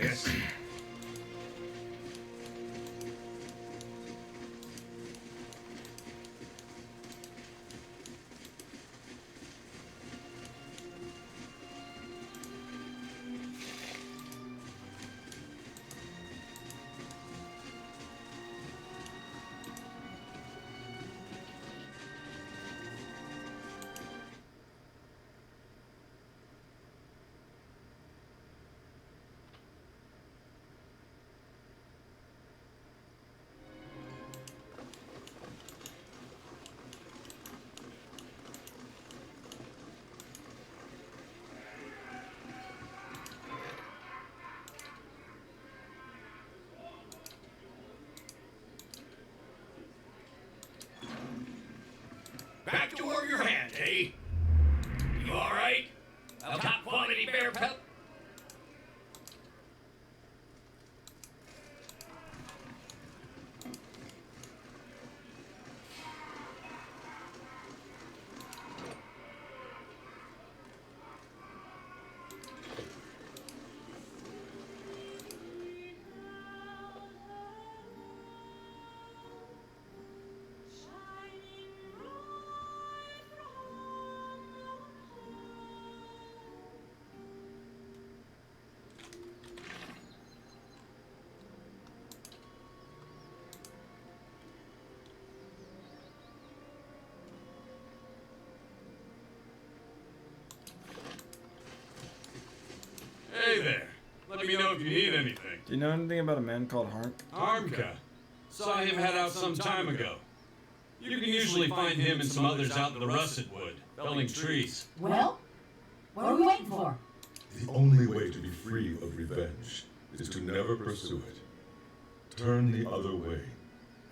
Yes. Back to where you're at, eh? You alright? A top quality bear pelt? Hey there. Let me know if you need anything. Do you know anything about a man called Hark? Harmka. Saw him head out some time ago. You can usually find him and some others out in the russet wood, felling trees. Well, what are we waiting for? The only way to be free of revenge is to never pursue it. Turn the other way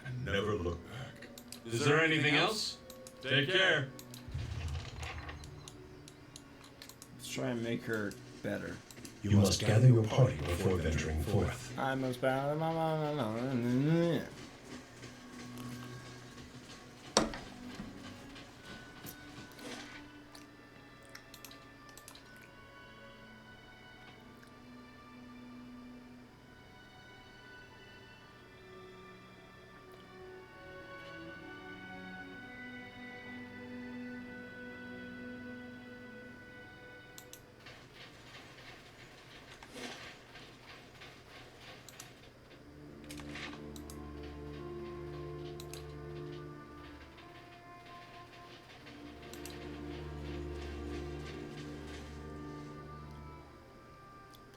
and never look back. Is there anything else? Take care. Let's try and make her better. You must gather your party before venturing forth. I must bow.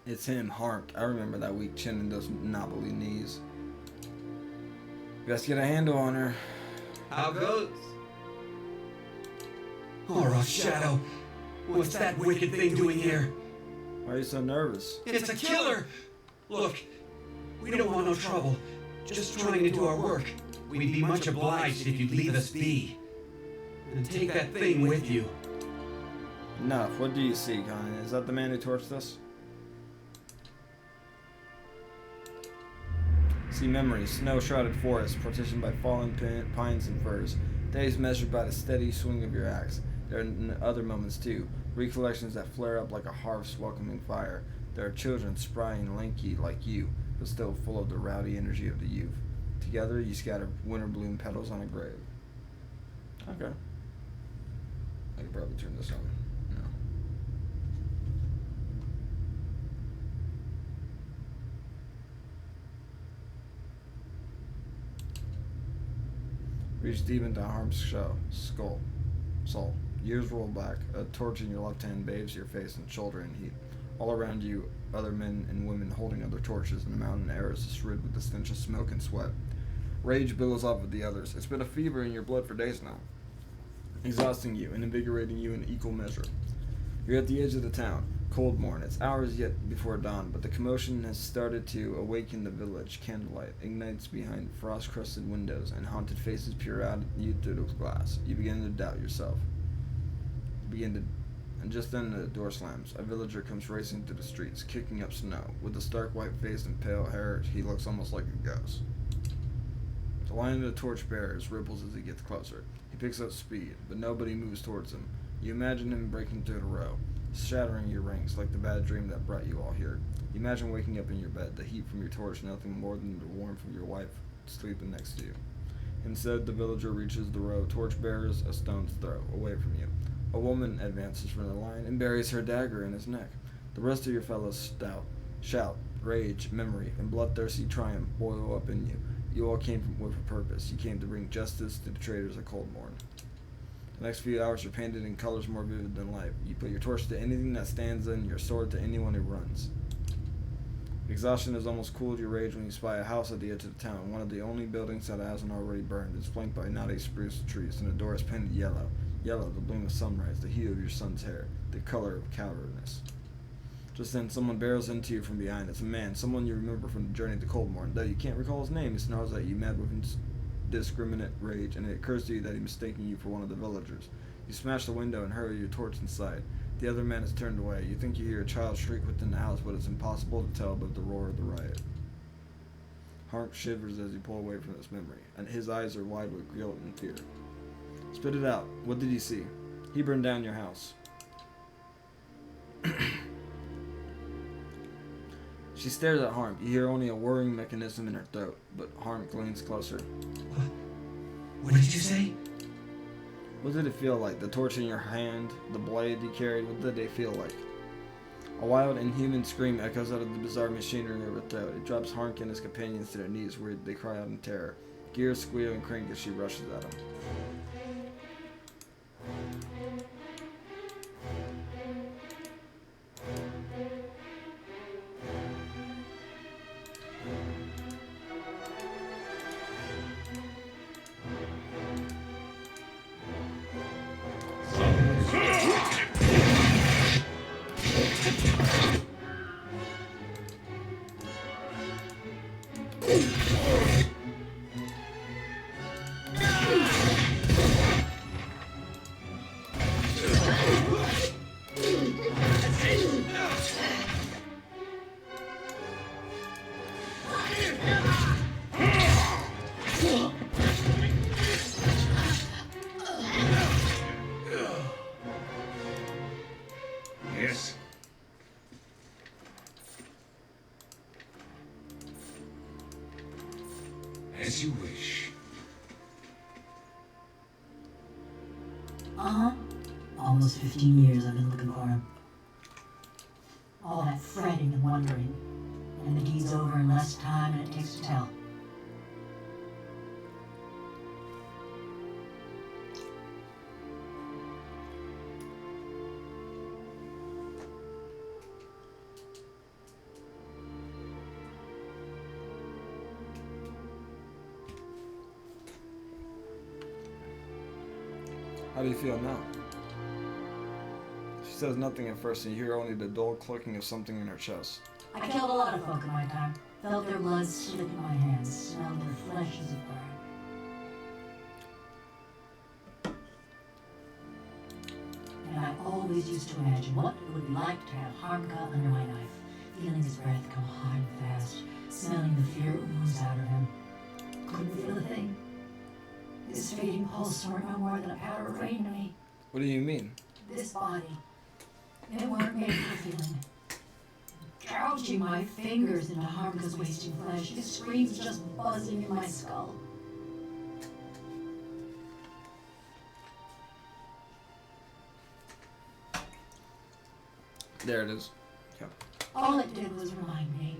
It's him, Hark. I remember that weak chin and those knobbly knees. Best get a handle on her. How goes? Aura Shadow, what's that wicked thing doing here? Why are you so nervous? It's a killer! Look, we don't want no trouble. Just trying to do our work. We'd be much obliged if you'd leave us be. And take that thing with you. Enough. What do you see, Connie? Is that the man who torched us? See memories, snow-shrouded forests, partitioned by fallen pines and firs. Days measured by the steady swing of your axe. There are other moments too, recollections that flare up like a harvest welcoming fire. There are children spry and lanky like you, but still full of the rowdy energy of the youth. Together, you scatter winter bloom petals on a grave. Okay. I could probably turn this on. No. Reach deep into Harm's soul. Years roll back. A torch in your left hand bathes your face and shoulder in heat. All around you, other men and women holding other torches, and the mountain air is rid with the stench of smoke and sweat. Rage billows off with the others. It's been a fever in your blood for days now, exhausting you and invigorating you in equal measure. You're at the edge of the town. Cold morn. It's hours yet before dawn, but the commotion has started to awaken the village. Candlelight ignites behind frost-crusted windows, and haunted faces peer out at you through the glass. You begin to doubt yourself. And just then the door slams. A villager comes racing through the streets, kicking up snow. With a stark white face and pale hair, he looks almost like a ghost. The line of the torch bearers ripples as he gets closer. He picks up speed, but nobody moves towards him. You imagine him breaking through the row. shattering your ranks like the bad dream that brought you all here. Imagine waking up in your bed, the heat from your torch, nothing more than the warmth of your wife sleeping next to you. Instead, the villager reaches the row of torchbearers a stone's throw away from you. A woman advances from the line and buries her dagger in his neck. The rest of your fellows shout, rage, memory, and bloodthirsty triumph boil up in you. You all came with a purpose. You came to bring justice to the traitors of Coldmorn. The next few hours are painted in colors more vivid than life. You put your torch to anything that stands in, your sword to anyone who runs. Exhaustion has almost cooled your rage when you spy a house at the edge of the town, one of the only buildings that hasn't already burned. It's flanked by knotty spruce trees, and the door is painted yellow. Yellow, the bloom of sunrise, the hue of your son's hair, the color of cowardice. Just then, someone barrels into you from behind. It's a man, someone you remember from the journey to Coldmorn. Though you can't recall his name, he snarls at you, mad with indiscriminate rage, and it occurs to you that he's mistaking you for one of the villagers. You smash the window and hurl your torch inside. The other man is turned away. You think you hear a child shriek within the house, but it's impossible to tell above the roar of the riot. Hark shivers as you pull away from this memory, and his eyes are wide with guilt and fear. Spit it out. What did he see? He burned down your house. She stares at Harm. You hear only a whirring mechanism in her throat, but Harm leans closer. What did you say? What did it feel like? The torch in your hand, the blade you carried, what did they feel like? A wild, inhuman scream echoes out of the bizarre machinery of her throat. It drops Hark and his companions to their knees, where they cry out in terror. Gears squeal and crank as she rushes at him. Yes? As you wish. Almost 15 years I've been looking for him. All that fretting and wondering, and the deed's over in less time than it takes to tell. How do you feel now? She says nothing at first, and you hear only the dull clicking of something in her chest. I killed a lot of folk in my time. Felt their blood slip in my hands, smelled their flesh as it burned. And I always used to imagine what it would be like to have Harmka under my knife, feeling his breath come hard and fast, smelling the fear ooze out of him. Couldn't feel a thing. His fading pulse weren't no more than a powder of rain to me. What do you mean? This body, it weren't made for feeling. Gouging my fingers into Harmka's wasting flesh, his screams just buzzing in my skull. There it is. Yeah. All it did was remind me.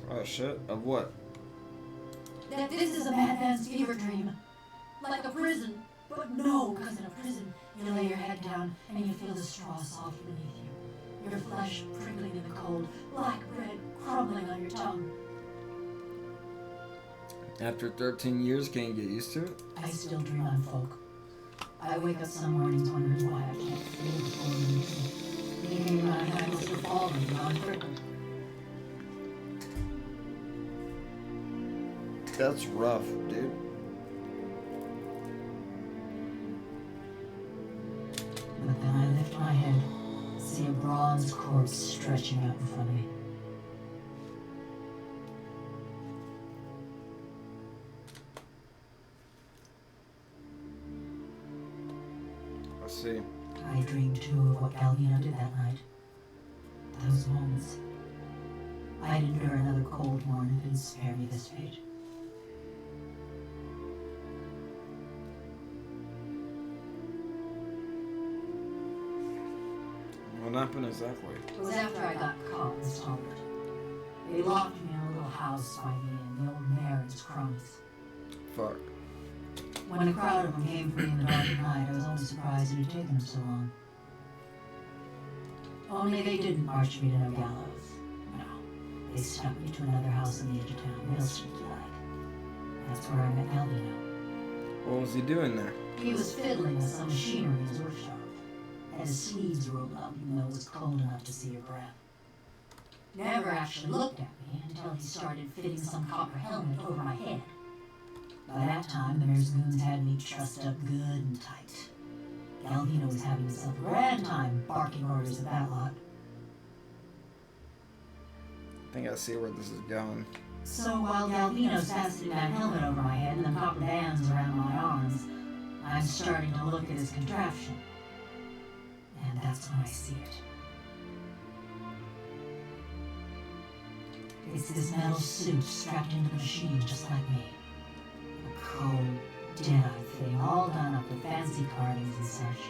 Oh shit, of what? That this is a madman's fever dream. Like a prison. But no, because in a prison, you lay your head down and you feel the straw soft beneath you. Your flesh prickling in the cold, black bread crumbling on your tongue. After 13 years, can you get used to it? I still dream on folk. I wake up some mornings wondering why I can't feel before me. Thinking my hands are falling beyond crippled. That's rough, dude. But then I lift my head, see a bronze corpse stretching out in front of me. I see. I what Galvino did that night. Those moments. I'd endure another cold morning if he'd spare me this fate. What happened exactly? It was after I got caught and stalled. They locked me in a little house by me and the old mayor and his cronies. Fuck. When a crowd of them came for me in the dark of night, I was only surprised it had taken them so long. Only they didn't march me to no gallows. No. They snuck me to another house in the edge of town, real sneaky-like. That's where I met Galvino. What was he doing there? He was fiddling with some machinery in his workshop. Had his sleeves rolled up even though it was cold enough to see your breath. Never actually looked at me until he started fitting some copper helmet over my head. By that time, the mayor's goons had me trussed up good and tight. Galvino was having himself a grand time barking orders at that lot. I think I see where this is going. So while Galvino's fastening that helmet over my head and the copper bands around my arms, I'm starting to look at his contraption. And that's when I see it. It's this metal suit strapped into the machine just like me. A cold, dead-eyed thing, all done up with fancy carvings and such.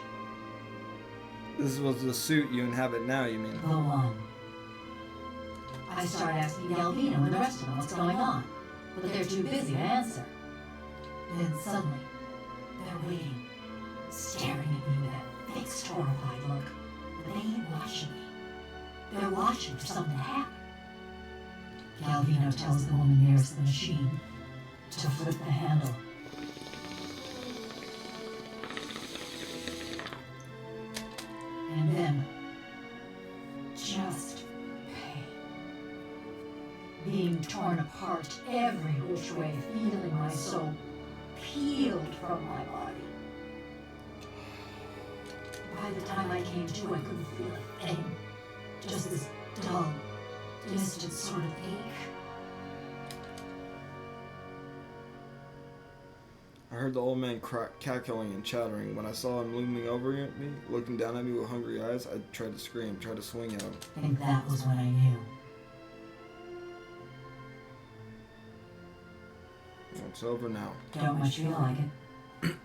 This was the suit you inhabit now, you mean? The one. I start asking Galvino and the rest of them what's going on, but they're too busy to answer. Then suddenly, they're waiting, staring at me with that fixed, horrified look. But they ain't watching me. They're watching for something to happen. Galvino tells the woman nearest the machine to flip the handle. And then, just pain. Being torn apart every which way, feeling my soul peeled from my body. By the time I came to, I couldn't feel a thing. Just this dull, distant sort of ache. I heard the old man cackling and chattering. When I saw him looming over at me, looking down at me with hungry eyes, I tried to scream, tried to swing at him. And that was when I knew. It's over now. Don't much feel like it.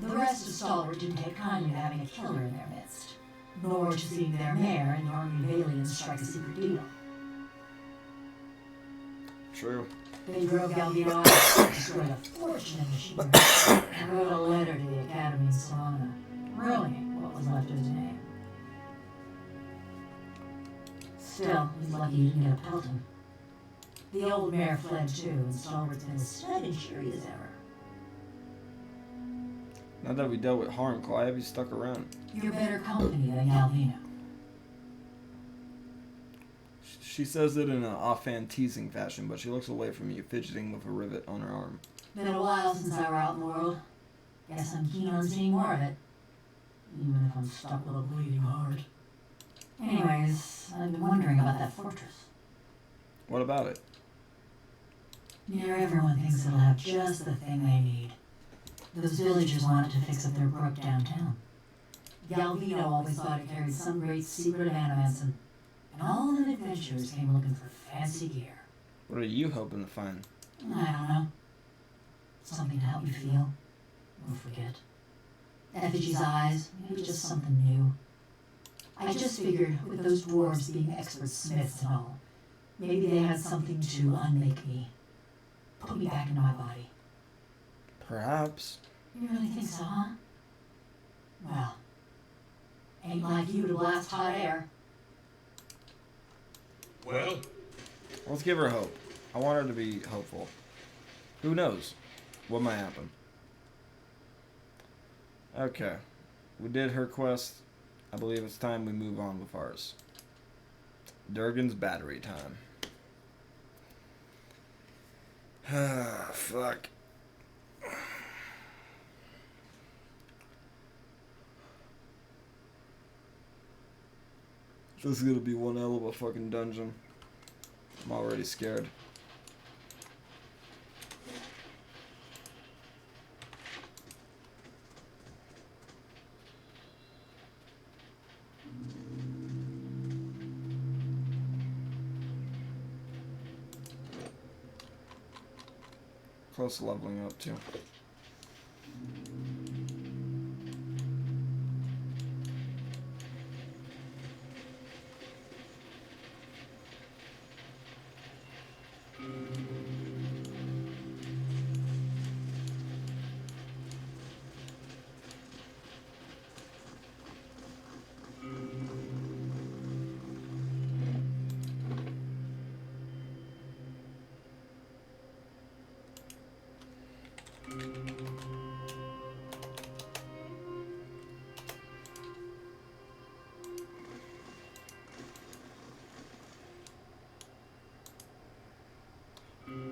The rest of Stalwart didn't take kindly to having a killer in their midst, nor to seeing their mayor and the army of aliens strike a secret deal. True. They drove Galvino out, destroyed a fortune in machinery, and wrote a letter to the Academy in Solana, ruining what was left of his name. Still, he's lucky he didn't get a pelton. The old mayor fled too, and Stalwart's been as steady and cheery as ever. Now that we dealt with harm, why have you stuck around? You're better company than Galvino. She says it in an offhand, teasing fashion, but she looks away from you, fidgeting with a rivet on her arm. Been a while since I were out in the world. Guess I'm keen on seeing more of it. Even if I'm stuck with a bleeding heart. Anyways, I've been wondering about that fortress. What about it? Near everyone thinks it'll have just the thing they need. Those villagers wanted to fix up their brook downtown. Galvino always thought it carried some great secret of Animanson. And all the adventurers came looking for fancy gear. What are you hoping to find? I don't know. Something to help me feel. Or forget. Effigy's eyes, maybe just something new. I just figured, with those dwarves being expert smiths and all, maybe they had something to unmake me. Put me back into my body. Perhaps. You really think so, huh? Well, ain't like you to blast hot air. Well? Let's give her hope. I want her to be hopeful. Who knows what might happen. Okay. We did her quest. I believe it's time we move on with ours. Durgan's battery time. Ah, fuck. This is gonna be one hell of a fucking dungeon. I'm already scared. close to leveling up too.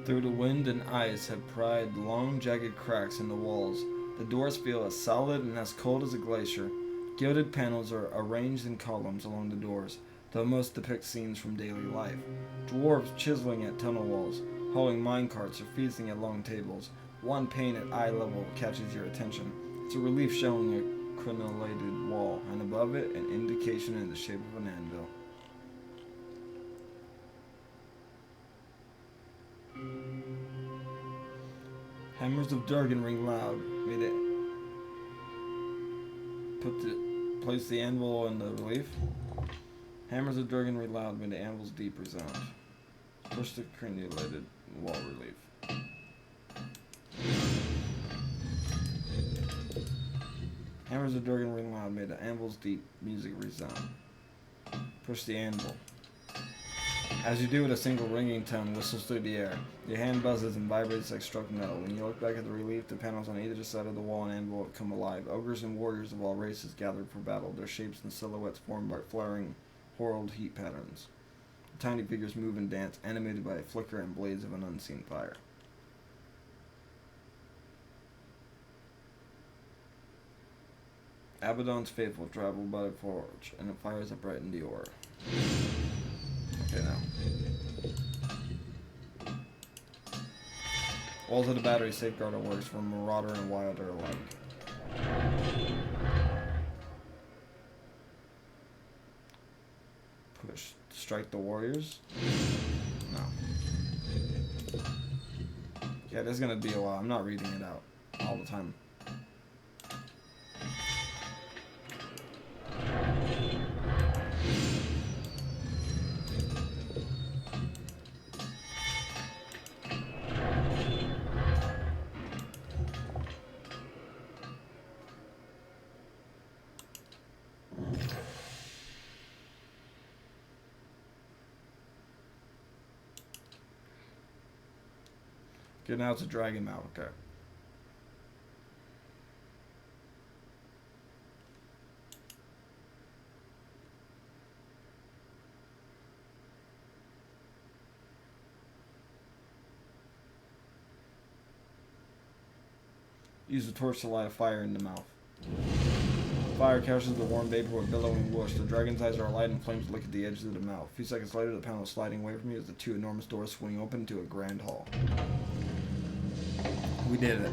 Through the wind and ice have pried long jagged cracks in the walls. The doors feel as solid and as cold as a glacier. Gilded panels are arranged in columns along the doors, though most depict scenes from daily life. Dwarves chiseling at tunnel walls, hauling minecarts or feasting at long tables. One pane at eye level catches your attention. It's a relief showing a crenellated wall, and above it an indication in the shape of an anvil. Hammers of Durgan ring loud. Made it. Place the anvil in the relief. Hammers of Durgan ring loud. Made the anvil's deep resound. Push the crenulated wall relief. Hammers of Durgan ring loud. Made the anvil's deep music resound. Push the anvil. As you do it, a single ringing tone whistles through the air. Your hand buzzes and vibrates like struck metal. When you look back at the relief, the panels on either side of the wall and anvil have come alive. Ogres and warriors of all races gathered for battle, their shapes and silhouettes formed by flaring, horror heat patterns. The tiny figures move and dance, animated by a flicker and blaze of an unseen fire. Abaddon's faithful travel by the forge, and it fires that brighten the ore. Okay, now. Walls of the battery safeguard our works from marauder and wilder alike. Push. Strike the warriors? No. Yeah, this is gonna be a while. I'm not reading it out all the time. Okay, now it's a dragon mouth, okay. Use the torch to light a fire in the mouth. Fire catches the warm vapor with billowing whoosh. The dragon's eyes are alight and flames lick at the edges of the mouth. A few seconds later, the panel is sliding away from you as the two enormous doors swing open to a grand hall. We did it.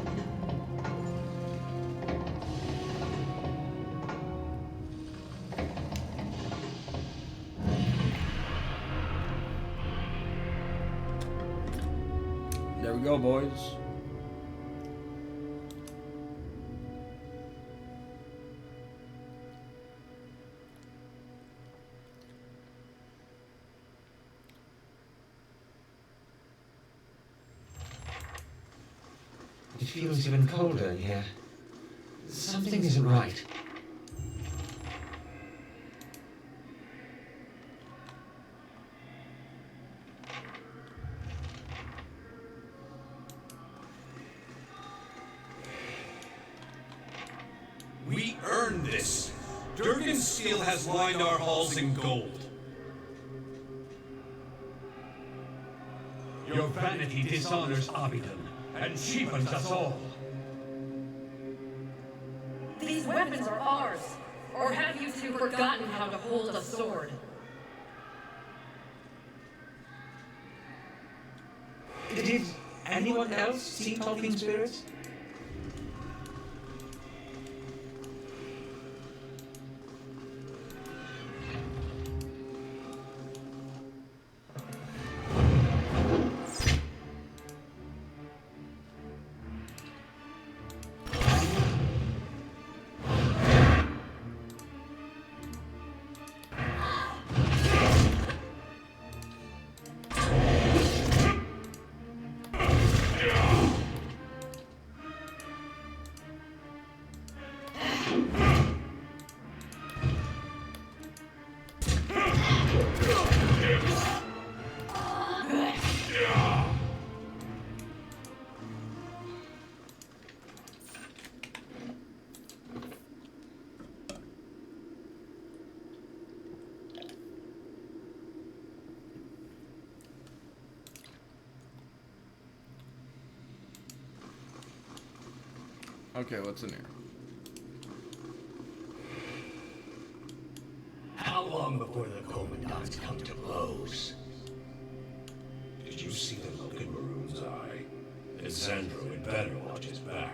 There we go, boys. It feels even colder in here. Something isn't right. We earned this. Durgan's steel has lined our halls in gold. Your vanity dishonors Abidan and cheapens us all. These weapons are ours. Or have you two forgotten how to hold a sword? Did anyone else see talking spirits? Okay, what's in here? How long before the commandants come to blows? Did you see the look in Maroon's eye? Then Sandro had better watch his back.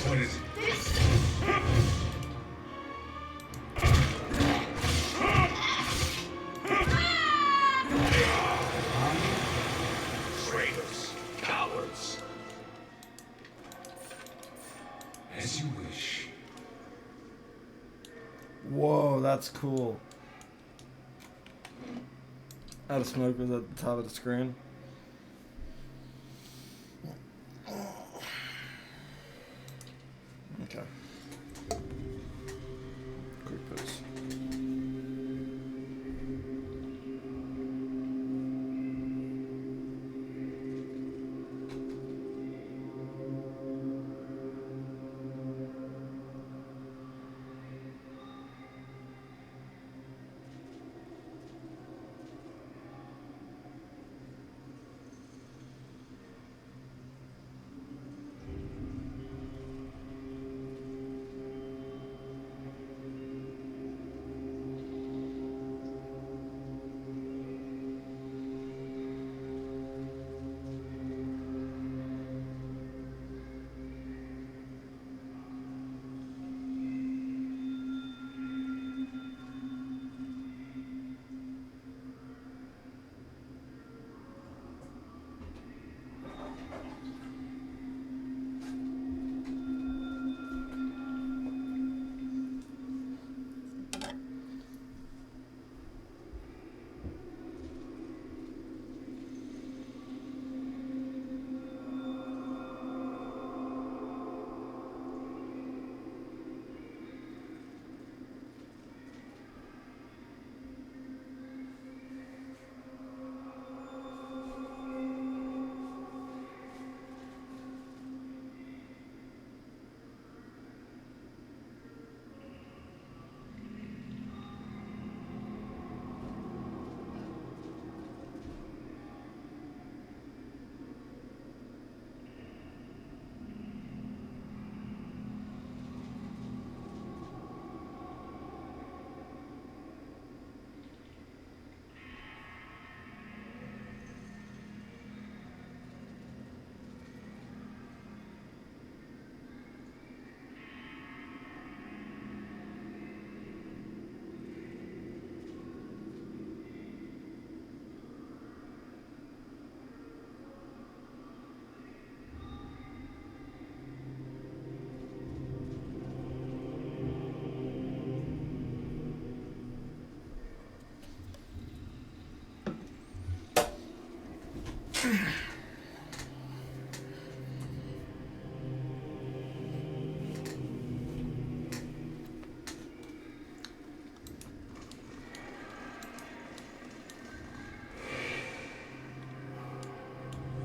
What is it? Traitors, cowards. As you wish. Whoa, that's cool. Out of smoke was at the top of the screen. Okay. Quick pause.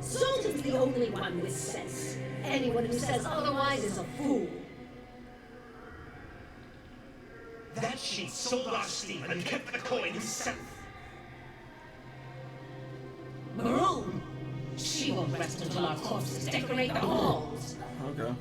Sultan's the only one with sense. Anyone who says otherwise is a fool. That sheet sold our steam and kept the coin himself. Maroon! She won't rest until our corpses decorate the halls. Okay.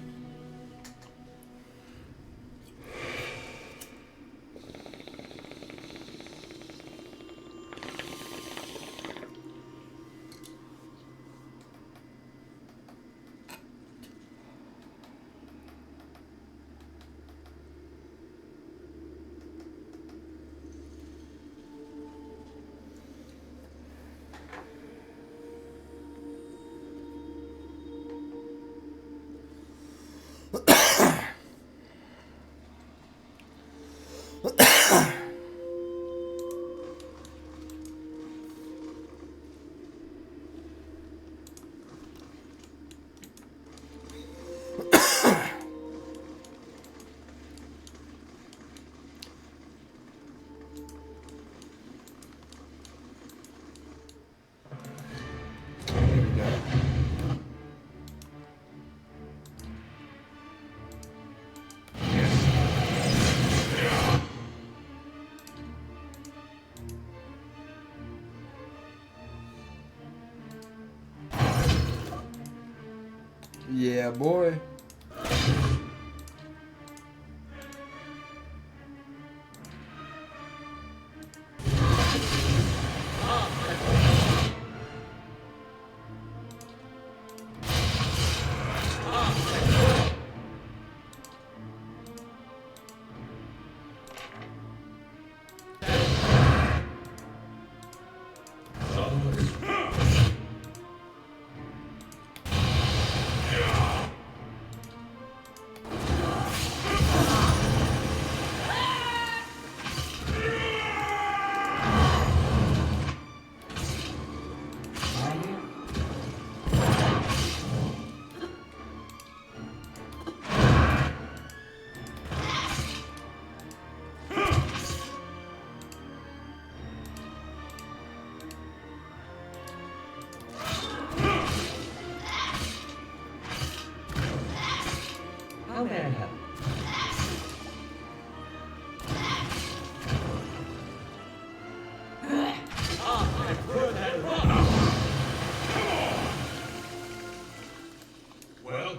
Yeah, boy. How may I help? Well?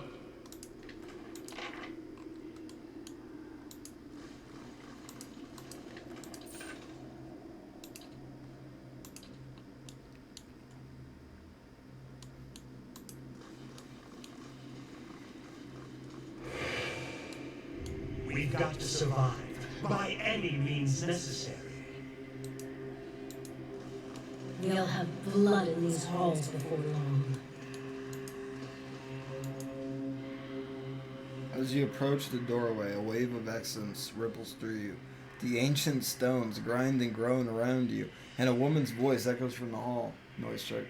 We've got to survive, by any means necessary. We'll have blood in these halls before long. As you approach the doorway, a wave of essence ripples through you. The ancient stones grind and groan around you, and a woman's voice echoes from the hall. Noise check.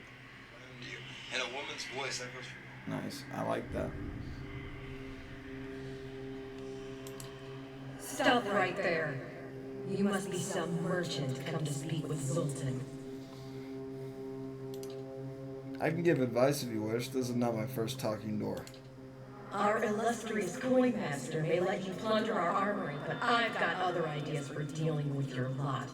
And a woman's voice echoes from... Nice. I like that. Stop right there. You must be some merchant come to speak with Zoltan. I can give advice if you wish. This is not my first talking door. Our illustrious coin master may let you plunder our armory, but I've got other ideas for dealing with your lot.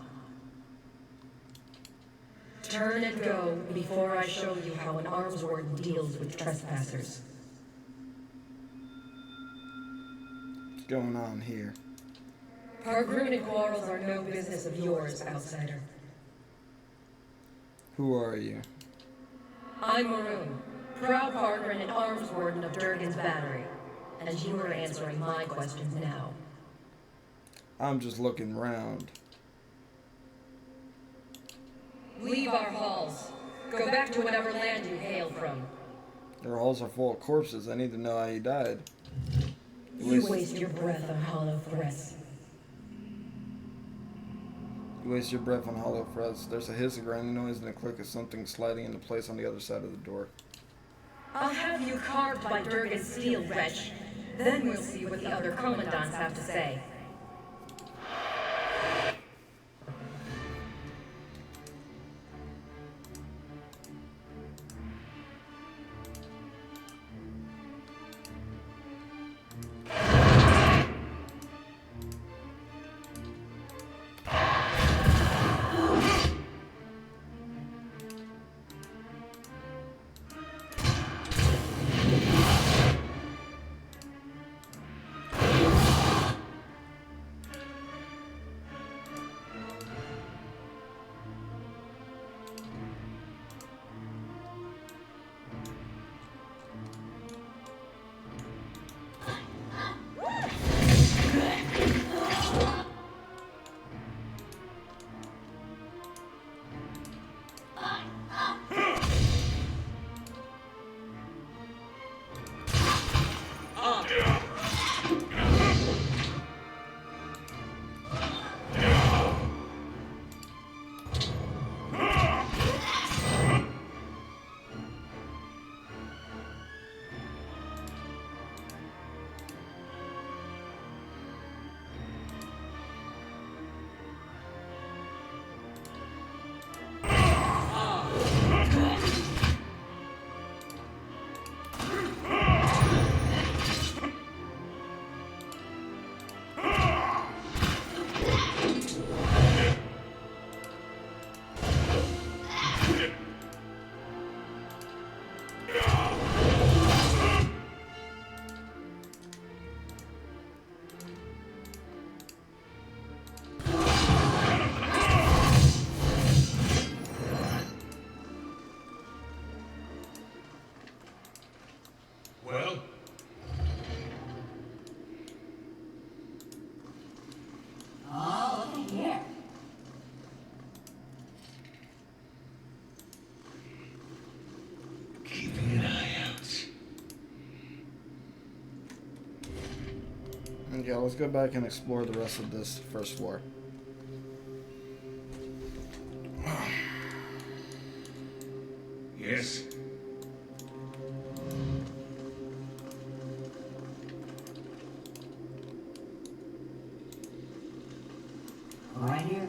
Turn and go before I show you how an arms warden deals with trespassers. What's going on here? Pargroon and quarrels are no business of yours, outsider. Who are you? I'm Maroon, proud Pargroon and arms warden of Durgan's Battery, and you are answering my questions now. I'm just looking round. Leave our halls. Go back to whatever land you hail from. Your halls are full of corpses. I need to know how you died. You waste your breath on hollow threats. You waste your breath on hollow threats. There's a hiss, a grinding noise, and a click of something sliding into place on the other side of the door. I'll have you carved by Durgan's steel, wretch. Then we'll see what the other commandants have to say. Okay, let's go back and explore the rest of this first floor. Yes? Right here.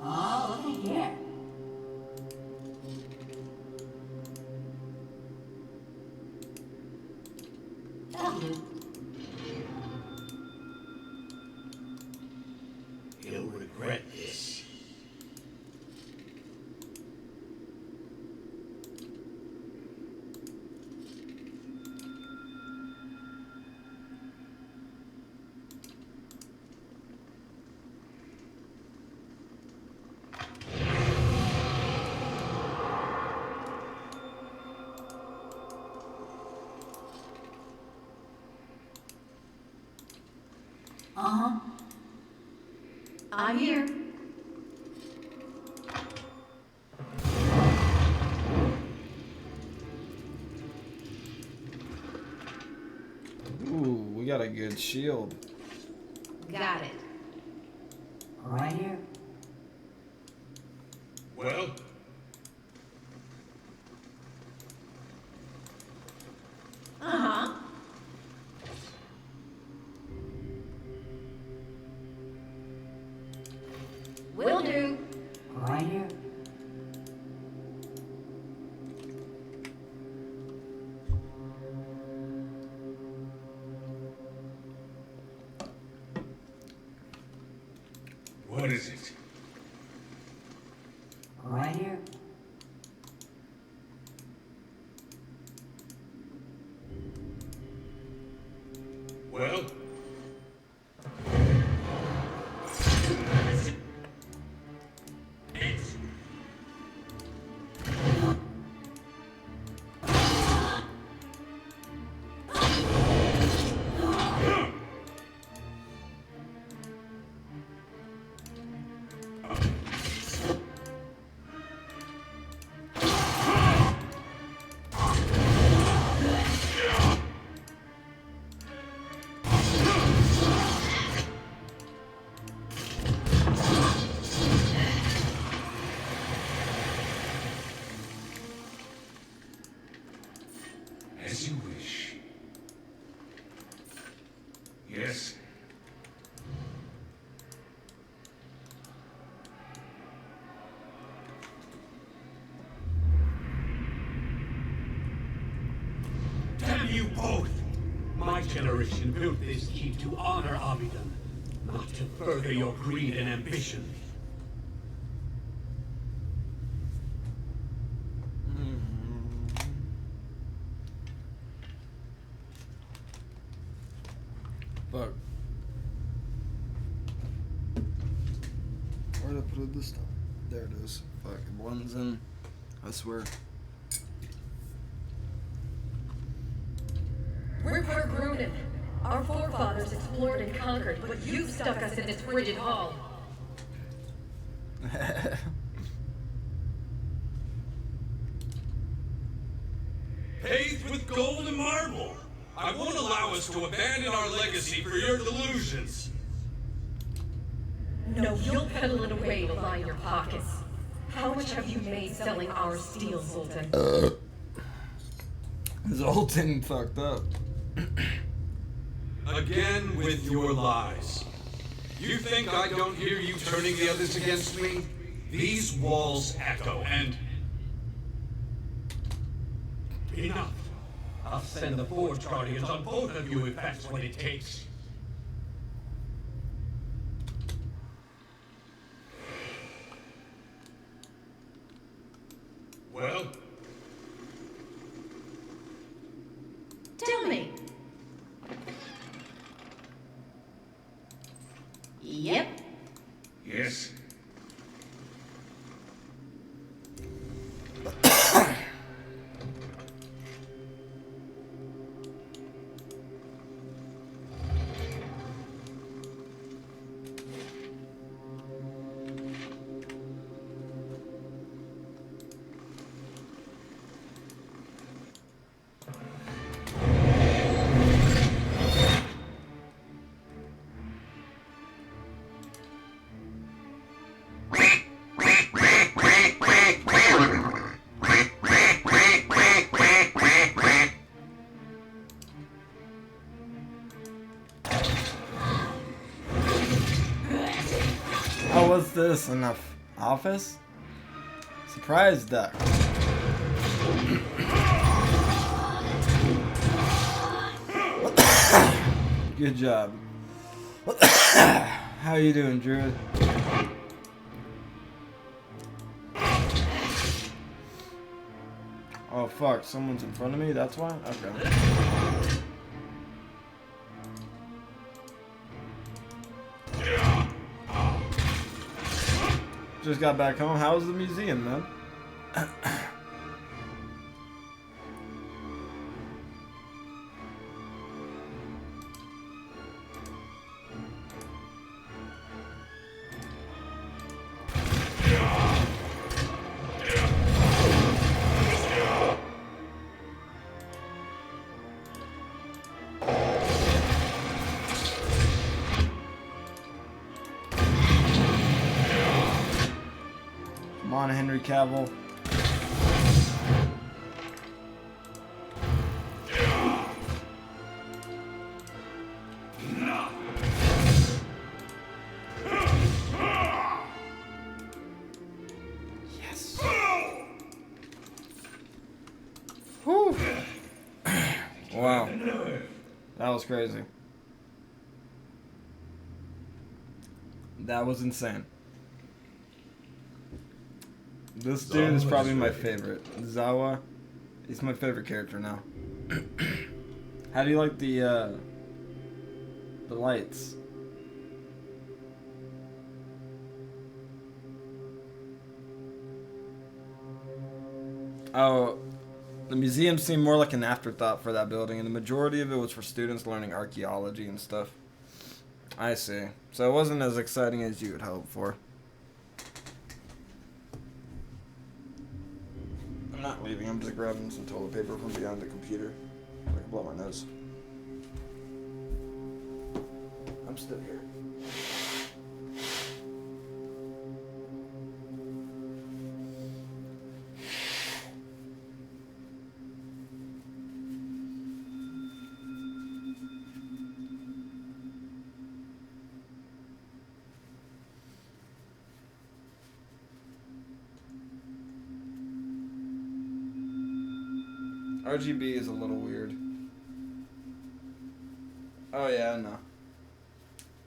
Oh, look at here. That'll do. He'll regret this. Uh-huh. I'm here. Ooh, we got a good shield. Got it. Right here. Well? Uh-huh. Will do. Right here. What is it? Right here. Well? As you wish. Yes? Damn you both! My generation built this keep to honor Abidan, not to further your greed and ambition. Fuck. Where did I put it this time? There it is. Fuck, it blends in. I swear. We're Grunin. Our forefathers explored and conquered, but you've stuck us in this frigid hall. Paved with gold and marble. I won't allow us to abandon our legacy for your delusions. No, you'll peddle it away to line your pockets. How much have you made selling our steel, Zoltan? Zoltan fucked up. Again with your lies. You think I don't hear you turning the others against me? These walls echo, and... Enough. I'll send the Forge Guardians on both of you if that's what it takes. Well? Tell me. Yep. Yes? what's this? An office? Surprise duck. Good job. How you doing, Druid? Oh fuck, someone's in front of me, that's why? Okay. Just got back home. How was the museum, man? Come on, Henry Cavill. Yes. Whew. Wow. That was crazy. That was insane. This dude is probably my favorite. Zawa. He's my favorite character now. How do you like the lights? Oh, the museum seemed more like an afterthought for that building, and the majority of it was for students learning archaeology and stuff. I see. So it wasn't as exciting as you would hope for. I'm not leaving, I'm just grabbing some toilet paper from behind the computer so I can blow my nose. I'm still here. RGB is a little weird. Oh yeah, no.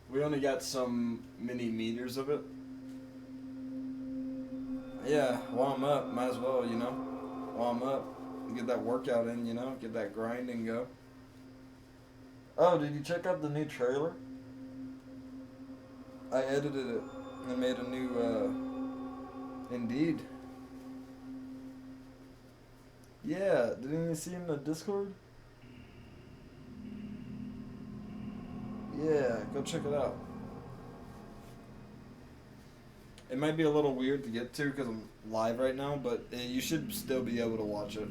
We only got some mini meters of it. Yeah, while I'm up, might as well, you know. While I'm up, get that workout in, you know, get that grinding go. Oh, did you check out the new trailer? I edited it and made a new, Indeed. Yeah, didn't you see him in the Discord? Yeah, go check it out. It might be a little weird to get to because I'm live right now, but you should still be able to watch it.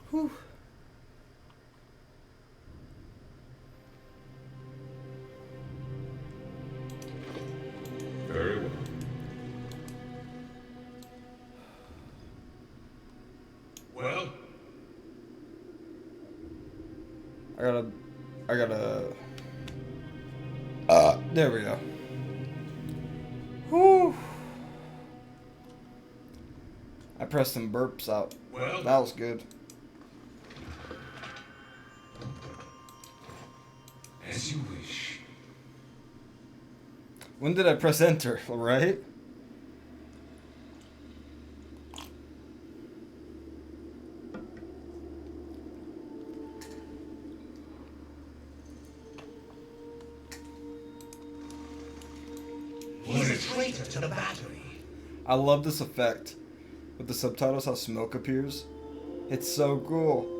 Whew. Very well. Well? I gotta... there we go. Whew. I pressed some burps out. Well? That was good. As you wish. When did I press enter, right? closer to the battery. I love this effect. With the subtitles, how smoke appears. It's so cool.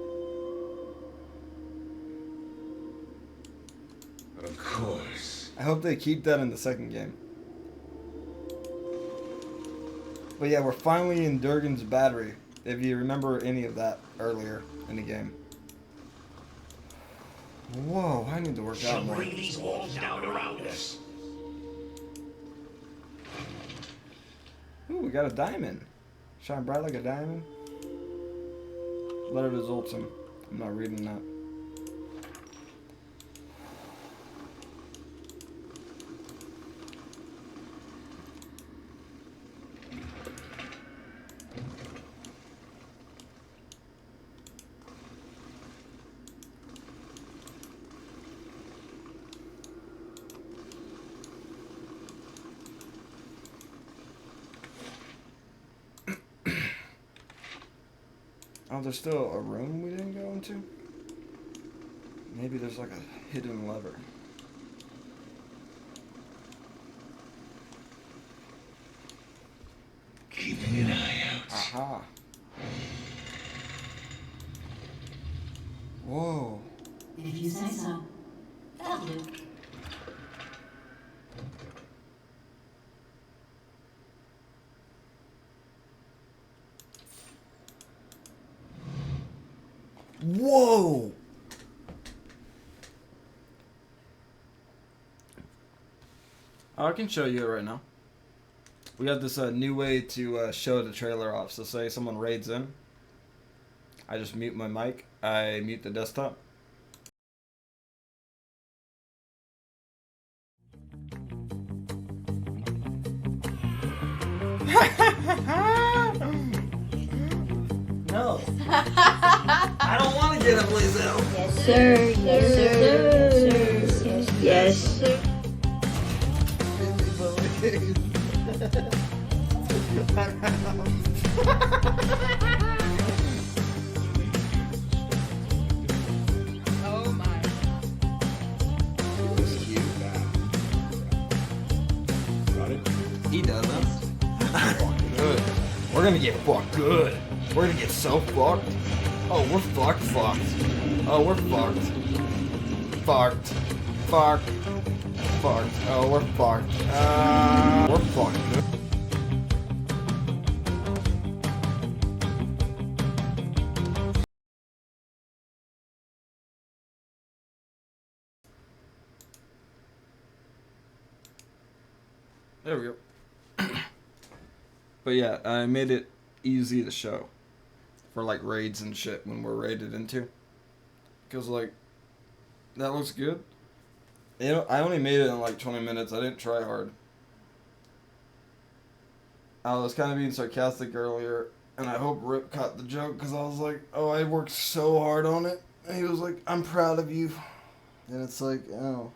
Of course. I hope they keep that in the second game. But yeah, we're finally in Durgan's battery. If you remember any of that earlier in the game. Whoa, I need to work out more. Bring these walls down around us. Ooh, we got a diamond. Shine bright like a diamond. Letter to Zoltan. I'm not reading that. Oh, there's still a room we didn't go into? Maybe there's like a hidden lever. Keeping an eye out. Aha. Whoa. If you say so. That'll do. Whoa! I can show you it right now. We got this new way to show the trailer off. So say someone raids in. I just mute my mic. I mute the desktop. No. I don't want to get up, Lizzo. Yes, sir. Yes, sir. Yes, sir. Oh my. This is cute, man. Got it? He does, huh? Good. We're gonna get fucked good. We're gonna get so fucked. Oh, we're fucked. Oh, we're fucked. Fucked. Oh, we're fucked. We're fucked. There we go. But yeah, I made it easy to show for like raids and shit when we're raided into. Because like, that looks good. You know, I only made it in like 20 minutes. I didn't try hard. I was kind of being sarcastic earlier, and I hope Rip caught the joke because I was like, oh, I worked so hard on it. And he was like, I'm proud of you. And it's like, oh,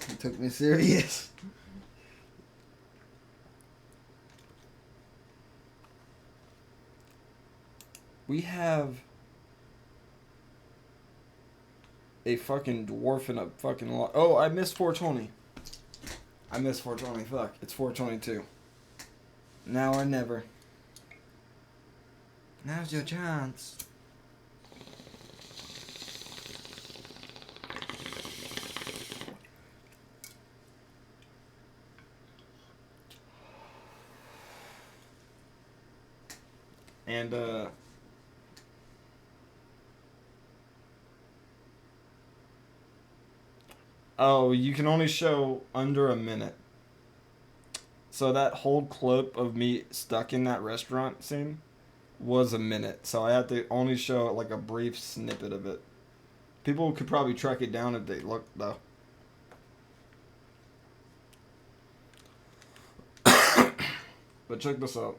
he took me serious. We have a fucking dwarf and a fucking oh, I missed 420. I missed 420. Fuck. It's 422. Now or never. Now's your chance. And oh, you can only show under a minute. So that whole clip of me stuck in that restaurant scene was a minute. So I had to only show like a brief snippet of it. People could probably track it down if they looked though. But check this out.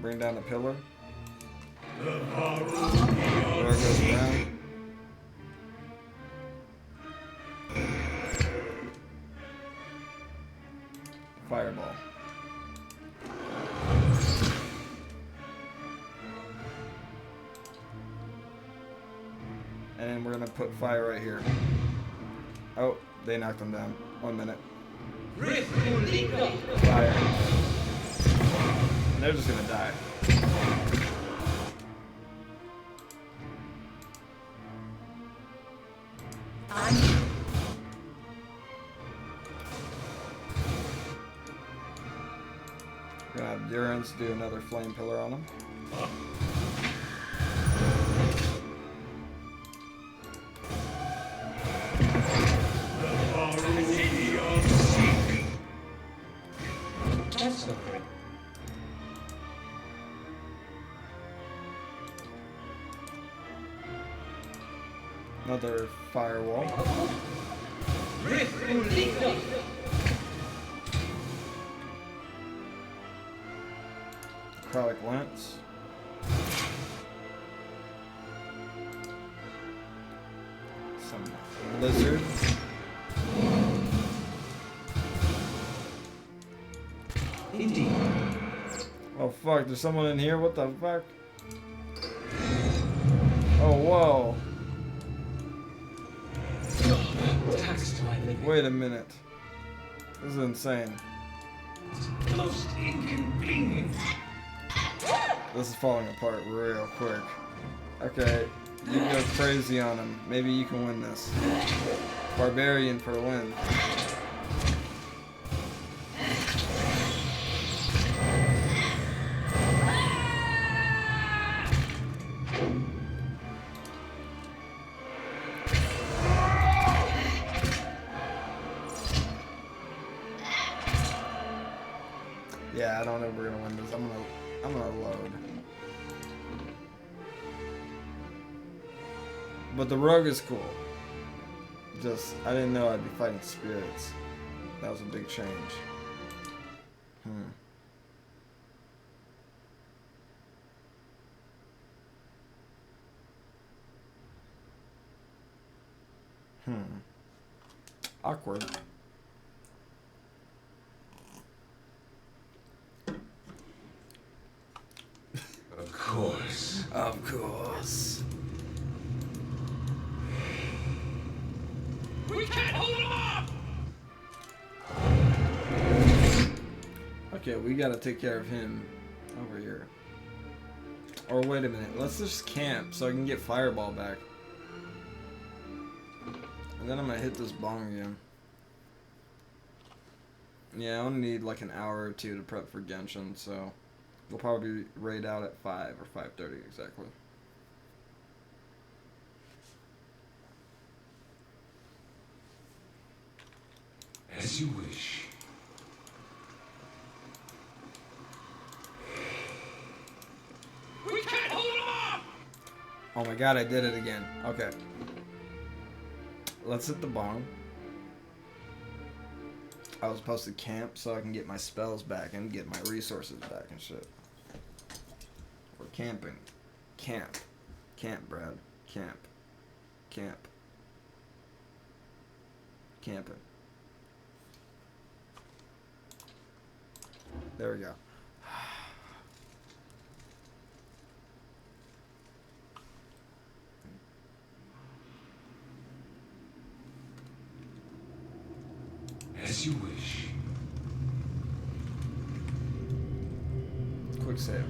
Bring down the pillar. The Pillar goes down. Fireball. And we're gonna put fire right here. Oh, they knocked them down. 1 minute. Fire. And they're just gonna die. We're gonna have Durance do another flame pillar on them. That's so great. Another firewall. Necrotic lance. Some lizard. Indeed. Oh fuck, there's someone in here? What the fuck? Oh whoa. Wait a minute. This is insane. most inconvenient. This is falling apart real quick. Okay, you go crazy on him. Maybe you can win this. Barbarian for the win. Yeah, I don't know if we're gonna win this. I'm gonna load. But the rogue is cool. Just, I didn't know I'd be fighting spirits. That was a big change. Awkward. Of course. Of course. We can't hold him up! Okay, we gotta take care of him over here. Or wait a minute, let's just camp so I can get Fireball back. And then I'm gonna hit this bong again. Yeah, I'm gonna need like an hour or two to prep for Genshin, so we'll probably raid out at 5 or 5:30 exactly. As you wish. We can't hold him up! Oh my god, I did it again. Okay. Let's hit the bong. I was supposed to camp so I can get my spells back and get my resources back and shit. We're camping. Camp. Camp, Brad. Camp. Camp. Camping. There we go. As you wish. Quick save.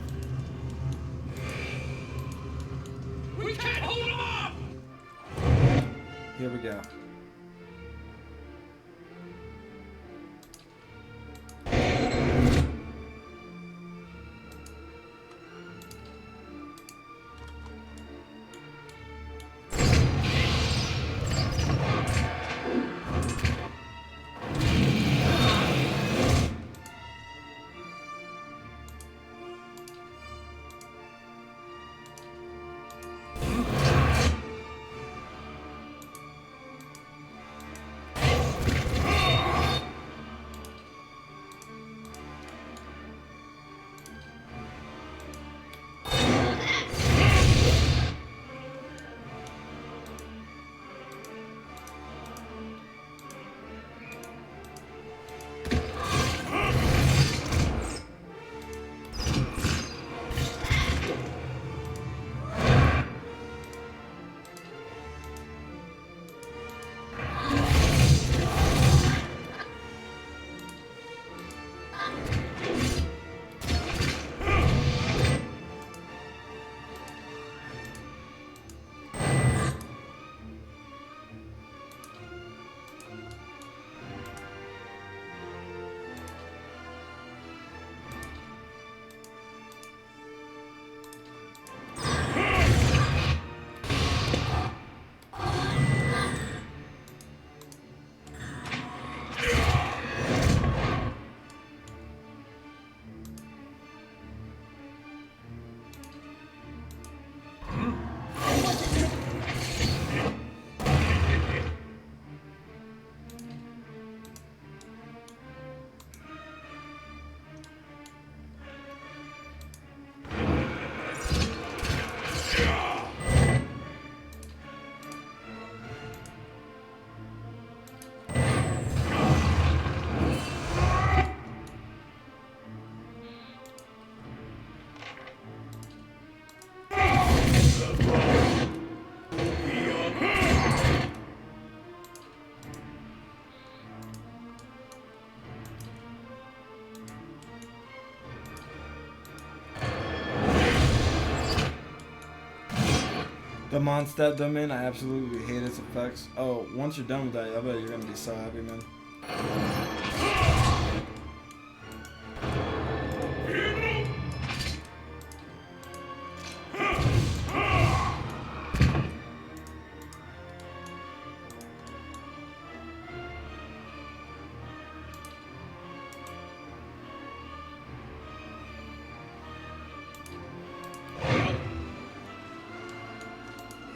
We can't hold him up! Here we go. The Mondstadt domain, I absolutely hate its effects. Oh, once you're done with that, I bet you're gonna be so happy, man.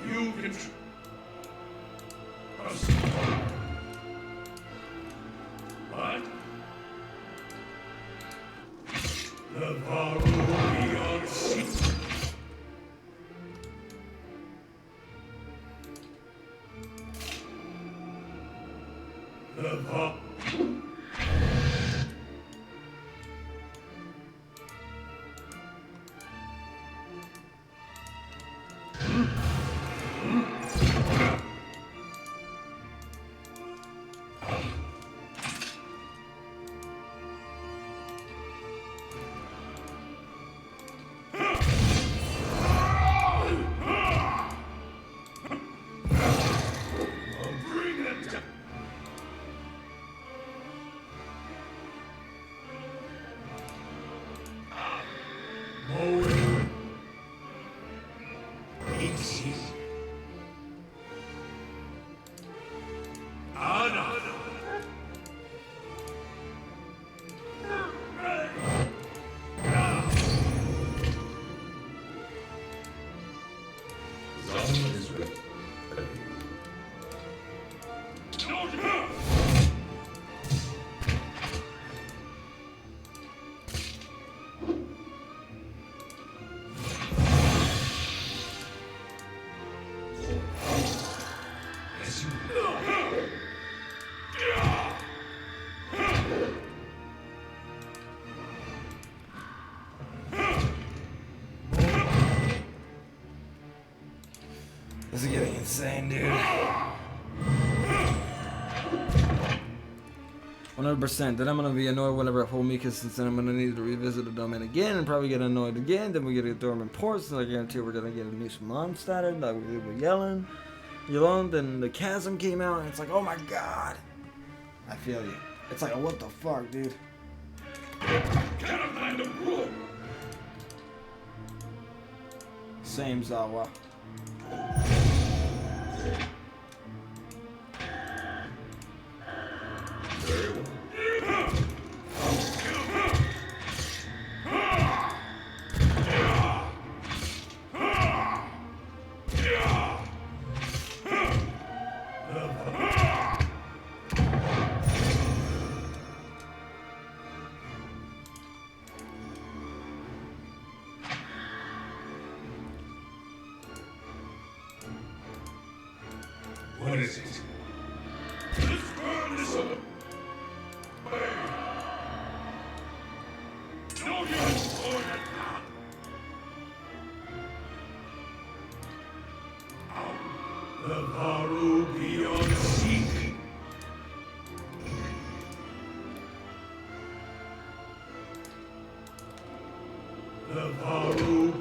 You can trust. What? The Varu beyond sea. The Varu. This is getting insane, dude. 100%. Then I'm gonna be annoyed whenever it pull me, because then I'm gonna need to revisit the domain again and probably get annoyed again. Then we get a dormant port, so I guarantee we're gonna get a new Mondstadt like we did with Yellen. Then the chasm came out, and it's like, oh my god. I feel you. It's like, what the fuck, dude? Same Zawa. Very well. What is it? Let's burn this up. No use for it now. The Varu beyond seek. The Varu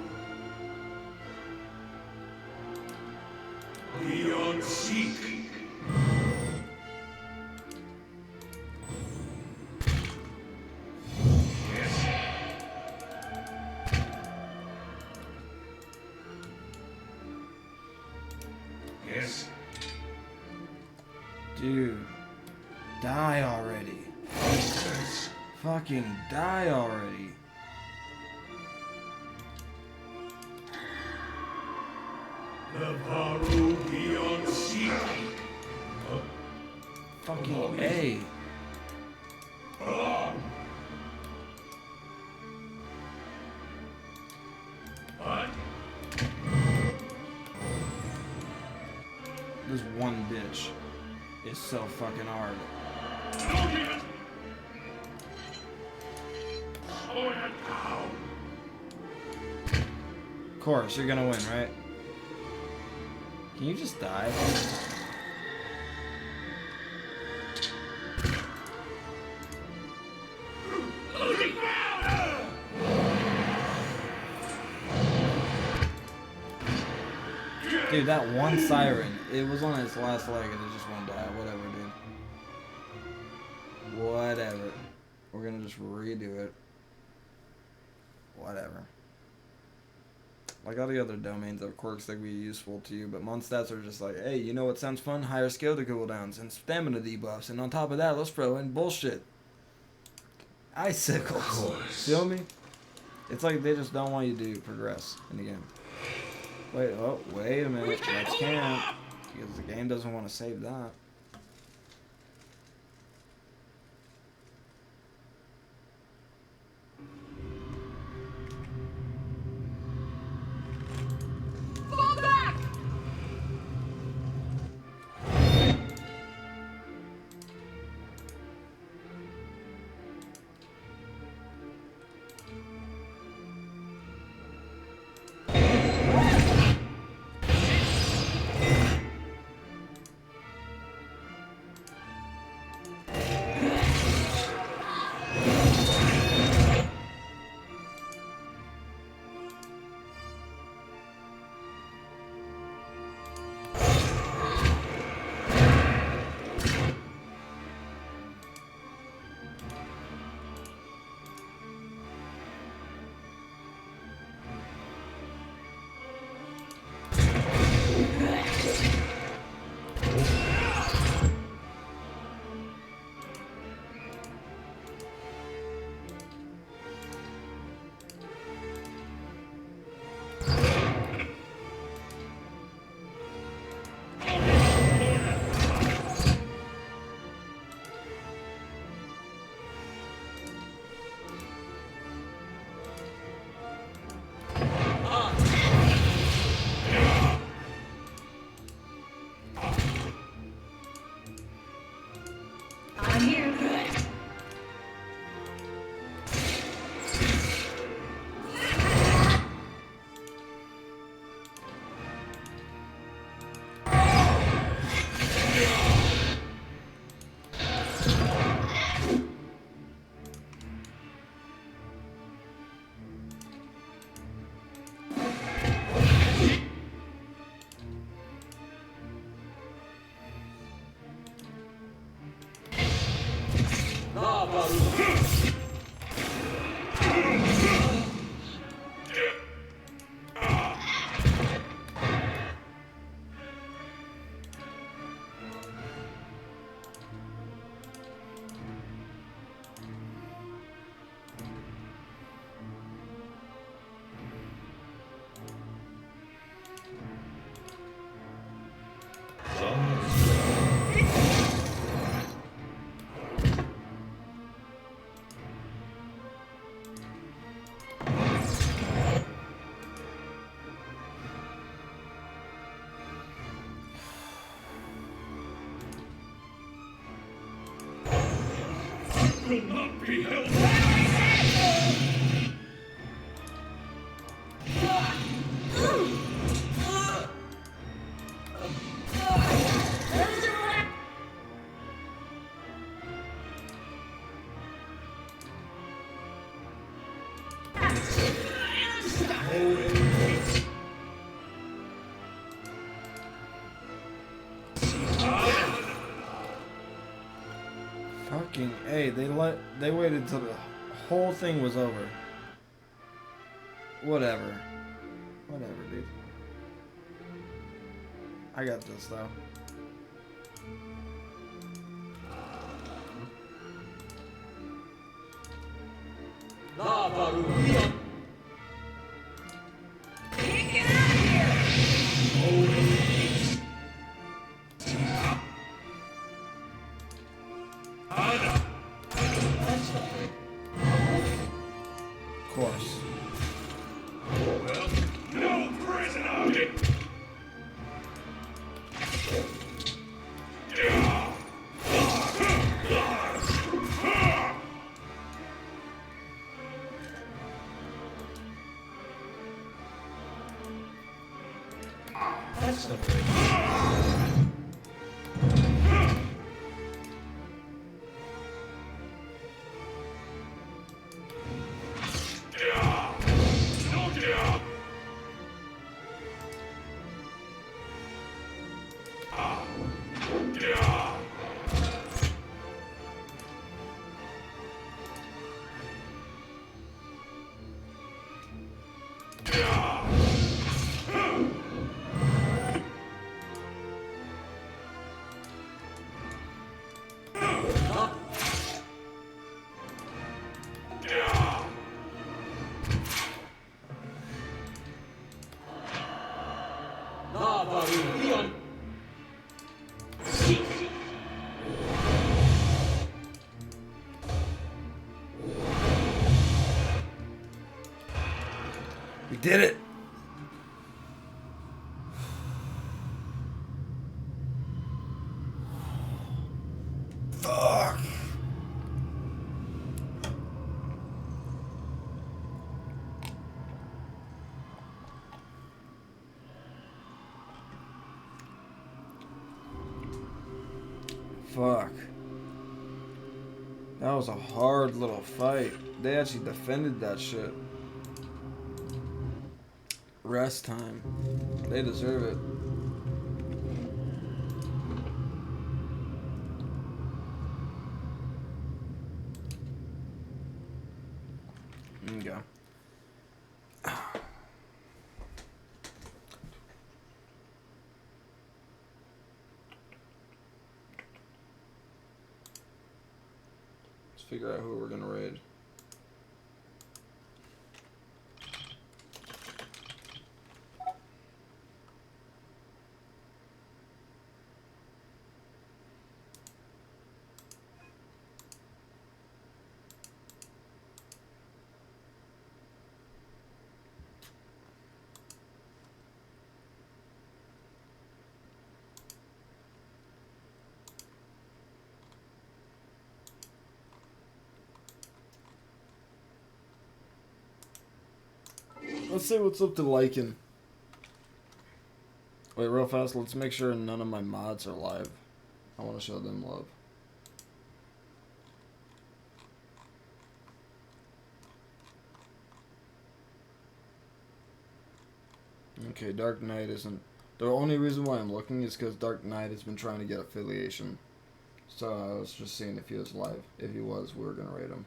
beyond seek. Yes. Dude, die already. Yes. Fucking die already. The Varu beyond seek. Fucking A. What? This one bitch is so fucking hard. Slow it down. Of course, you're gonna win, right? Can you just die? Dude, that one siren, it was on its last leg and it just won't die. Whatever, dude. Whatever. We're gonna just redo it. Whatever. Like all the other domains have quirks that would be useful to you, but Mondstats are just like, hey, you know what sounds fun? Higher skill to cooldowns and stamina debuffs, and on top of that, let's throw in bullshit. Icicles. Of course. Feel me? It's like they just don't want you to progress in the game. Wait a minute. Let's camp. Because the game doesn't want to save that. Fall back! I'm here. Will not be held. Fucking A, they waited till the whole thing was over. Whatever. Whatever, dude. I got this though. Of course. No prisoner! That's the We did it! Fuck! Fuck. That was a hard little fight. They actually defended that shit. Rest time. They deserve it. There you go. Let's figure out who we're gonna raid. Let's see what's up to liking. Wait, real fast, let's make sure none of my mods are live. I want to show them love. Okay, Dark Knight isn't... The only reason why I'm looking is because Dark Knight has been trying to get affiliation. So I was just seeing if he was live. If he was, we were going to raid him.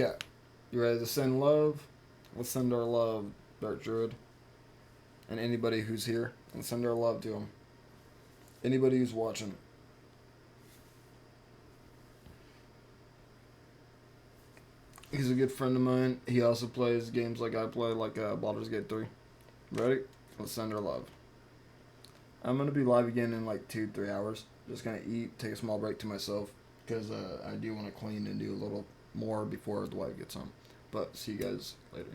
Okay, you ready to send love? Let's send our love, Dark Druid. And anybody who's here. Let's send our love to him. Anybody who's watching. He's a good friend of mine. He also plays games like I play, like Baldur's Gate 3. Ready? Let's send our love. I'm going to be live again in like 2-3 hours. Just going to eat, take a small break to myself. Because I do want to clean and do a little more before the wife gets home. But see you guys later.